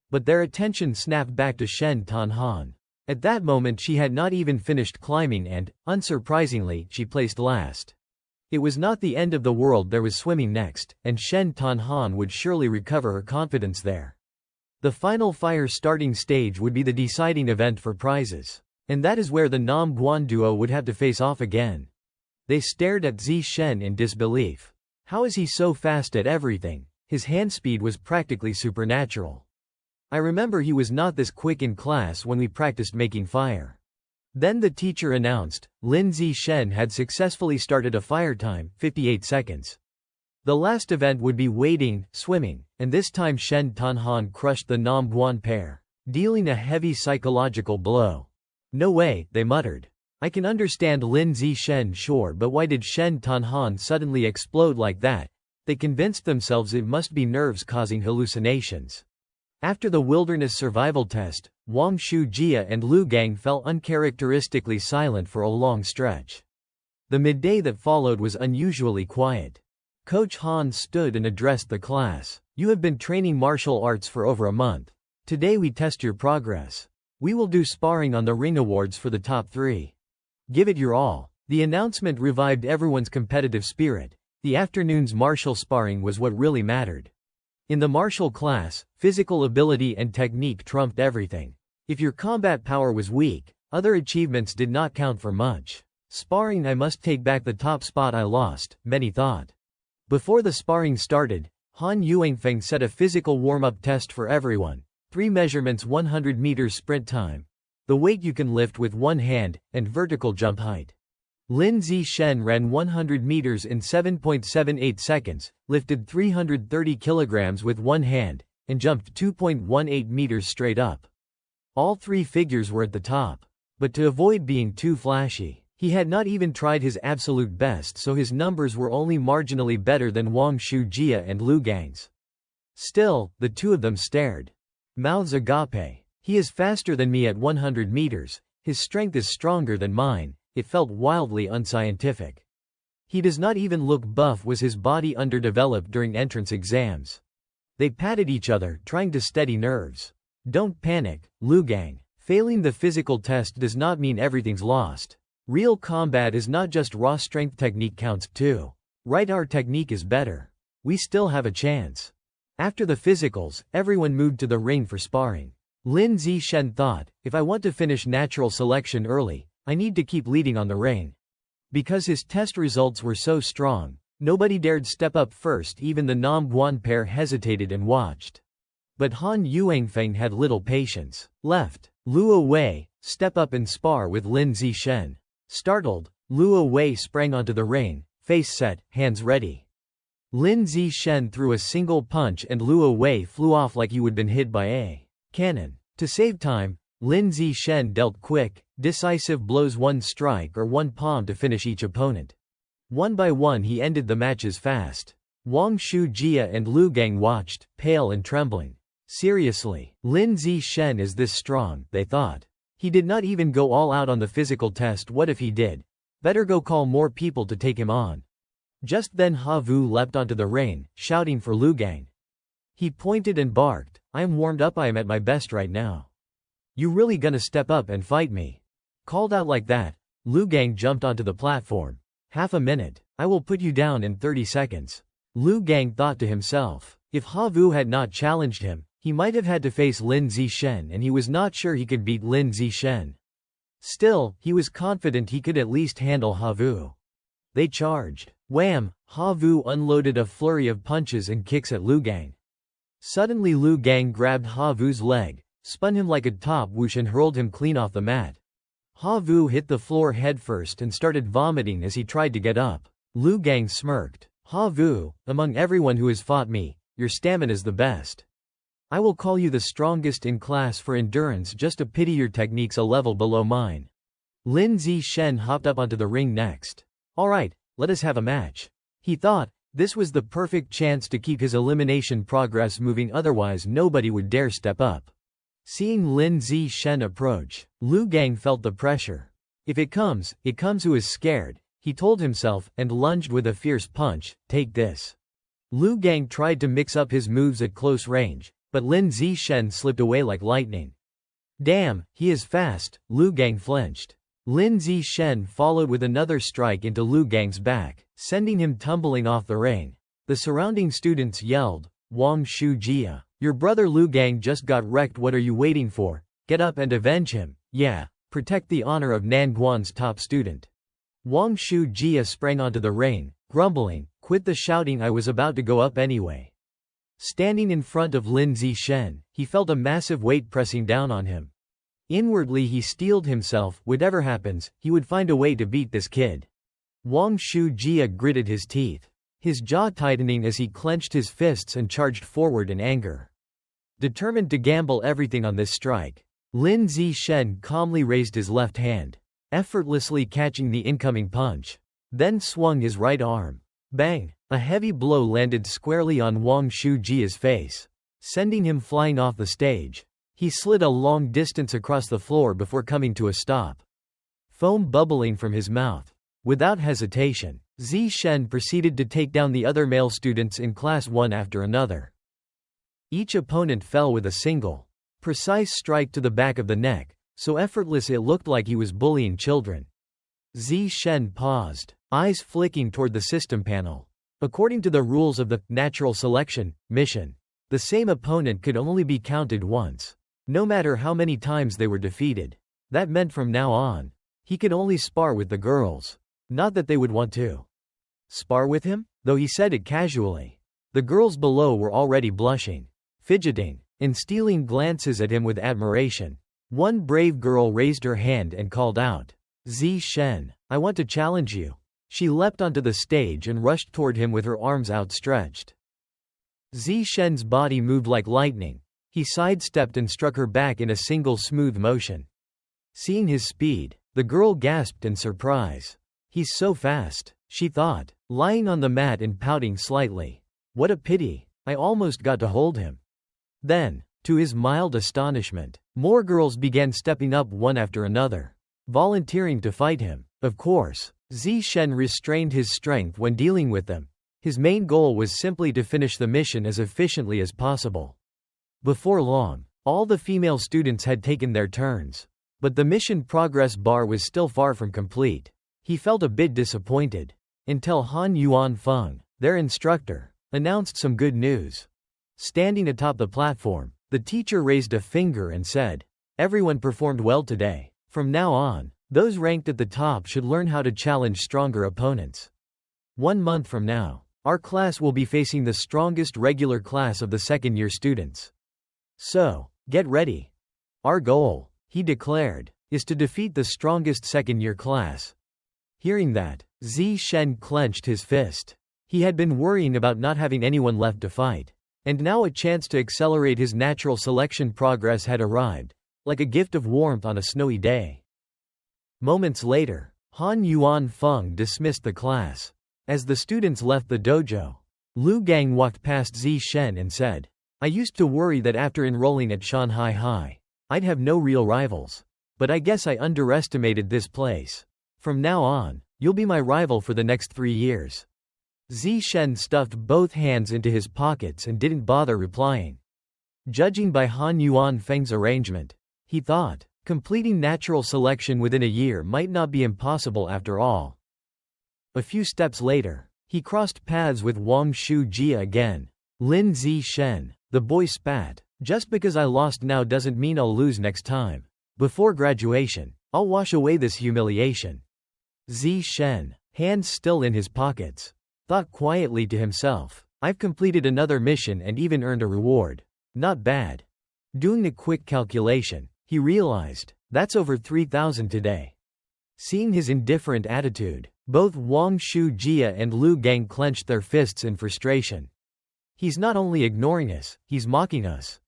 But their attention snapped back to Shen Tanhan. At that moment she had not even finished climbing and, unsurprisingly, she placed last. It was not the end of the world, there was swimming next, and Shen Tanhan would surely recover her confidence there. The final fire starting stage would be the deciding event for prizes. And that is where the Nam Guan duo would have to face off again. They stared at Zishen in disbelief. How is he so fast at everything? His hand speed was practically supernatural. I remember he was not this quick in class when we practiced making fire. Then the teacher announced, Lin Zishen had successfully started a fire time, 58 seconds. The last event would be wading, swimming, and this time Shen Tanhan crushed the Nam Guan pair, dealing a heavy psychological blow. No way, they muttered. I can understand Lin Zishen, sure, but why did Shen Tanhan suddenly explode like that? They convinced themselves it must be nerves causing hallucinations. After the wilderness survival test, Wang Shu-jia and Lu Gang fell uncharacteristically silent for a long stretch. The midday that followed was unusually quiet. Coach Han stood and addressed the class. You have been training martial arts for over a month. Today we test your progress. We will do sparring on the ring awards for the top 3. Give it your all. The announcement revived everyone's competitive spirit. The afternoon's martial sparring was what really mattered. In the martial class, physical ability and technique trumped everything. If your combat power was weak, other achievements did not count for much. Sparring, I must take back the top spot I lost, many thought. Before the sparring started, Han Yuanfeng set a physical warm-up test for everyone. 3 measurements, 100 meters sprint time, the weight you can lift with one hand, and vertical jump height. Lin Zishen ran 100 meters in 7.78 seconds, lifted 330 kilograms with one hand, and jumped 2.18 meters straight up. All 3 figures were at the top. But to avoid being too flashy, he had not even tried his absolute best, so his numbers were only marginally better than Wang Shu-jia and Lu Gang's. Still, the two of them stared. Mouths agape. He is faster than me at 100 meters, his strength is stronger than mine. It felt wildly unscientific. He does not even look buff. Was his body underdeveloped during entrance exams? They patted each other, trying to steady nerves. Don't panic, Lu Gang. Failing the physical test does not mean everything's lost. Real combat is not just raw strength, technique counts too. Right, our technique is better. We still have a chance. After the physicals, everyone moved to the ring for sparring. Lin Zishen thought, if I want to finish natural selection early, I need to keep leading on the ring. Because his test results were so strong, nobody dared step up first. Even the Nam Guan pair hesitated and watched. But Han Yuanfeng had little patience. Left. Luo Wei, step up and spar with Lin Zishen. Startled, Luo Wei sprang onto the ring, face set, hands ready. Lin Zishen threw a single punch and Luo Wei flew off like he would been hit by a cannon. To save time, Lin Zishen dealt quick, decisive blows, one strike or one palm to finish each opponent. One by one he ended the matches fast. Wang Shu-jia and Lu Gang watched, pale and trembling. Seriously, Lin Zishen is this strong, they thought. He did not even go all out on the physical test. What if he did? Better go call more people to take him on. Just then Ha Vu leapt onto the ring, shouting for Lu Gang. He pointed and barked, "I am warmed up, I am at my best right now. You really gonna step up and fight me?" Called out like that, Lu Gang jumped onto the platform. "Half a minute. I will put you down in 30 seconds. Lu Gang thought to himself. If Ha Vu had not challenged him, he might have had to face Lin Zishen, and he was not sure he could beat Lin Zishen. Still, he was confident he could at least handle Ha Vu. They charged. Wham! Ha Vu unloaded a flurry of punches and kicks at Lu Gang. Suddenly Lu Gang grabbed Ha Vu's leg, spun him like a top whoosh and hurled him clean off the mat. Ha Vu hit the floor headfirst and started vomiting as he tried to get up. Lu Gang smirked. "Ha Vu, among everyone who has fought me, your stamina's the best. I will call you the strongest in class for endurance, just a pity your technique's a level below mine." Lin Zishen hopped up onto the ring next. "Alright, let us have a match." He thought, this was the perfect chance to keep his elimination progress moving, otherwise nobody would dare step up. Seeing Lin Zishen approach, Lu Gang felt the pressure. If it comes, who is scared, he told himself, and lunged with a fierce punch. "Take this." Lu Gang tried to mix up his moves at close range, but Lin Zishen slipped away like lightning. "Damn, he is fast," Lu Gang flinched. Lin Zishen followed with another strike into Lu Gang's back, sending him tumbling off the ring. The surrounding students yelled, "Wang Shujia, your brother Lu Gang just got wrecked, what are you waiting for? Get up and avenge him. Yeah, protect the honor of Nanguan's top student." Wang Shujia sprang onto the ring, grumbling, "Quit the shouting, I was about to go up anyway." Standing in front of Lin Zishen, he felt a massive weight pressing down on him. Inwardly he steeled himself, whatever happens, he would find a way to beat this kid. Wang Shujia gritted his teeth, his jaw tightening as he clenched his fists and charged forward in anger. Determined to gamble everything on this strike, Lin Zishen calmly raised his left hand, effortlessly catching the incoming punch, then swung his right arm. Bang! A heavy blow landed squarely on Wang Shujia's face, sending him flying off the stage. He slid a long distance across the floor before coming to a stop, foam bubbling from his mouth. Without hesitation, Zishen proceeded to take down the other male students in class one after another. Each opponent fell with a single, precise strike to the back of the neck, so effortless it looked like he was bullying children. Zishen paused, eyes flicking toward the system panel. According to the rules of the natural selection mission, the same opponent could only be counted once, no matter how many times they were defeated. That meant from now on, he could only spar with the girls. Not that they would want to spar with him, though he said it casually. The girls below were already blushing, fidgeting, and stealing glances at him with admiration. One brave girl raised her hand and called out, "Zishen, I want to challenge you." She leapt onto the stage and rushed toward him with her arms outstretched. Zishen's body moved like lightning. He sidestepped and struck her back in a single smooth motion. Seeing his speed, the girl gasped in surprise. "He's so fast," she thought, lying on the mat and pouting slightly. "What a pity, I almost got to hold him." Then, to his mild astonishment, more girls began stepping up one after another, volunteering to fight him. Of course, Zishen restrained his strength when dealing with them. His main goal was simply to finish the mission as efficiently as possible. Before long, all the female students had taken their turns, but the mission progress bar was still far from complete. He felt a bit disappointed, until Han Yuan Feng, their instructor, announced some good news. Standing atop the platform, the teacher raised a finger and said, "Everyone performed well today. From now on, those ranked at the top should learn how to challenge stronger opponents. 1 month from now, our class will be facing the strongest regular class of the second-year students. So, get ready. Our goal," he declared, "is to defeat the strongest second-year class." Hearing that, Zishen clenched his fist. He had been worrying about not having anyone left to fight, and now a chance to accelerate his natural selection progress had arrived, like a gift of warmth on a snowy day. Moments later, Han Yuan Feng dismissed the class. As the students left the dojo, Lu Gang walked past Zishen and said, "I used to worry that after enrolling at Shanghai High, I'd have no real rivals. But I guess I underestimated this place. From now on, you'll be my rival for the next 3 years." Shen stuffed both hands into his pockets and didn't bother replying. Judging by Han Yuanfeng's arrangement, he thought, completing natural selection within a year might not be impossible after all. A few steps later, he crossed paths with Wang Shujia again. Lin Shen, the boy spat. Just because I lost now doesn't mean I'll lose next time. Before graduation, I'll wash away this humiliation. Shen, hands still in his pockets, thought quietly to himself, I've completed another mission and even earned a reward. Not bad. Doing a quick calculation, he realized, that's over 3,000 today. Seeing his indifferent attitude, both Wang Shujia and Lu Gang clenched their fists in frustration. He's not only ignoring us, he's mocking us.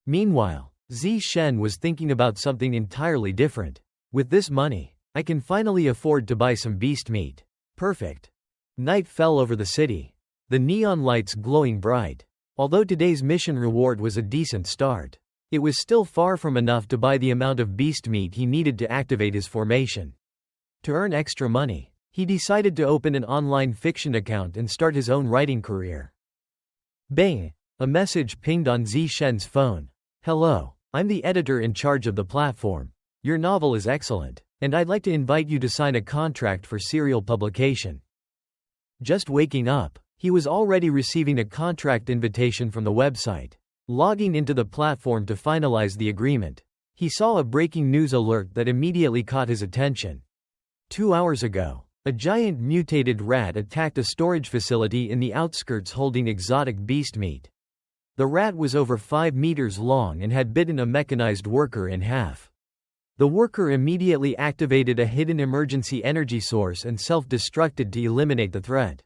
Meanwhile, Shen was thinking about something entirely different. With this money, I can finally afford to buy some beast meat. Perfect. Night fell over the city, the neon lights glowing bright. Although today's mission reward was a decent start, it was still far from enough to buy the amount of beast meat he needed to activate his formation. To earn extra money, he decided to open an online fiction account and start his own writing career. Bang! A message pinged on Shen's phone. Hello, I'm the editor in charge of the platform. Your novel is excellent, and I'd like to invite you to sign a contract for serial publication. Just waking up, he was already receiving a contract invitation from the website. Logging into the platform to finalize the agreement, he saw a breaking news alert that immediately caught his attention. 2 hours ago, a giant mutated rat attacked a storage facility in the outskirts holding exotic beast meat. The rat was over 5 meters long and had bitten a mechanized worker in half. The worker immediately activated a hidden emergency energy source and self-destructed to eliminate the threat,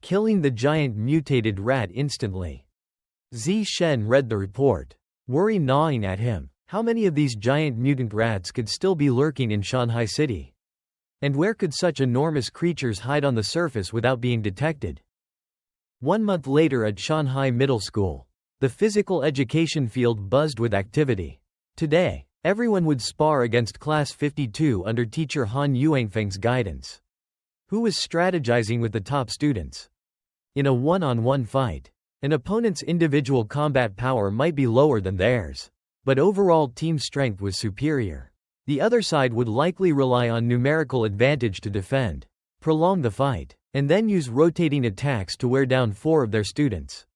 killing the giant mutated rat instantly. Shen read the report, worry gnawing at him. How many of these giant mutant rats could still be lurking in Shanghai City? And where could such enormous creatures hide on the surface without being detected? 1 month later at Shanghai Middle School, the physical education field buzzed with activity. Today, everyone would spar against Class 52 under teacher Han Yuanfeng's guidance, who was strategizing with the top students. In a one-on-one fight, an opponent's individual combat power might be lower than theirs, but overall team strength was superior. The other side would likely rely on numerical advantage to defend, prolong the fight, and then use rotating attacks to wear down 4 of their students.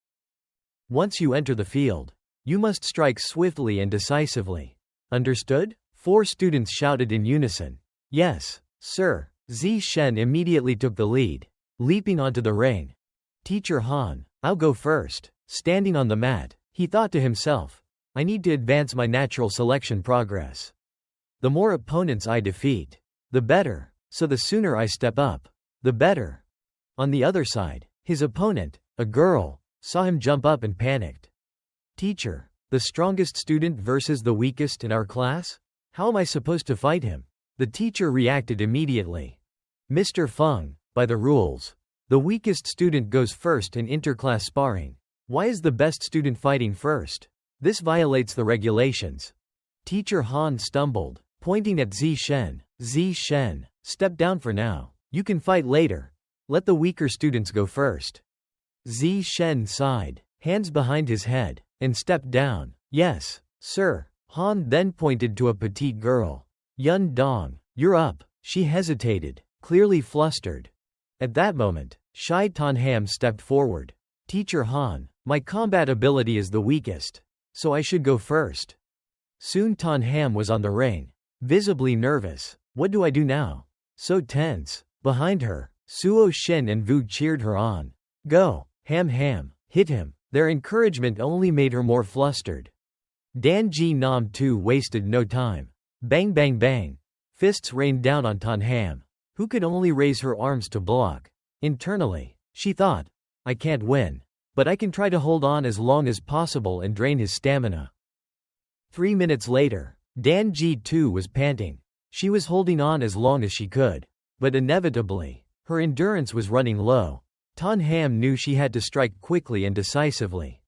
Once you enter the field, you must strike swiftly and decisively. Understood? 4 students shouted in unison. Yes, sir. Shen immediately took the lead, leaping onto the ring. Teacher Han, I'll go first. Standing on the mat, he thought to himself, I need to advance my natural selection progress. The more opponents I defeat, the better, so the sooner I step up, the better. On the other side, his opponent, a girl, saw him jump up and panicked. Teacher, the strongest student versus the weakest in our class? How am I supposed to fight him? The teacher reacted immediately. Mr. Feng, by the rules, the weakest student goes first in interclass sparring. Why is the best student fighting first? This violates the regulations. Teacher Han stumbled, pointing at Shen. Shen, step down for now. You can fight later. Let the weaker students go first. Shen sighed, hands behind his head, and stepped down. Yes, sir. Han then pointed to a petite girl. Yun Dong, you're up. She hesitated, clearly flustered. At that moment, Shai Tanham stepped forward. Teacher Han, my combat ability is the weakest, so I should go first. Soon Tanham was on the ring, visibly nervous. What do I do now? So tense. Behind her, Suo Shin and Vu cheered her on. Go, Ham, hit him. Their encouragement only made her more flustered. Dan Ji Nam too wasted no time. Bang bang bang. Fists rained down on Tanham, who could only raise her arms to block. Internally, she thought, I can't win, but I can try to hold on as long as possible and drain his stamina. 3 minutes later, Dan Ji too was panting. She was holding on as long as she could, but inevitably, her endurance was running low. Tanham knew she had to strike quickly and decisively.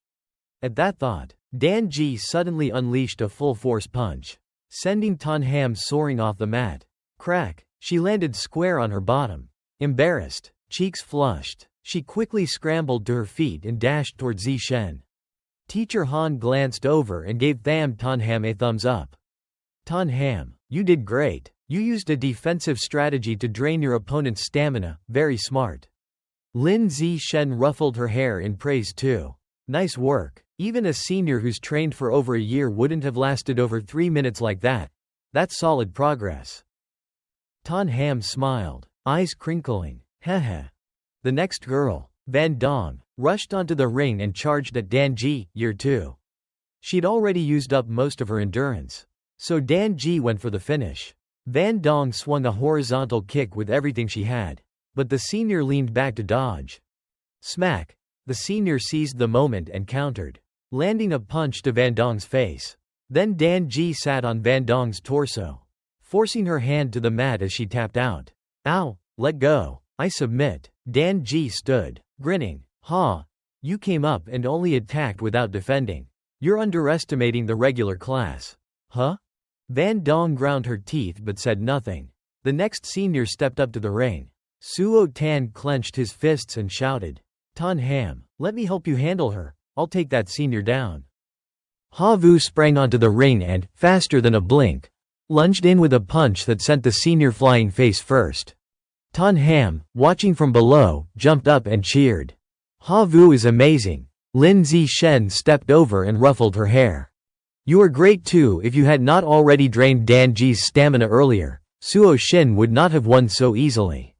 At that thought, Dan Ji suddenly unleashed a full-force punch, sending Tanham soaring off the mat. Crack! She landed square on her bottom. Embarrassed, cheeks flushed, She quickly scrambled to her feet and dashed toward Zishen. Teacher Han glanced over and gave Tanham a thumbs up. Tanham, you did great. You used a defensive strategy to drain your opponent's stamina, very smart. Lin Zishen ruffled her hair in praise too. Nice work. Even a senior who's trained for over a year wouldn't have lasted over 3 minutes like that. That's solid progress. Tanham smiled, eyes crinkling. Heh. The next girl, Van Dong, rushed onto the ring and charged at Danji, year 2. She'd already used up most of her endurance. So Danji went for the finish. Van Dong swung a horizontal kick with everything she had. But the senior leaned back to dodge. Smack! The senior seized the moment and countered, landing a punch to Van Dong's face. Then Danji sat on Van Dong's torso, forcing her hand to the mat as she tapped out. Ow, let go. I submit. Danji stood, grinning. Ha! You came up and only attacked without defending. You're underestimating the regular class. Huh? Van Dong ground her teeth but said nothing. The next senior stepped up to the ring. Suo Tan clenched his fists and shouted, Tanham, let me help you handle her. I'll take that senior down. Ha Vu sprang onto the ring and, faster than a blink, lunged in with a punch that sent the senior flying face first. Tanham, watching from below, jumped up and cheered. Ha Vu is amazing. Lin Zishen stepped over and ruffled her hair. You are great too. If you had not already drained Danji's stamina earlier, Suo Shin would not have won so easily.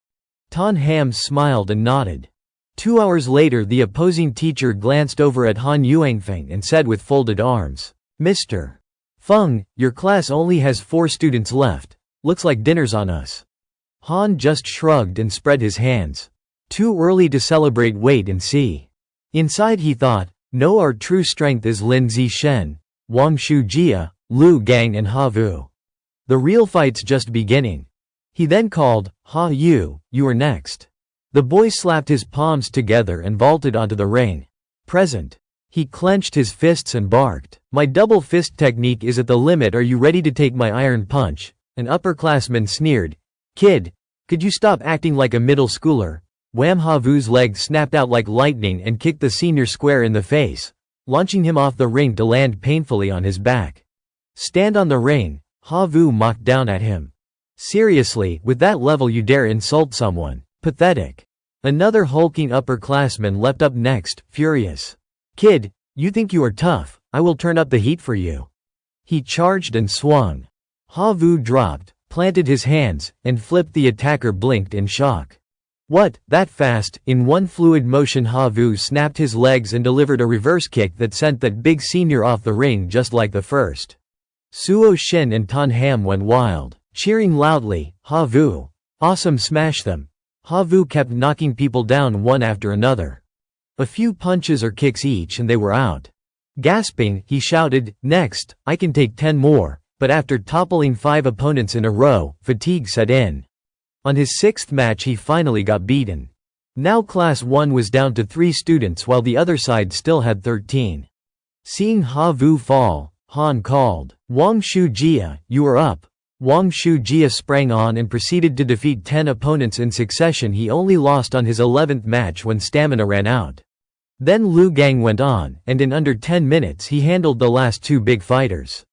Tanham smiled and nodded. 2 hours later the opposing teacher glanced over at Han Yuanfeng and said with folded arms, Mr. Feng, your class only has 4 students left. Looks like dinner's on us. Han just shrugged and spread his hands. Too early to celebrate, wait and see. Inside he thought, no, our true strength is Lin Zishen, Wang Shujia, Lu Gang and Ha Vu. The real fight's just beginning. He then called, Ha Yu, you are next. The boy slapped his palms together and vaulted onto the ring. Present. He clenched his fists and barked, my double fist technique is at the limit, are you ready to take my iron punch? An upperclassman sneered, kid, could you stop acting like a middle schooler? Wham! Ha Vu's leg snapped out like lightning and kicked the senior square in the face, launching him off the ring to land painfully on his back. Stand on the ring, Ha Vu mocked down at him. Seriously, with that level you dare insult someone? Pathetic. Another hulking upperclassman leapt up next, furious. Kid, you think you are tough, I will turn up the heat for you. He charged and swung. Ha Vu dropped, planted his hands, and flipped. The attacker blinked in shock. What, that fast? In one fluid motion Ha Vu snapped his legs and delivered a reverse kick that sent that big senior off the ring just like the first. Suo Shin and Tanham went wild, cheering loudly, Ha Vu. Awesome, smash them. Ha Vu kept knocking people down one after another. A few punches or kicks each and they were out. Gasping, he shouted, next, I can take 10 more, but after toppling 5 opponents in a row, fatigue set in. On his 6th match he finally got beaten. Now class 1 was down to 3 students while the other side still had 13. Seeing Ha Vu fall, Han called, Wang Shujia, you are up. Wang Shujia sprang on and proceeded to defeat 10 opponents in succession. He only lost on his 11th match when stamina ran out. Then Lu Gang went on, and in under 10 minutes he handled the last 2 big fighters.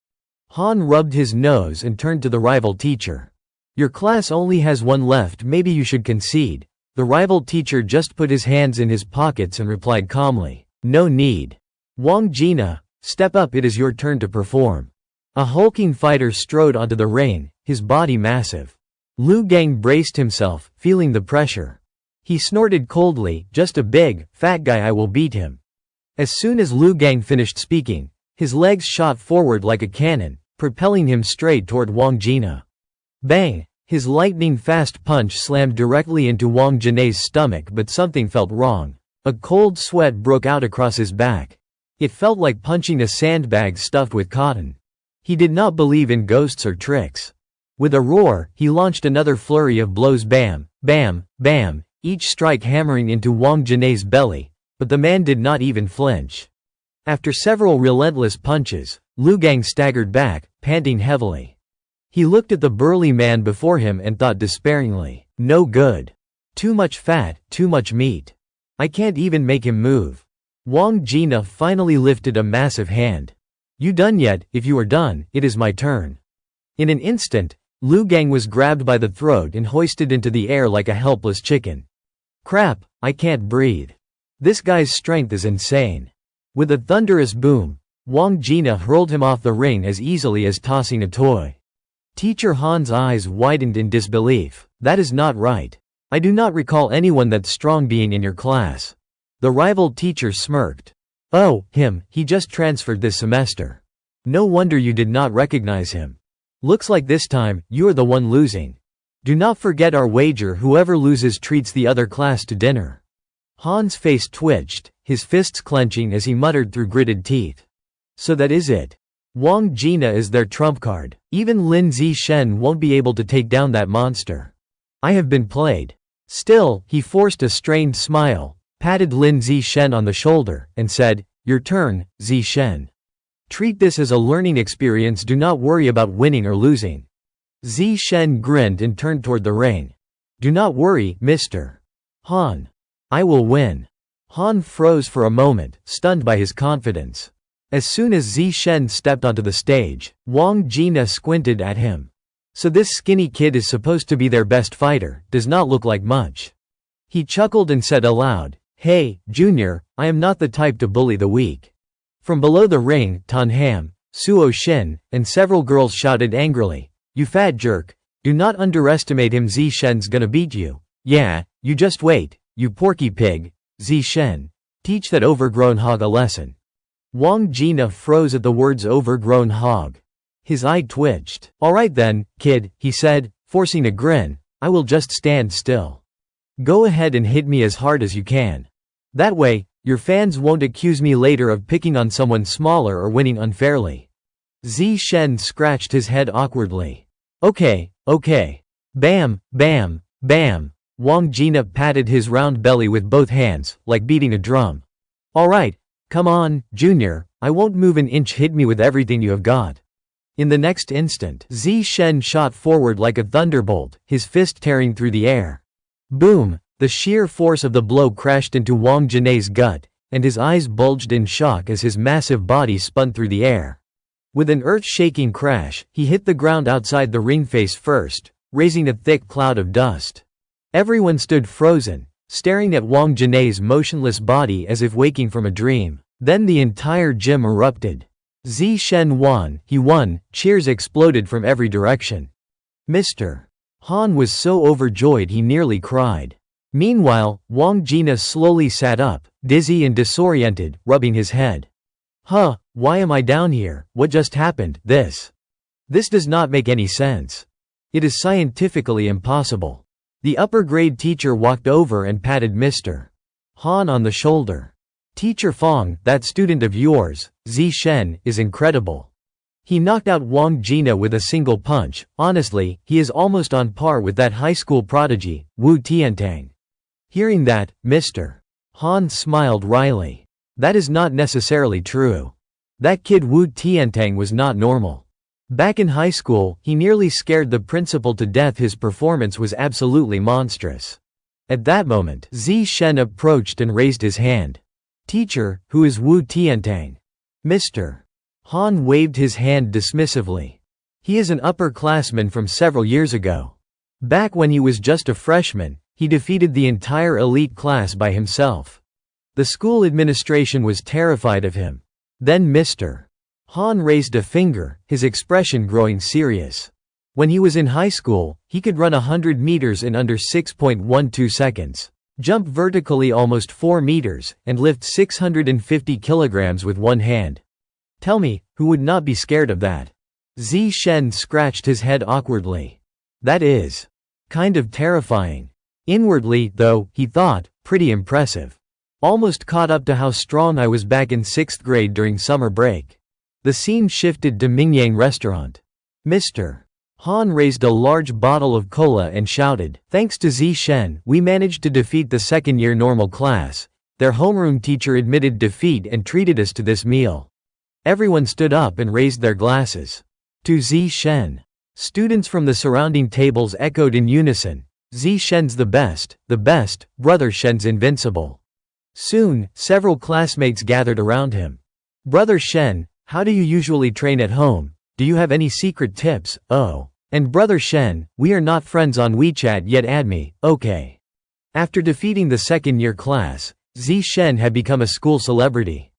Han rubbed his nose and turned to the rival teacher. Your class only has 1 left, maybe you should concede. The rival teacher just put his hands in his pockets and replied calmly, no need. Wang Jina, step up, it is your turn to perform. A hulking fighter strode onto the ring, his body massive. Lu Gang braced himself, feeling the pressure. He snorted coldly, just a big, fat guy, I will beat him. As soon as Lu Gang finished speaking, his legs shot forward like a cannon, propelling him straight toward Wang Jina. Bang! His lightning-fast punch slammed directly into Wang Jina's stomach, but something felt wrong. A cold sweat broke out across his back. It felt like punching a sandbag stuffed with cotton. He did not believe in ghosts or tricks. With a roar, he launched another flurry of blows, bam, bam, bam, each strike hammering into Wang Jina's belly, but the man did not even flinch. After several relentless punches, Lu Gang staggered back, panting heavily. He looked at the burly man before him and thought despairingly, no good. Too much fat, too much meat. I can't even make him move. Wang Jina finally lifted a massive hand. You done yet? If you are done, it is my turn. In an instant, Lu Gang was grabbed by the throat and hoisted into the air like a helpless chicken. Crap, I can't breathe. This guy's strength is insane. With a thunderous boom, Wang Jina hurled him off the ring as easily as tossing a toy. Teacher Han's eyes widened in disbelief. That is not right. I do not recall anyone that strong being in your class. The rival teacher smirked. Oh, him, he just transferred this semester. No wonder you did not recognize him. Looks like this time, you are the one losing. Do not forget our wager. Whoever loses treats the other class to dinner. Han's face twitched, his fists clenching as he muttered through gritted teeth. So that is it. Wang Jina is their trump card. Even Lin Zishen won't be able to take down that monster. I have been played. Still, he forced a strained smile, patted Lin Zishen on the shoulder, and said, Your turn, Zishen. Treat this as a learning experience. Do not worry about winning or losing. Zishen grinned and turned toward the ring. Do not worry, Mr. Han. I will win. Han froze for a moment, stunned by his confidence. As soon as Zishen stepped onto the stage, Wang Jina squinted at him. So this skinny kid is supposed to be their best fighter, does not look like much. He chuckled and said aloud, Hey, Junior, I am not the type to bully the weak. From below the ring, Tan Ham, Suo Shin, and several girls shouted angrily, You fat jerk, do not underestimate him. Zishen's gonna beat you. Yeah, you just wait, you porky pig. Zishen, teach that overgrown hog a lesson. Wang Jina froze at the words overgrown hog. His eye twitched. Alright then, kid, he said, forcing a grin, I will just stand still. Go ahead and hit me as hard as you can. That way, your fans won't accuse me later of picking on someone smaller or winning unfairly. Zishen scratched his head awkwardly. Okay. Bam, bam, bam. Wang Jina patted his round belly with both hands, like beating a drum. Alright, come on, Junior, I won't move an inch. Hit me with everything you have got. In the next instant, Zishen shot forward like a thunderbolt, his fist tearing through the air. Boom! The sheer force of the blow crashed into Wang Jina's gut, and his eyes bulged in shock as his massive body spun through the air. With an earth-shaking crash, he hit the ground outside the ring face first, raising a thick cloud of dust. Everyone stood frozen, staring at Wang Jina's motionless body as if waking from a dream. Then the entire gym erupted. Zishen won, he won, cheers exploded from every direction. Mr. Han was so overjoyed he nearly cried. Meanwhile, Wang Jina slowly sat up, dizzy and disoriented, rubbing his head. Huh, why am I down here? What just happened? This does not make any sense. It is scientifically impossible. The upper-grade teacher walked over and patted Mr. Han on the shoulder. Teacher Fong, that student of yours, Zishen, is incredible. He knocked out Wang Jina with a single punch. Honestly, he is almost on par with that high school prodigy, Wu Tiantang. Hearing that, Mr. Han smiled wryly. That is not necessarily true. That kid Wu Tiantang was not normal. Back in high school, he nearly scared the principal to death. His performance was absolutely monstrous. At that moment, Zishen approached and raised his hand. Teacher, who is Wu Tiantang? Mr. Han waved his hand dismissively. He is an upperclassman from several years ago. Back when he was just a freshman, he defeated the entire elite class by himself. The school administration was terrified of him. Then Mr. Han raised a finger, his expression growing serious. When he was in high school, he could run 100 meters in under 6.12 seconds, jump vertically almost 4 meters, and lift 650 kilograms with one hand. Tell me, who would not be scared of that? Zishen scratched his head awkwardly. That is kind of terrifying. Inwardly, though, he thought, pretty impressive. Almost caught up to how strong I was back in 6th grade during summer break. The scene shifted to Mingyang restaurant. Mr. Han raised a large bottle of cola and shouted, Thanks to Zishen, we managed to defeat the second-year normal class. Their homeroom teacher admitted defeat and treated us to this meal. Everyone stood up and raised their glasses. To Zishen. Students from the surrounding tables echoed in unison. Zishen's the best, Brother Shen's invincible. Soon, several classmates gathered around him. Brother Shen, how do you usually train at home? Do you have any secret tips? Oh. And Brother Shen, we are not friends on WeChat yet, add me, okay. After defeating the second-year class, Zi Shen had become a school celebrity.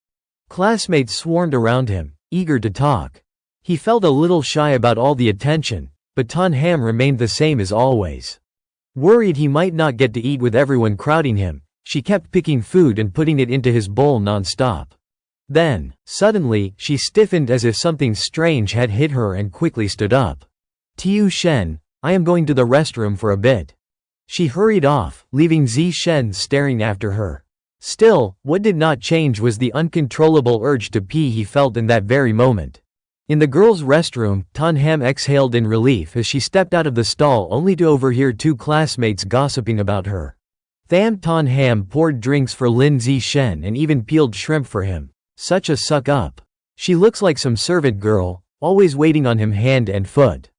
Classmates swarmed around him, eager to talk. He felt a little shy about all the attention, but Tan Ham remained the same as always. Worried he might not get to eat with everyone crowding him, she kept picking food and putting it into his bowl non-stop. Then, suddenly, she stiffened as if something strange had hit her and quickly stood up. Tiu Shen, I am going to the restroom for a bit. She hurried off, leaving Zi Shen staring after her. Still, what did not change was the uncontrollable urge to pee he felt in that very moment. In the girls' restroom, Tan Ham exhaled in relief as she stepped out of the stall only to overhear two classmates gossiping about her. Tan Ham poured drinks for Lin Zi Shen and even peeled shrimp for him. Such a suck-up. She looks like some servant girl, always waiting on him hand and foot.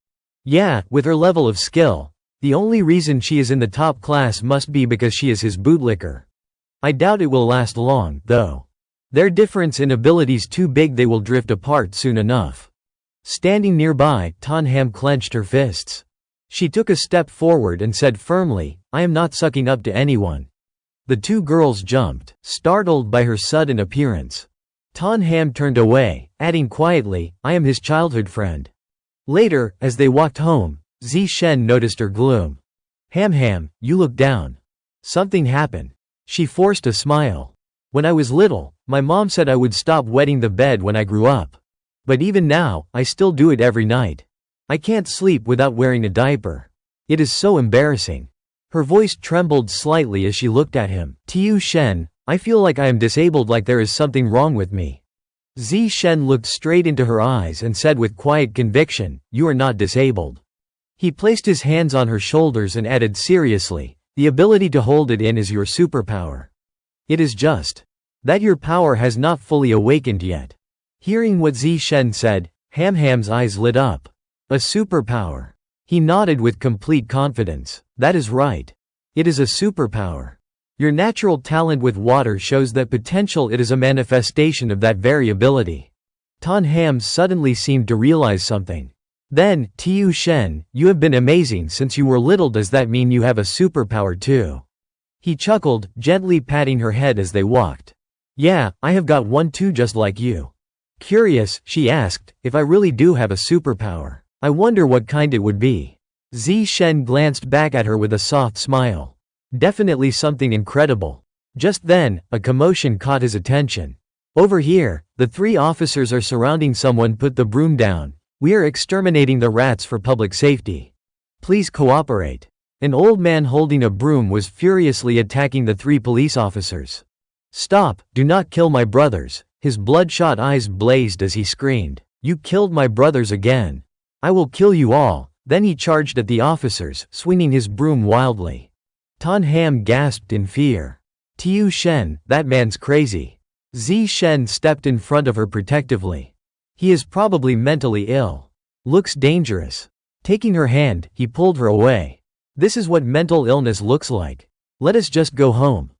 Yeah, with her level of skill, the only reason she is in the top class must be because she is his bootlicker. I doubt it will last long, though. Their difference in abilities too big, they will drift apart soon enough. Standing nearby, Tan Ham clenched her fists. She took a step forward and said firmly, I am not sucking up to anyone. The two girls jumped, startled by her sudden appearance. Tan Ham turned away, adding quietly, I am his childhood friend. Later, as they walked home, Zi Shen noticed her gloom. Ham, you look down. Something happened. She forced a smile. When I was little, my mom said I would stop wetting the bed when I grew up. But even now, I still do it every night. I can't sleep without wearing a diaper. It is so embarrassing. Her voice trembled slightly as she looked at him. Tiu Shen, I feel like I am disabled, like there is something wrong with me. Zi Shen looked straight into her eyes and said with quiet conviction, you are not disabled. He placed his hands on her shoulders and added seriously, the ability to hold it in is your superpower. It is just that your power has not fully awakened yet. Hearing what Zi Shen said, Ham's eyes lit up. A superpower. He nodded with complete confidence. That is right. It is a superpower. Your natural talent with water shows that potential. It is a manifestation of that very ability. Tan Ham suddenly seemed to realize something. Then, Tiu Shen, you have been amazing since you were little. Does that mean you have a superpower too? He chuckled, gently patting her head as they walked. Yeah, I have got one too, just like you. Curious, she asked, if I really do have a superpower, I wonder what kind it would be. Zi Shen glanced back at her with a soft smile. Definitely something incredible. Just then, a commotion caught his attention. Over here, the three officers are surrounding someone. Put the broom down. We are exterminating the rats for public safety. Please cooperate. An old man holding a broom was furiously attacking the three police officers. Stop, do not kill my brothers. His bloodshot eyes blazed as he screamed, you killed my brothers again. I will kill you all. Then he charged at the officers, swinging his broom wildly. Tan Ham gasped in fear. Tiu Shen, that man's crazy. Zi Shen stepped in front of her protectively. He is probably mentally ill. Looks dangerous. Taking her hand, he pulled her away. This is what mental illness looks like. Let us just go home.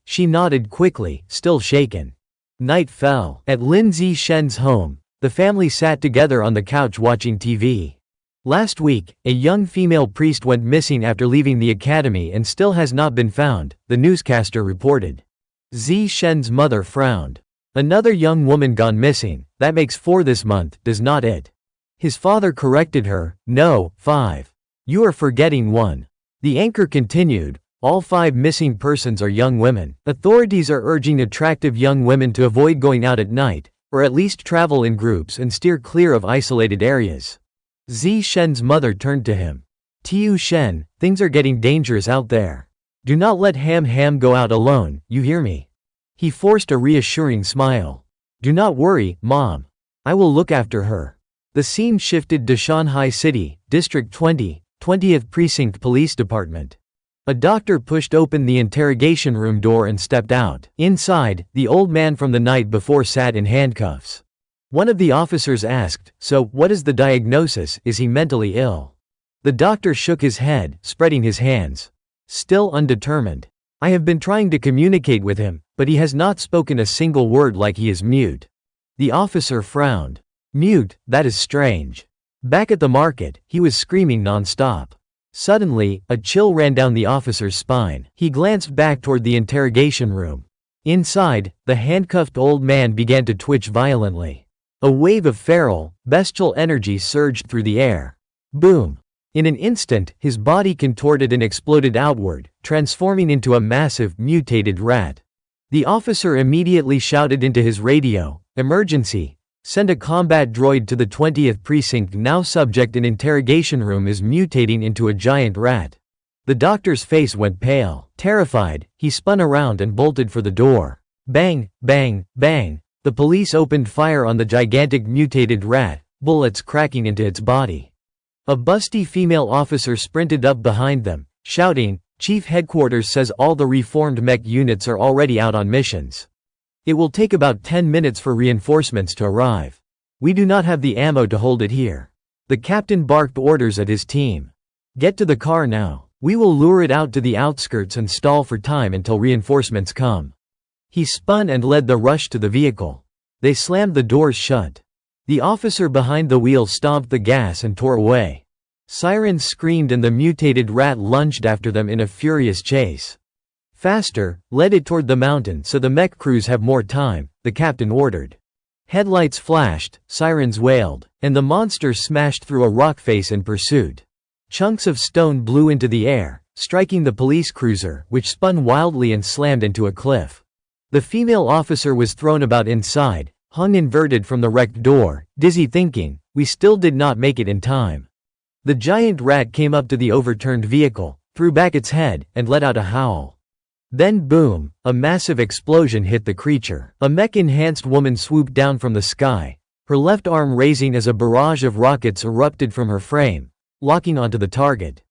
She nodded quickly, still shaken. Night fell. At Lin Zi Shen's home, the family sat together on the couch watching TV. Last week, a young female priest went missing after leaving the academy and still has not been found, the newscaster reported. Zi Shen's mother frowned. Another young woman gone missing, that makes 4 this month, does not it? His father corrected her, no, 5. You are forgetting 1. The anchor continued, all 5 missing persons are young women. Authorities are urging attractive young women to avoid going out at night, or at least travel in groups and steer clear of isolated areas. Zi Shen's mother turned to him. Tiu Shen, things are getting dangerous out there. Do not let Ham go out alone, you hear me? He forced a reassuring smile. Do not worry, Mom. I will look after her. The scene shifted to Shanghai City, District 20, 20th Precinct Police Department. A doctor pushed open the interrogation room door and stepped out. Inside, the old man from the night before sat in handcuffs. One of the officers asked, so, what is the diagnosis, is he mentally ill? The doctor shook his head, spreading his hands. Still undetermined. I have been trying to communicate with him, but he has not spoken a single word, like he is mute. The officer frowned. Mute, that is strange. Back at the market, he was screaming non-stop. Suddenly, a chill ran down the officer's spine. He glanced back toward the interrogation room. Inside, the handcuffed old man began to twitch violently. A wave of feral, bestial energy surged through the air. Boom! In an instant, his body contorted and exploded outward, transforming into a massive, mutated rat. The officer immediately shouted into his radio, "Emergency! Send a combat droid to the 20th precinct now. Subject in interrogation room is mutating into a giant rat." The doctor's face went pale. Terrified, he spun around and bolted for the door. Bang, bang, bang. The police opened fire on the gigantic mutated rat, bullets cracking into its body. A busty female officer sprinted up behind them, shouting, "Chief Headquarters says all the reformed mech units are already out on missions. It will take about 10 minutes for reinforcements to arrive. We do not have the ammo to hold it here." The captain barked orders at his team. "Get to the car now. We will lure it out to the outskirts and stall for time until reinforcements come." He spun and led the rush to the vehicle. They slammed the doors shut. The officer behind the wheel stomped the gas and tore away. Sirens screamed and the mutated rat lunged after them in a furious chase. "Faster, lead it toward the mountain so the mech crews have more time," the captain ordered. Headlights flashed, sirens wailed, and the monster smashed through a rock face in pursuit. Chunks of stone blew into the air, striking the police cruiser, which spun wildly and slammed into a cliff. The female officer was thrown about inside, hung inverted from the wrecked door, dizzy, thinking, "We still did not make it in time." The giant rat came up to the overturned vehicle, threw back its head, and let out a howl. Then boom, a massive explosion hit the creature. A mech-enhanced woman swooped down from the sky, her left arm raising as a barrage of rockets erupted from her frame, locking onto the target.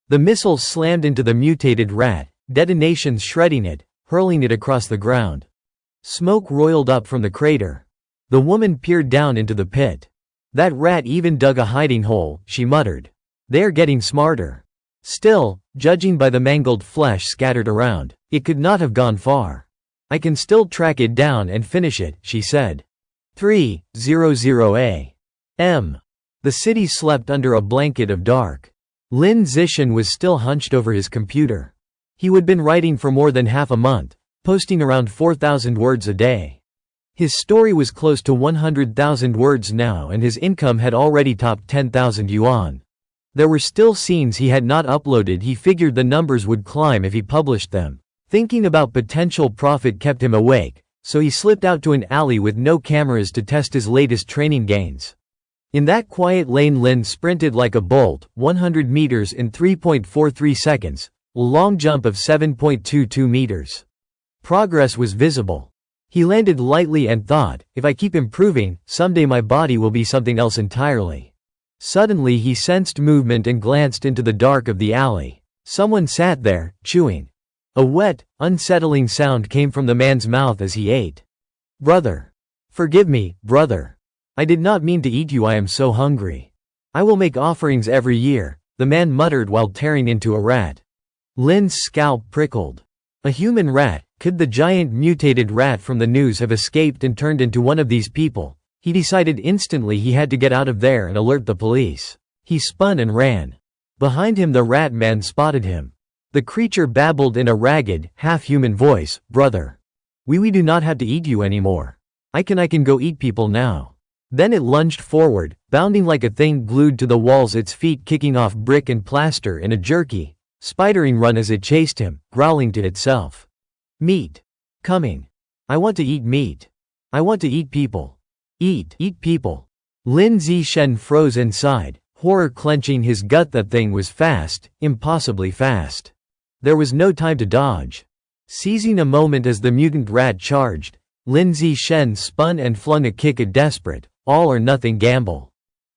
The missiles slammed into the mutated rat, detonations shredding it, hurling it across the ground. Smoke roiled up from the crater. The woman peered down into the pit. "That rat even dug a hiding hole," she muttered. "They are getting smarter." Still, judging by the mangled flesh scattered around, it could not have gone far. "I can still track it down and finish it," she said. 300 a.m. The city slept under a blanket of dark. Lin Zishan was still hunched over his computer. He had been writing for more than half a month, posting around 4,000 words a day. His story was close to 100,000 words now, and his income had already topped 10,000 yuan. There were still scenes he had not uploaded. He figured the numbers would climb if he published them. Thinking about potential profit kept him awake, so he slipped out to an alley with no cameras to test his latest training gains. In that quiet lane, Lin sprinted like a bolt, 100 meters in 3.43 seconds, a long jump of 7.22 meters. Progress was visible. He landed lightly and thought, "If I keep improving, someday my body will be something else entirely." Suddenly he sensed movement and glanced into the dark of the alley. Someone sat there, chewing. A wet, unsettling sound came from the man's mouth as he ate. "Brother. Forgive me, brother. I did not mean to eat you. I am so hungry. I will make offerings every year," the man muttered while tearing into a rat. Lin's scalp prickled. A human rat. Could the giant mutated rat from the news have escaped and turned into one of these people? He decided instantly he had to get out of there and alert the police. He spun and ran. Behind him the rat man spotted him. The creature babbled in a ragged, half-human voice, "Brother. We do not have to eat you anymore. I can go eat people now." Then it lunged forward, bounding like a thing glued to the walls, its feet kicking off brick and plaster in a jerky, spidering run as it chased him, growling to itself. "Meat. Coming. I want to eat meat. I want to eat people. Eat people." Lin Zishan froze inside, horror clenching his gut. That thing was fast, impossibly fast. There was no time to dodge. Seizing a moment as the mutant rat charged, Lin Zishan spun and flung a kick, a desperate, all-or-nothing gamble.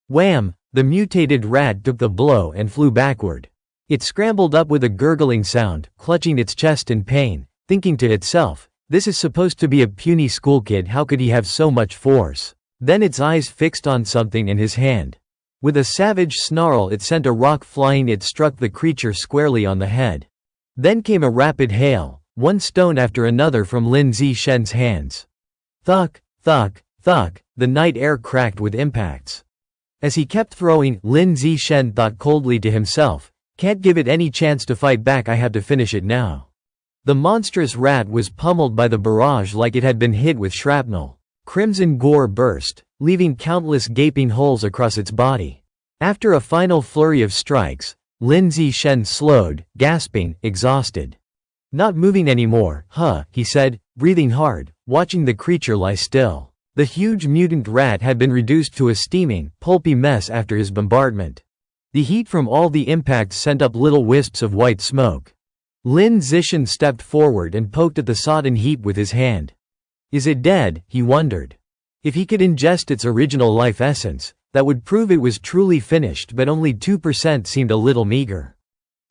Wham! The mutated rat took the blow and flew backward. It scrambled up with a gurgling sound, clutching its chest in pain, thinking to itself, "This is supposed to be a puny schoolkid. How could he have so much force?" Then its eyes fixed on something in his hand. With a savage snarl it sent a rock flying. It struck the creature squarely on the head. Then came a rapid hail, one stone after another from Lin Zishen's hands. Thunk, thunk, thunk, the night air cracked with impacts. As he kept throwing, Lin Zishen thought coldly to himself, "Can't give it any chance to fight back, I have to finish it now." The monstrous rat was pummeled by the barrage like it had been hit with shrapnel. Crimson gore burst, leaving countless gaping holes across its body. After a final flurry of strikes, Lin Zishen slowed, gasping, exhausted. "Not moving anymore, huh," he said, breathing hard, watching the creature lie still. The huge mutant rat had been reduced to a steaming, pulpy mess after his bombardment. The heat from all the impacts sent up little wisps of white smoke. Lin Zishen stepped forward and poked at the sodden heap with his hand. Is it dead, he wondered. If he could ingest its original life essence, that would prove it was truly finished, but only 2% seemed a little meager.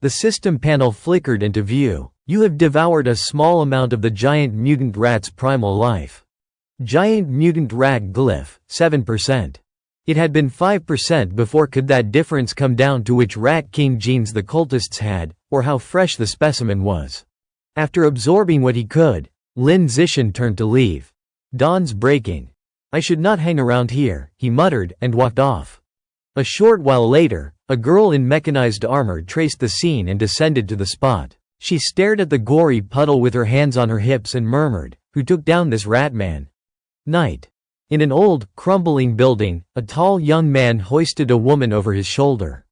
The system panel flickered into view. You have devoured a small amount of the giant mutant rat's primal life. Giant mutant rat glyph, 7%. It had been 5% before. Could that difference come down to which rat king genes the cultists had, or how fresh the specimen was? After absorbing what he could, Lin Zishen turned to leave. "Dawn's breaking. I should not hang around here," he muttered, and walked off. A short while later, a girl in mechanized armor traced the scene and descended to the spot. She stared at the gory puddle with her hands on her hips and murmured, "Who took down this rat man?" Night. In an old, crumbling building, a tall young man hoisted a woman over his shoulder.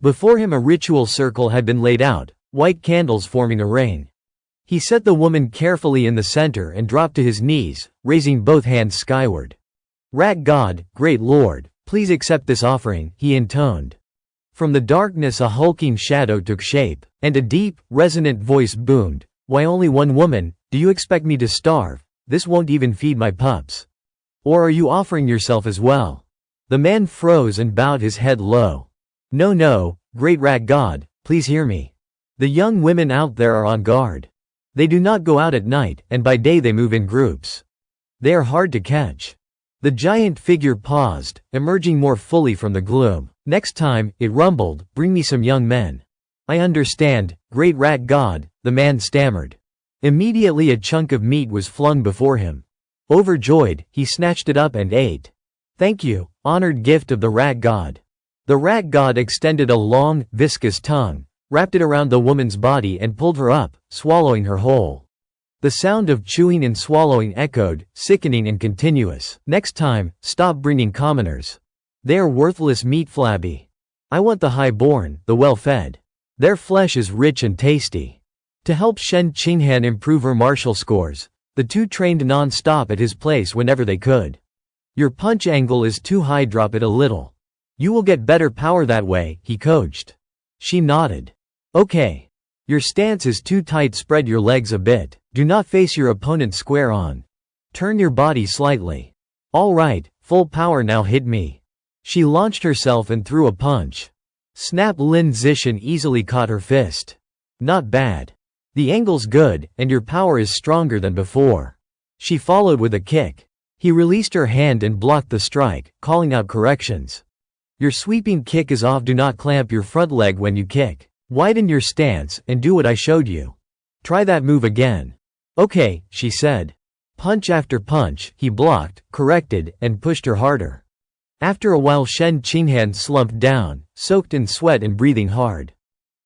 Before him a ritual circle had been laid out, white candles forming a ring. He set the woman carefully in the center and dropped to his knees, raising both hands skyward. "Rat God, great Lord, please accept this offering," he intoned. From the darkness a hulking shadow took shape, and a deep, resonant voice boomed, "Why only one woman? Do you expect me to starve? This won't even feed my pups. Or are you offering yourself as well?" The man froze and bowed his head low. "No, no, great rat God, please hear me. The young women out there are on guard. They do not go out at night, and by day they move in groups. They are hard to catch." The giant figure paused, emerging more fully from the gloom. "Next time," it rumbled, "bring me some young men." "I understand, great rat God," the man stammered. Immediately a chunk of meat was flung before him. Overjoyed, he snatched it up and ate. "Thank you, honored gift of the rat god." The rat god extended a long, viscous tongue, wrapped it around the woman's body and pulled her up, swallowing her whole. The sound of chewing and swallowing echoed, sickening and continuous. "Next time, stop bringing commoners. They are worthless meat, flabby. I want the high-born, the well-fed. Their flesh is rich and tasty." To help Shen Qinghan improve her martial scores, the two trained non-stop at his place whenever they could. "Your punch angle is too high, drop it a little. You will get better power that way," he coached. She nodded. "Okay. Your stance is too tight, spread your legs a bit. Do not face your opponent square on. Turn your body slightly. All right, full power now, hit me." She launched herself and threw a punch. Snap! Lin Zishen easily caught her fist. "Not bad. The angle's good, and your power is stronger than before." She followed with a kick. He released her hand and blocked the strike, calling out corrections. "Your sweeping kick is off, do not clamp your front leg when you kick. Widen your stance, and do what I showed you. Try that move again." "Okay," she said. Punch after punch, he blocked, corrected, and pushed her harder. After a while Shen Qinghan slumped down, soaked in sweat and breathing hard.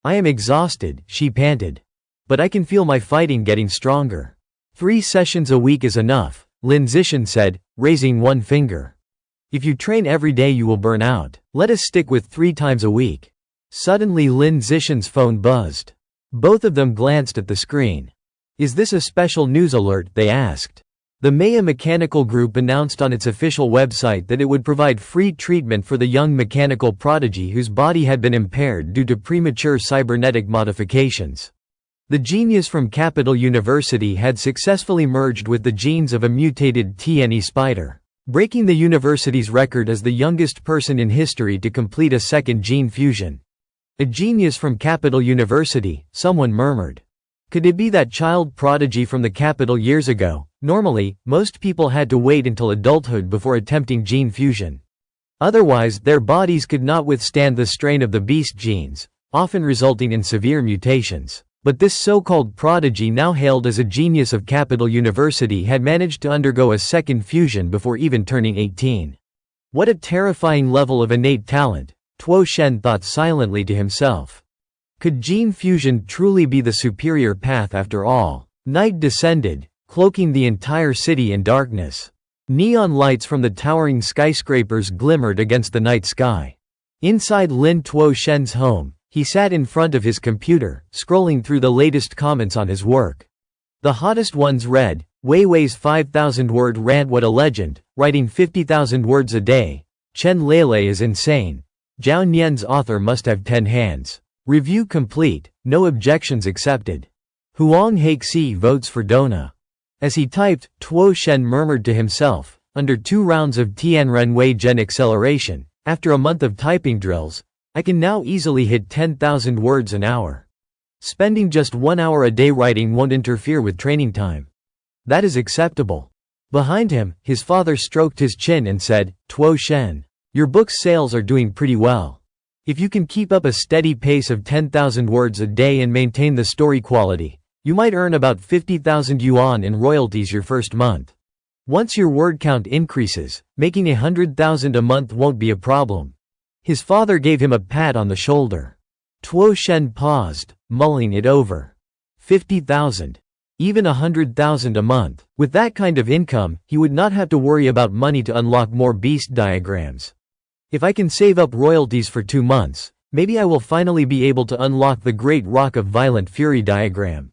"I am exhausted," she panted. "But I can feel my fighting getting stronger." 3 sessions a week is enough, Lin Zishen said, raising one finger. "If you train every day you will burn out. Let us stick with 3 times a week." Suddenly Lin Zishen's phone buzzed. Both of them glanced at the screen. "Is this a special news alert?" they asked. The Maya Mechanical Group announced on its official website that it would provide free treatment for the young mechanical prodigy whose body had been impaired due to premature cybernetic modifications. The genius from Capital University had successfully merged with the genes of a mutated TNE spider, breaking the university's record as the youngest person in history to complete a second gene fusion. "A genius from Capital University," someone murmured. Could it be that child prodigy from the capital years ago? Normally, most people had to wait until adulthood before attempting gene fusion. Otherwise, their bodies could not withstand the strain of the beast genes, often resulting in severe mutations. But this so-called prodigy, now hailed as a genius of Capital University, had managed to undergo a second fusion before even turning 18. What a terrifying level of innate talent, Tuo Shen thought silently to himself. Could gene fusion truly be the superior path after all? Night descended, cloaking the entire city in darkness. Neon lights from the towering skyscrapers glimmered against the night sky. Inside Lin Tuo Shen's home, he sat in front of his computer, scrolling through the latest comments on his work. The hottest ones read, "Wei Wei's 5,000-word rant, what a legend, writing 50,000 words a day. Chen Lele is insane. Zhao Nian's author must have 10 hands. Review complete, no objections accepted. Huang Haixi votes for Dona." As he typed, Tuo Shen murmured to himself, under 2 rounds of Tianren Wei Gen acceleration, after a month of typing drills, I can now easily hit 10,000 words an hour. Spending just 1 hour a day writing won't interfere with training time. That is acceptable. Behind him, his father stroked his chin and said, "Tuo Shen, your book's sales are doing pretty well. If you can keep up a steady pace of 10,000 words a day and maintain the story quality, you might earn about 50,000 yuan in royalties your first month. Once your word count increases, making 100,000 a month won't be a problem." His father gave him a pat on the shoulder. Tuo Shen paused, mulling it over. 50,000. Even 100,000 a month. With that kind of income, he would not have to worry about money to unlock more beast diagrams. If I can save up royalties for 2 months, maybe I will finally be able to unlock the Great Rock of Violent Fury diagram.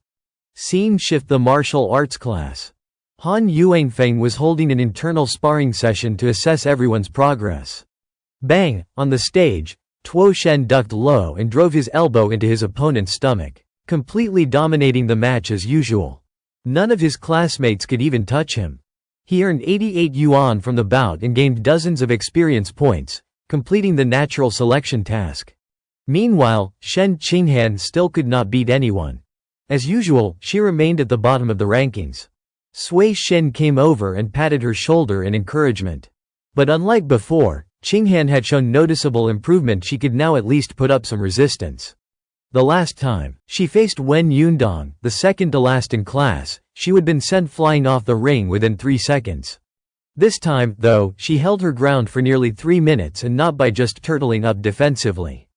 Scene shift: the martial arts class. Han Yuanfeng was holding an internal sparring session to assess everyone's progress. Bang! On the stage, Tuo Shen ducked low and drove his elbow into his opponent's stomach, completely dominating the match as usual. None of his classmates could even touch him. He earned 88 yuan from the bout and gained dozens of experience points, completing the natural selection task. Meanwhile, Shen Qinghan still could not beat anyone. As usual, she remained at the bottom of the rankings. Sui Shen came over and patted her shoulder in encouragement. But unlike before, Qinghan had shown noticeable improvement. She could now at least put up some resistance. The last time she faced Wen Yundong, the second to last in class, she would have been sent flying off the ring within 3 seconds. This time, though, she held her ground for nearly 3 minutes, and not by just turtling up defensively.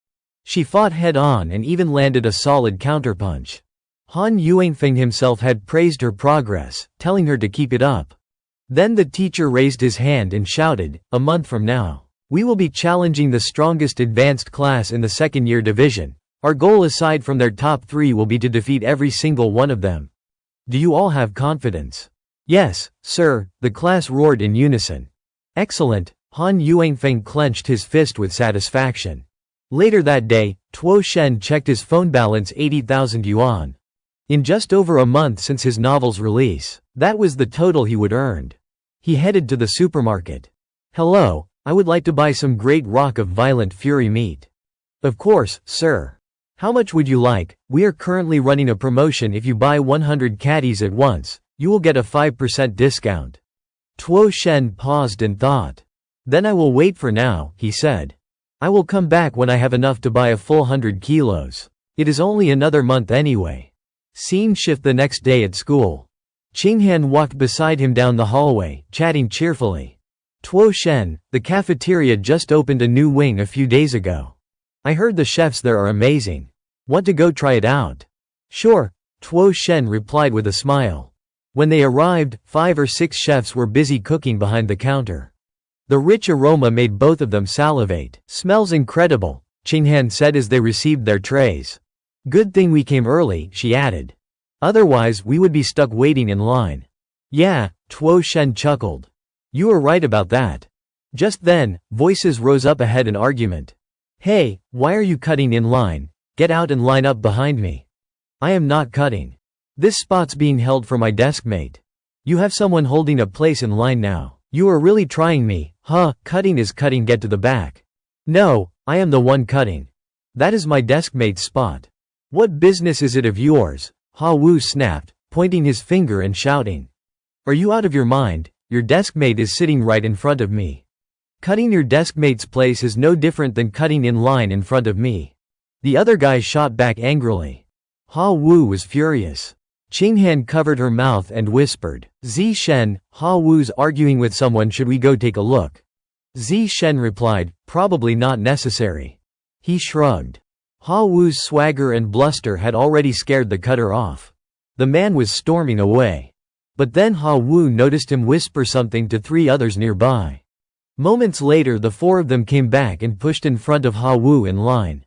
She fought head-on and even landed a solid counterpunch. Han Yuanfeng himself had praised her progress, telling her to keep it up. Then the teacher raised his hand and shouted, "A month from now, we will be challenging the strongest advanced class in the second-year division. Our goal aside from their top 3 will be to defeat every single one of them. Do you all have confidence?" "Yes, sir," the class roared in unison. "Excellent." Han Yuanfeng clenched his fist with satisfaction. Later that day, Tuo Shen checked his phone balance: 80,000 yuan. In just over a month since his novel's release, that was the total he would earn. He headed to the supermarket. "Hello, I would like to buy some Great Rock of Violent Fury meat." "Of course, sir. How much would you like? We are currently running a promotion. If you buy 100 caddies at once, you will get a 5% discount." Tuo Shen paused and thought. "Then I will wait for now," he said. "I will come back when I have enough to buy a full 100 kilos. It is only another month anyway." Scene shift: the next day at school. Qinghan walked beside him down the hallway, chatting cheerfully. "Tuo Shen, the cafeteria just opened a new wing a few days ago. I heard the chefs there are amazing. Want to go try it out?" "Sure," Tuo Shen replied with a smile. When they arrived, 5 or 6 chefs were busy cooking behind the counter. The rich aroma made both of them salivate. "Smells incredible," Qinghan said as they received their trays. "Good thing we came early," she added. "Otherwise, we would be stuck waiting in line." "Yeah," Tuo Shen chuckled. "You are right about that." Just then, voices rose up ahead in argument. "Hey, why are you cutting in line? Get out and line up behind me." "I am not cutting. This spot's being held for my deskmate. You have someone holding a place in line now. You are really trying me, huh? Cutting is cutting, get to the back." "No, I am the one cutting. That is my deskmate's spot." "What business is it of yours?" Ha Wu snapped, pointing his finger and shouting. "Are you out of your mind? Your deskmate is sitting right in front of me. Cutting your deskmate's place is no different than cutting in line in front of me." The other guy shot back angrily. Ha Wu was furious. Qinghan covered her mouth and whispered, "Zi Shen, Ha Wu's arguing with someone, should we go take a look?" Zi Shen replied, "Probably not necessary." He shrugged. Ha Wu's swagger and bluster had already scared the cutter off. The man was storming away. But then Ha Wu noticed him whisper something to 3 others nearby. Moments later the 4 of them came back and pushed in front of Ha Wu in line.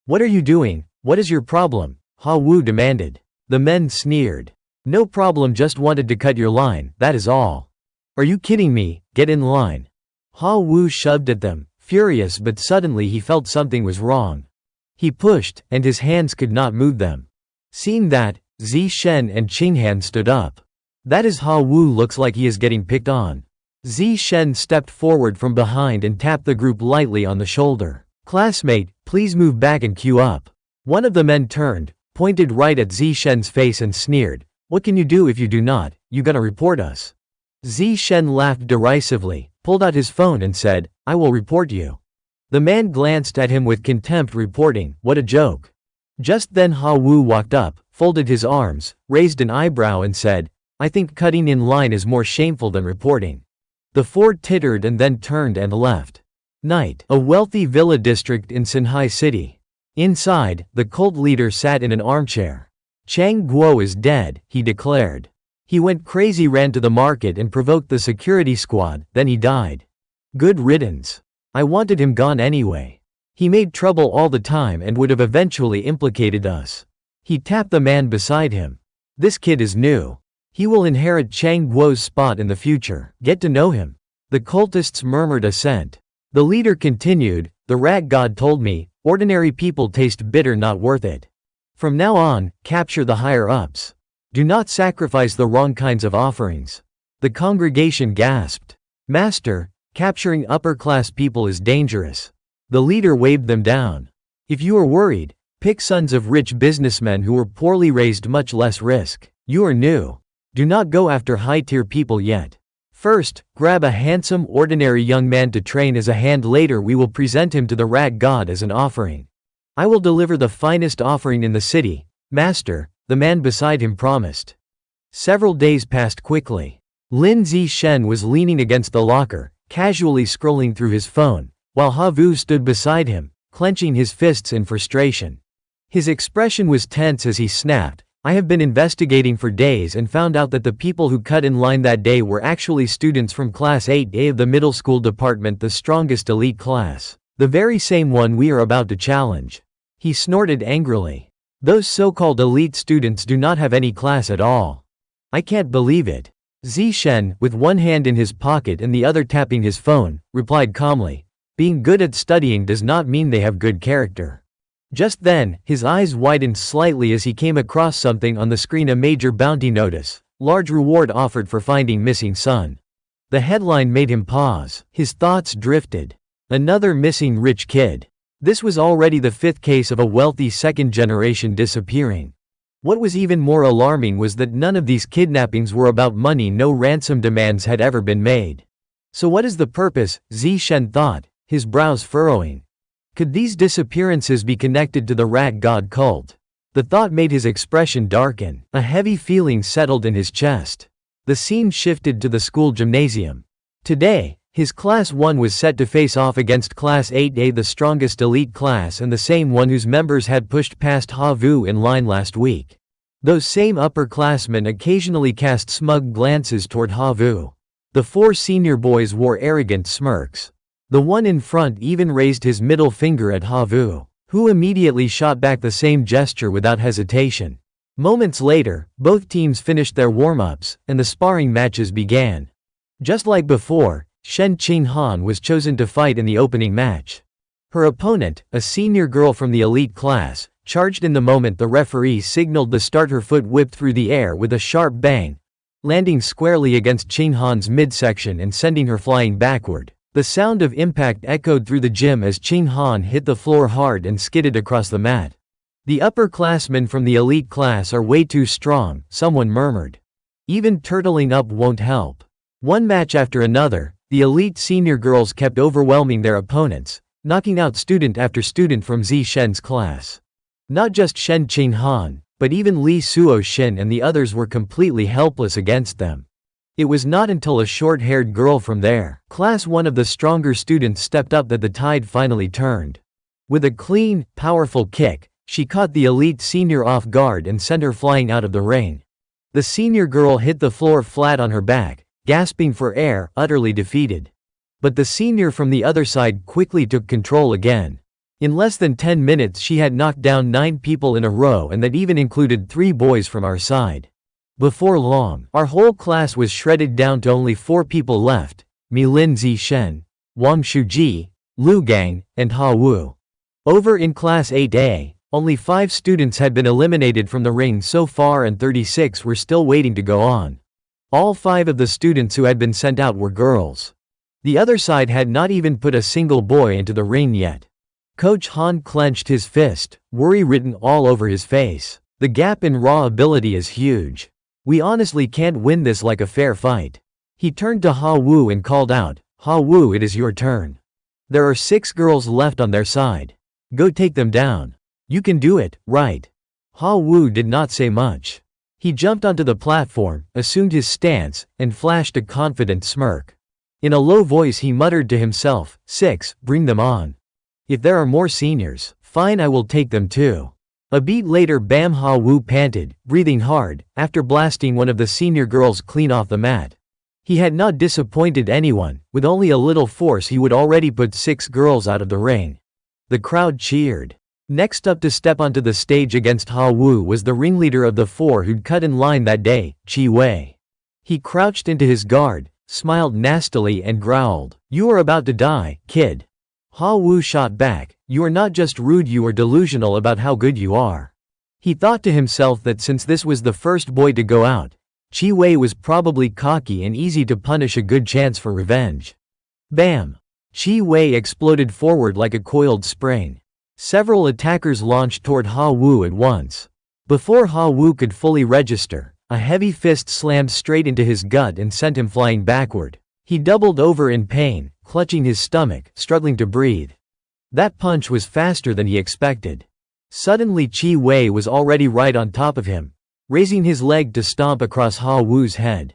"What are you doing? What is your problem?" Ha Wu demanded. The men sneered. "No problem, just wanted to cut your line, that is all." "Are you kidding me? Get in line." Ha Wu shoved at them, furious, but suddenly he felt something was wrong. He pushed, and his hands could not move them. Seeing that, Zi Shen and Qinghan stood up. "That is, Ha Wu looks like he is getting picked on." Zi Shen stepped forward from behind and tapped the group lightly on the shoulder. "Classmate, please move back and queue up." One of the men turned, pointed right at Zi Shen's face and sneered, "What can you do if you do not? You gonna report us?" Zi Shen laughed derisively, pulled out his phone and said, "I will report you." The man glanced at him with contempt, reporting, "What a joke." Just then Ha Wu walked up, folded his arms, raised an eyebrow and said, "I think cutting in line is more shameful than reporting." The 4 tittered and then turned and left. Night. A wealthy villa district in Sinhai City. Inside, the cult leader sat in an armchair. "Chang Guo is dead," he declared. "He went crazy, ran to the market and provoked the security squad, then he died. Good riddance. I wanted him gone anyway. He made trouble all the time and would have eventually implicated us." He tapped the man beside him. "This kid is new. He will inherit Chang Guo's spot in the future. Get to know him." The cultists murmured assent. The leader continued, "The rat god told me, ordinary people taste bitter, not worth it. From now on, capture the higher-ups. Do not sacrifice the wrong kinds of offerings." The congregation gasped. "Master, capturing upper-class people is dangerous." The leader waved them down. "If you are worried, pick sons of rich businessmen who were poorly raised, much less risk. You are new. Do not go after high-tier people yet. First, grab a handsome, ordinary young man to train as a hand. Later we will present him to the rat god as an offering. I will deliver the finest offering in the city, master," the man beside him promised. Several days passed quickly. Lin Zi Shen was leaning against the locker, casually scrolling through his phone, while Ha Vu stood beside him, clenching his fists in frustration. His expression was tense as he snapped, "I have been investigating for days and found out that the people who cut in line that day were actually students from Class 8A of the middle school department, the strongest elite class. The very same one we are about to challenge." He snorted angrily. "Those so-called elite students do not have any class at all. I can't believe it." Zi Shen, with one hand in his pocket and the other tapping his phone, replied calmly, "Being good at studying does not mean they have good character." Just then, his eyes widened slightly as he came across something on the screen, a major bounty notice, large reward offered for finding missing son. The headline made him pause. His thoughts drifted. Another missing rich kid. This was already the 5th case of a wealthy second generation disappearing. What was even more alarming was that none of these kidnappings were about money. No ransom demands had ever been made. So what is the purpose? Zi Shen thought, his brows furrowing. Could these disappearances be connected to the rat god cult? The thought made his expression darken. A heavy feeling settled in his chest. The scene shifted to the school gymnasium. Today, his Class 1 was set to face off against Class 8A, the strongest elite class and the same one whose members had pushed past Ha Vu in line last week. Those same upperclassmen occasionally cast smug glances toward Ha Vu. The 4 senior boys wore arrogant smirks. The one in front even raised his middle finger at Ha Vu, who immediately shot back the same gesture without hesitation. Moments later, both teams finished their warm-ups, and the sparring matches began. Just like before, Shen Qinghan was chosen to fight in the opening match. Her opponent, a senior girl from the elite class, charged in the moment the referee signaled the start. Her foot whipped through the air with a sharp bang, landing squarely against Qinghan's midsection and sending her flying backward. The sound of impact echoed through the gym as Qinghan hit the floor hard and skidded across the mat. "The upperclassmen from the elite class are way too strong," someone murmured. "Even turtling up won't help." One match after another, the elite senior girls kept overwhelming their opponents, knocking out student after student from Zi Shen's class. Not just Shen Qinghan, but even Li Suo-shin and the others were completely helpless against them. It was not until a short-haired girl from their class, one of the stronger students, stepped up that the tide finally turned. With a clean, powerful kick, she caught the elite senior off guard and sent her flying out of the ring. The senior girl hit the floor flat on her back, gasping for air, utterly defeated. But the senior from the other side quickly took control again. In less than 10 minutes she had knocked down 9 people in a row, and that even included 3 boys from our side. Before long, our whole class was shredded down to only 4 people left: Milin Zishen, Wang Shuji, Lu Gang, and Ha Wu. Over in Class 8A, only 5 students had been eliminated from the ring so far and 36 were still waiting to go on. All 5 of the students who had been sent out were girls. The other side had not even put a single boy into the ring yet. Coach Han clenched his fist, worry written all over his face. The gap in raw ability is huge. We honestly can't win this like a fair fight. He turned to Ha Wu and called out, "Ha Wu, it is your turn. There are 6 girls left on their side. Go take them down. You can do it, right?" Ha Wu did not say much. He jumped onto the platform, assumed his stance, and flashed a confident smirk. In a low voice he muttered to himself, "6, bring them on. If there are more seniors, fine, I will take them too." A beat later, Bam Ha Wu panted, breathing hard, after blasting one of the senior girls clean off the mat. He had not disappointed anyone. With only a little force he would already put 6 girls out of the ring. The crowd cheered. Next up to step onto the stage against Ha Wu was the ringleader of the 4 who'd cut in line that day, Chi Wei. He crouched into his guard, smiled nastily and growled, "You are about to die, kid." Ha Wu shot back, "You are not just rude, you are delusional about how good you are." He thought to himself that since this was the first boy to go out, Chi Wei was probably cocky and easy to punish, a good chance for revenge. Bam! Chi Wei exploded forward like a coiled spring. Several attackers launched toward Ha Wu at once. Before Ha Wu could fully register, a heavy fist slammed straight into his gut and sent him flying backward. He doubled over in pain, clutching his stomach, struggling to breathe. That punch was faster than he expected. Suddenly Chi Wei was already right on top of him, raising his leg to stomp across Ha Wu's head.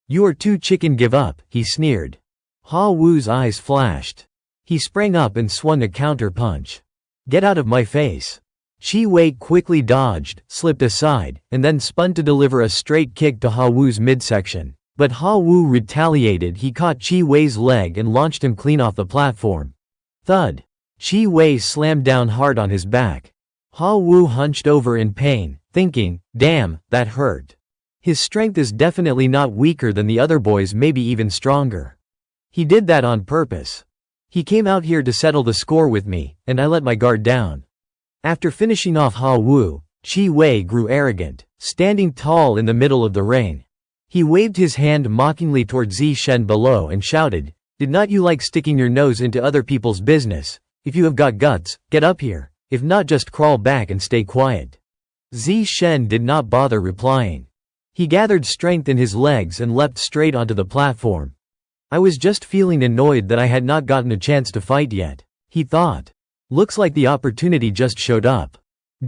"You are too chicken, give up," he sneered. Ha Wu's eyes flashed. He sprang up and swung a counter punch. "Get out of my face." Chi Wei quickly dodged, slipped aside, and then spun to deliver a straight kick to Ha Wu's midsection. But Ha Wu retaliated. He caught Chi Wei's leg and launched him clean off the platform. Thud! Chi Wei slammed down hard on his back. Ha Wu hunched over in pain, thinking, "Damn, that hurt." His strength is definitely not weaker than the other boys, maybe even stronger. He did that on purpose. He came out here to settle the score with me, and I let my guard down. After finishing off Ha Wu, Chi Wei grew arrogant, standing tall in the middle of the ring. He waved his hand mockingly toward Zishen below and shouted, "Did not you like sticking your nose into other people's business? If you have got guts, get up here. If not, just crawl back and stay quiet." Zishen did not bother replying. He gathered strength in his legs and leapt straight onto the platform. "I was just feeling annoyed that I had not gotten a chance to fight yet," he thought. Looks like the opportunity just showed up.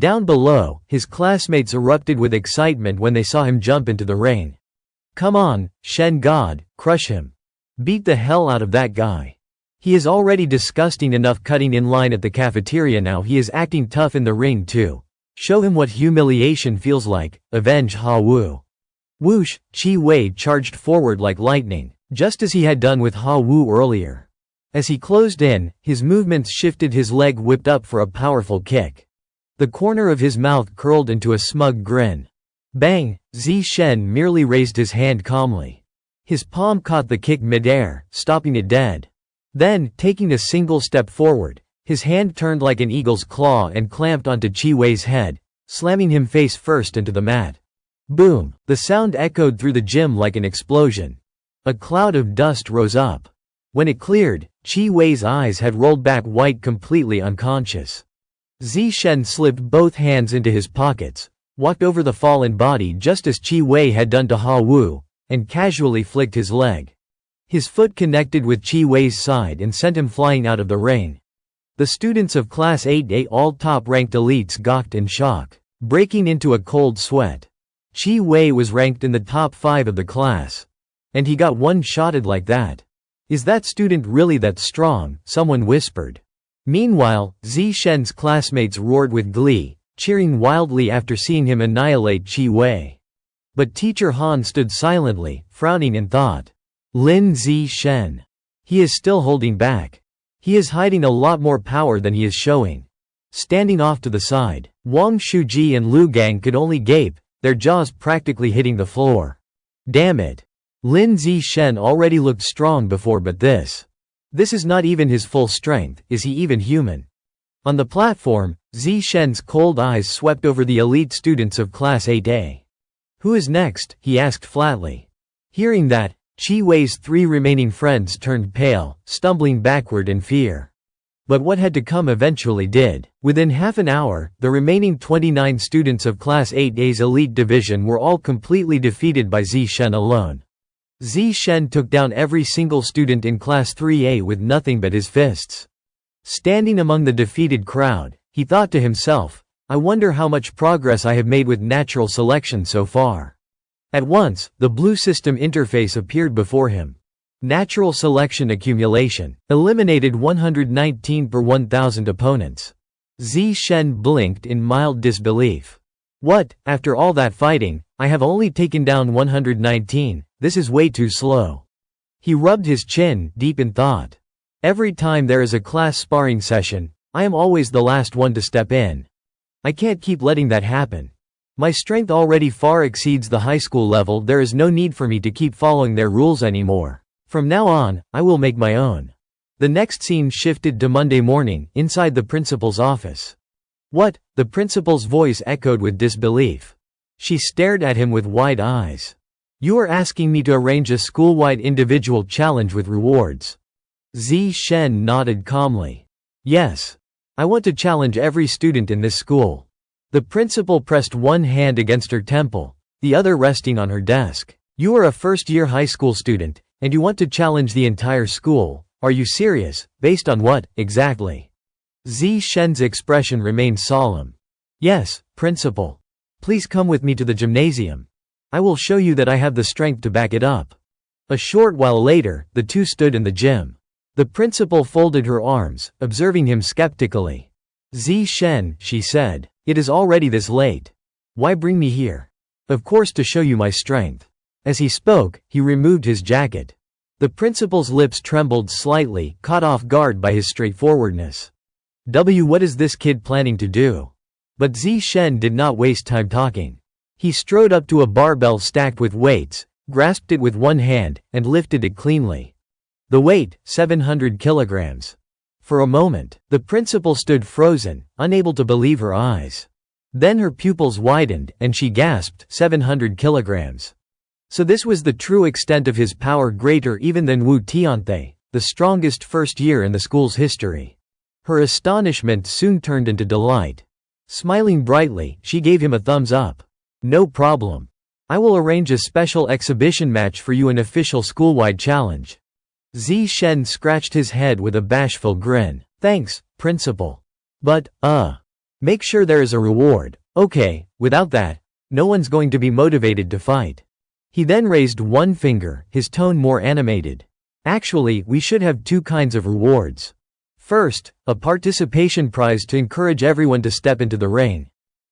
Down below, his classmates erupted with excitement when they saw him jump into the ring. "Come on, Shen God, crush him. Beat the hell out of that guy. He is already disgusting enough cutting in line at the cafeteria, now he is acting tough in the ring too. Show him what humiliation feels like, avenge Ha Wu." Whoosh! Chi Wei charged forward like lightning, just as he had done with Ha Wu earlier. As he closed in, his movements shifted, his leg whipped up for a powerful kick. The corner of his mouth curled into a smug grin. Bang! Zishen merely raised his hand calmly. His palm caught the kick midair, stopping it dead. Then, taking a single step forward, his hand turned like an eagle's claw and clamped onto Chi Wei's head, slamming him face first into the mat. Boom! The sound echoed through the gym like an explosion. A cloud of dust rose up. When it cleared, Chi Wei's eyes had rolled back white, completely unconscious. Zishen slipped both hands into his pockets, walked over the fallen body just as Chi Wei had done to Ha Wu, and casually flicked his leg. His foot connected with Chi Wei's side and sent him flying out of the ring. The students of Class 8A, all top-ranked elites, gawked in shock. breaking into a cold sweat. Chi Wei was ranked in the top 5 of the class. And he got one-shotted like that. Is that student really that strong? Someone whispered. Meanwhile, Zishen's classmates roared with glee, cheering wildly after seeing him annihilate Chi Wei. But Teacher Han stood silently, frowning in thought. Lin Zishen. He is still holding back. He is hiding a lot more power than he is showing. Standing off to the side, Wang Shuji and Lu Gang could only gape, their jaws practically hitting the floor. Damn it. Lin Zishen already looked strong before, but this is not even his full strength. Is he even human? On the platform, Zishen's cold eyes swept over the elite students of Class 8A. Who is next? He asked flatly. Hearing that, Chi Wei's 3 remaining friends turned pale, stumbling backward in fear. But what had to come eventually did. Within half an hour, the remaining 29 students of Class 8A's elite division were all completely defeated by Zishen alone. Zishen took down every single student in Class 3A with nothing but his fists. Standing among the defeated crowd, he thought to himself, I wonder how much progress I have made with natural selection so far. At once, the blue system interface appeared before him. Natural selection accumulation, eliminated 119 per 1,000 opponents. Zishen blinked in mild disbelief. What, after all that fighting, I have only taken down 119, this is way too slow. He rubbed his chin, deep in thought. Every time there is a class sparring session, I am always the last one to step in. I can't keep letting that happen. My strength already far exceeds the high school level. There is no need for me to keep following their rules anymore. From now on, I will make my own. The next scene shifted to Monday morning, inside the principal's office. What? The principal's voice echoed with disbelief. She stared at him with wide eyes. You are asking me to arrange a school-wide individual challenge with rewards. Zishen nodded calmly. Yes. I want to challenge every student in this school. The principal pressed one hand against her temple, the other resting on her desk. You are a first-year high school student, and you want to challenge the entire school. Are you serious? Based on what, exactly? Zishen's expression remained solemn. Yes, principal. Please come with me to the gymnasium. I will show you that I have the strength to back it up. A short while later, the two stood in the gym. The principal folded her arms, observing him skeptically. Zishen, she said, it is already this late. Why bring me here? Of course to show you my strength. As he spoke, he removed his jacket. The principal's lips trembled slightly, caught off guard by his straightforwardness. What is this kid planning to do? But Zishen did not waste time talking. He strode up to a barbell stacked with weights, grasped it with one hand, and lifted it cleanly. The weight, 700 kilograms. For a moment, the principal stood frozen, unable to believe her eyes. Then her pupils widened, and she gasped, 700 kilograms. So this was the true extent of his power, greater even than Wu Tianthe, the strongest first year in the school's history. Her astonishment soon turned into delight. Smiling brightly, she gave him a thumbs up. No problem. I will arrange a special exhibition match for you, an official school-wide challenge. Zishen scratched his head with a bashful grin. Thanks, principal. But, make sure there is a reward. Okay, without that, no one's going to be motivated to fight. He then raised one finger, his tone more animated. Actually, we should have 2 kinds of rewards. First, a participation prize to encourage everyone to step into the ring.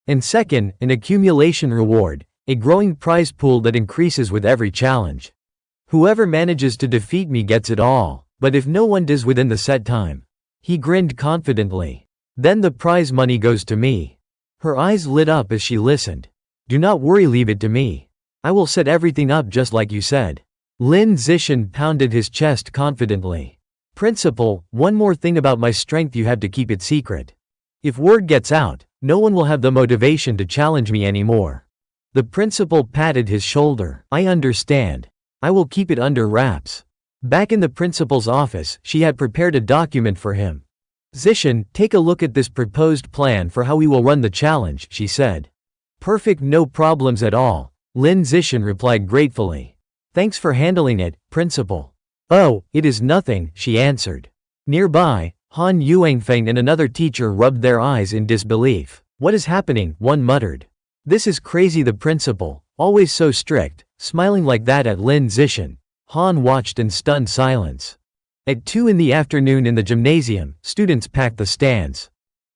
And second, an accumulation reward, a growing prize pool that increases with every challenge. Whoever manages to defeat me gets it all, but if no one does within the set time. He grinned confidently. Then the prize money goes to me. Her eyes lit up as she listened. Do not worry, leave it to me. I will set everything up just like you said. Lin Zishen pounded his chest confidently. Principal, one more thing about my strength, you have to keep it secret. If word gets out, no one will have the motivation to challenge me anymore. The principal patted his shoulder. I understand. I will keep it under wraps. Back in the principal's office, she had prepared a document for him. Zishen, take a look at this proposed plan for how we will run the challenge, she said. Perfect, no problems at all, Lin Zishen replied gratefully. Thanks for handling it, principal. Oh, it is nothing, she answered. Nearby, Han Yuanfeng and another teacher rubbed their eyes in disbelief. What is happening? One muttered. This is crazy. The principal, always so strict, smiling like that at Lin Zishan. Han watched in stunned silence. At 2 in the afternoon in the gymnasium, students packed the stands.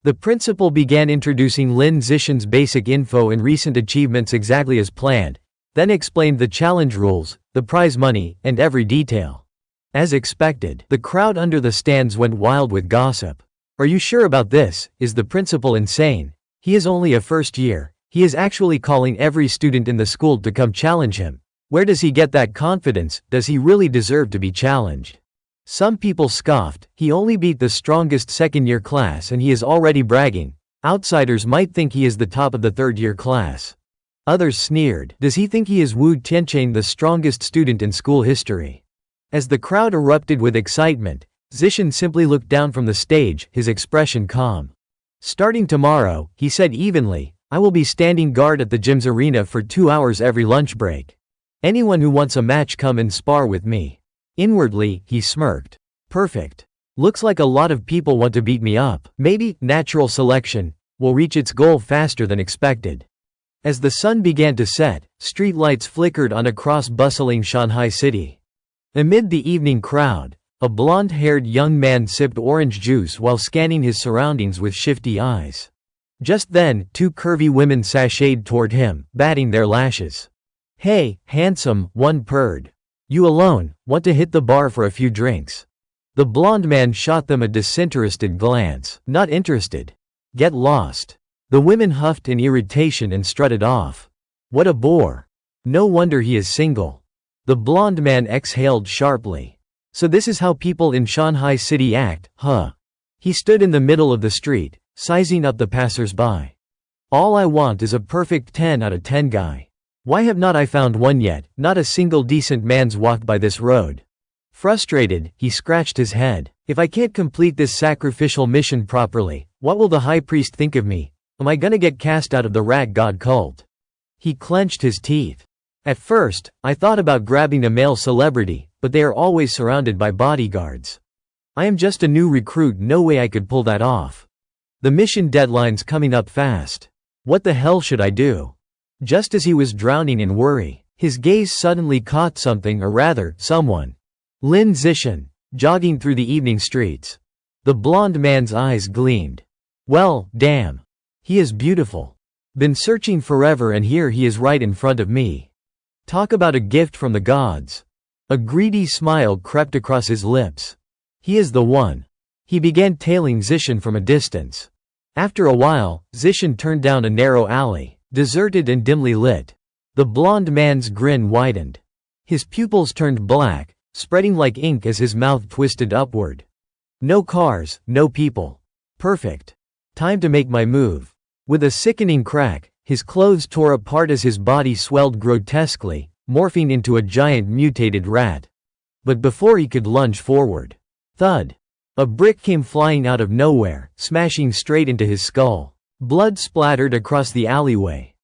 The principal began introducing Lin Zishan's basic info and recent achievements exactly as planned, then explained the challenge rules, the prize money, and every detail. As expected, the crowd under the stands went wild with gossip. Are you sure about this? Is the principal insane? He is only a first year. He is actually calling every student in the school to come challenge him. Where does he get that confidence? Does he really deserve to be challenged? Some people scoffed. He only beat the strongest second-year class and he is already bragging. Outsiders might think he is the top of the third-year class. Others sneered. Does he think he is Wu Tianchen, the strongest student in school history? As the crowd erupted with excitement, Zishan simply looked down from the stage, his expression calm. Starting tomorrow, he said evenly, I will be standing guard at the gym's arena for 2 hours every lunch break. Anyone who wants a match, come and spar with me. Inwardly, he smirked. Perfect. Looks like a lot of people want to beat me up. Maybe natural selection will reach its goal faster than expected. As the sun began to set, street lights flickered on across bustling Shanghai city. Amid the evening crowd, a blonde-haired young man sipped orange juice while scanning his surroundings with shifty eyes. Just then, 2 curvy women sashayed toward him, batting their lashes. Hey, handsome, one purred. You alone, want to hit the bar for a few drinks? The blonde man shot them a disinterested glance. Not interested. Get lost. The women huffed in irritation and strutted off. What a bore. No wonder he is single. The blonde man exhaled sharply. So this is how people in Shanghai city act, huh? He stood in the middle of the street, sizing up the passers-by. All I want is a perfect 10 out of 10 guy. Why have not I found one yet? Not a single decent man's walked by this road. Frustrated, he scratched his head. If I can't complete this sacrificial mission properly, what will the high priest think of me? Am I gonna get cast out of the rat god cult? He clenched his teeth. At first, I thought about grabbing a male celebrity, but they are always surrounded by bodyguards. I am just a new recruit, no way I could pull that off. The mission deadline's coming up fast. What the hell should I do? Just as he was drowning in worry, his gaze suddenly caught something, or rather, someone. Lin Zishan, jogging through the evening streets. The blonde man's eyes gleamed. Well, damn. He is beautiful. Been searching forever and here he is right in front of me. Talk about a gift from the gods. A greedy smile crept across his lips. He is the one. He began tailing Zishan from a distance. After a while, Zishan turned down a narrow alley, deserted and dimly lit. The blonde man's grin widened. His pupils turned black, spreading like ink as his mouth twisted upward. No cars, no people. Perfect. Time to make my move. With a sickening crack, his clothes tore apart as his body swelled grotesquely, morphing into a giant mutated rat. But before he could lunge forward, thud! A brick came flying out of nowhere, smashing straight into his skull. Blood splattered across the alleyway.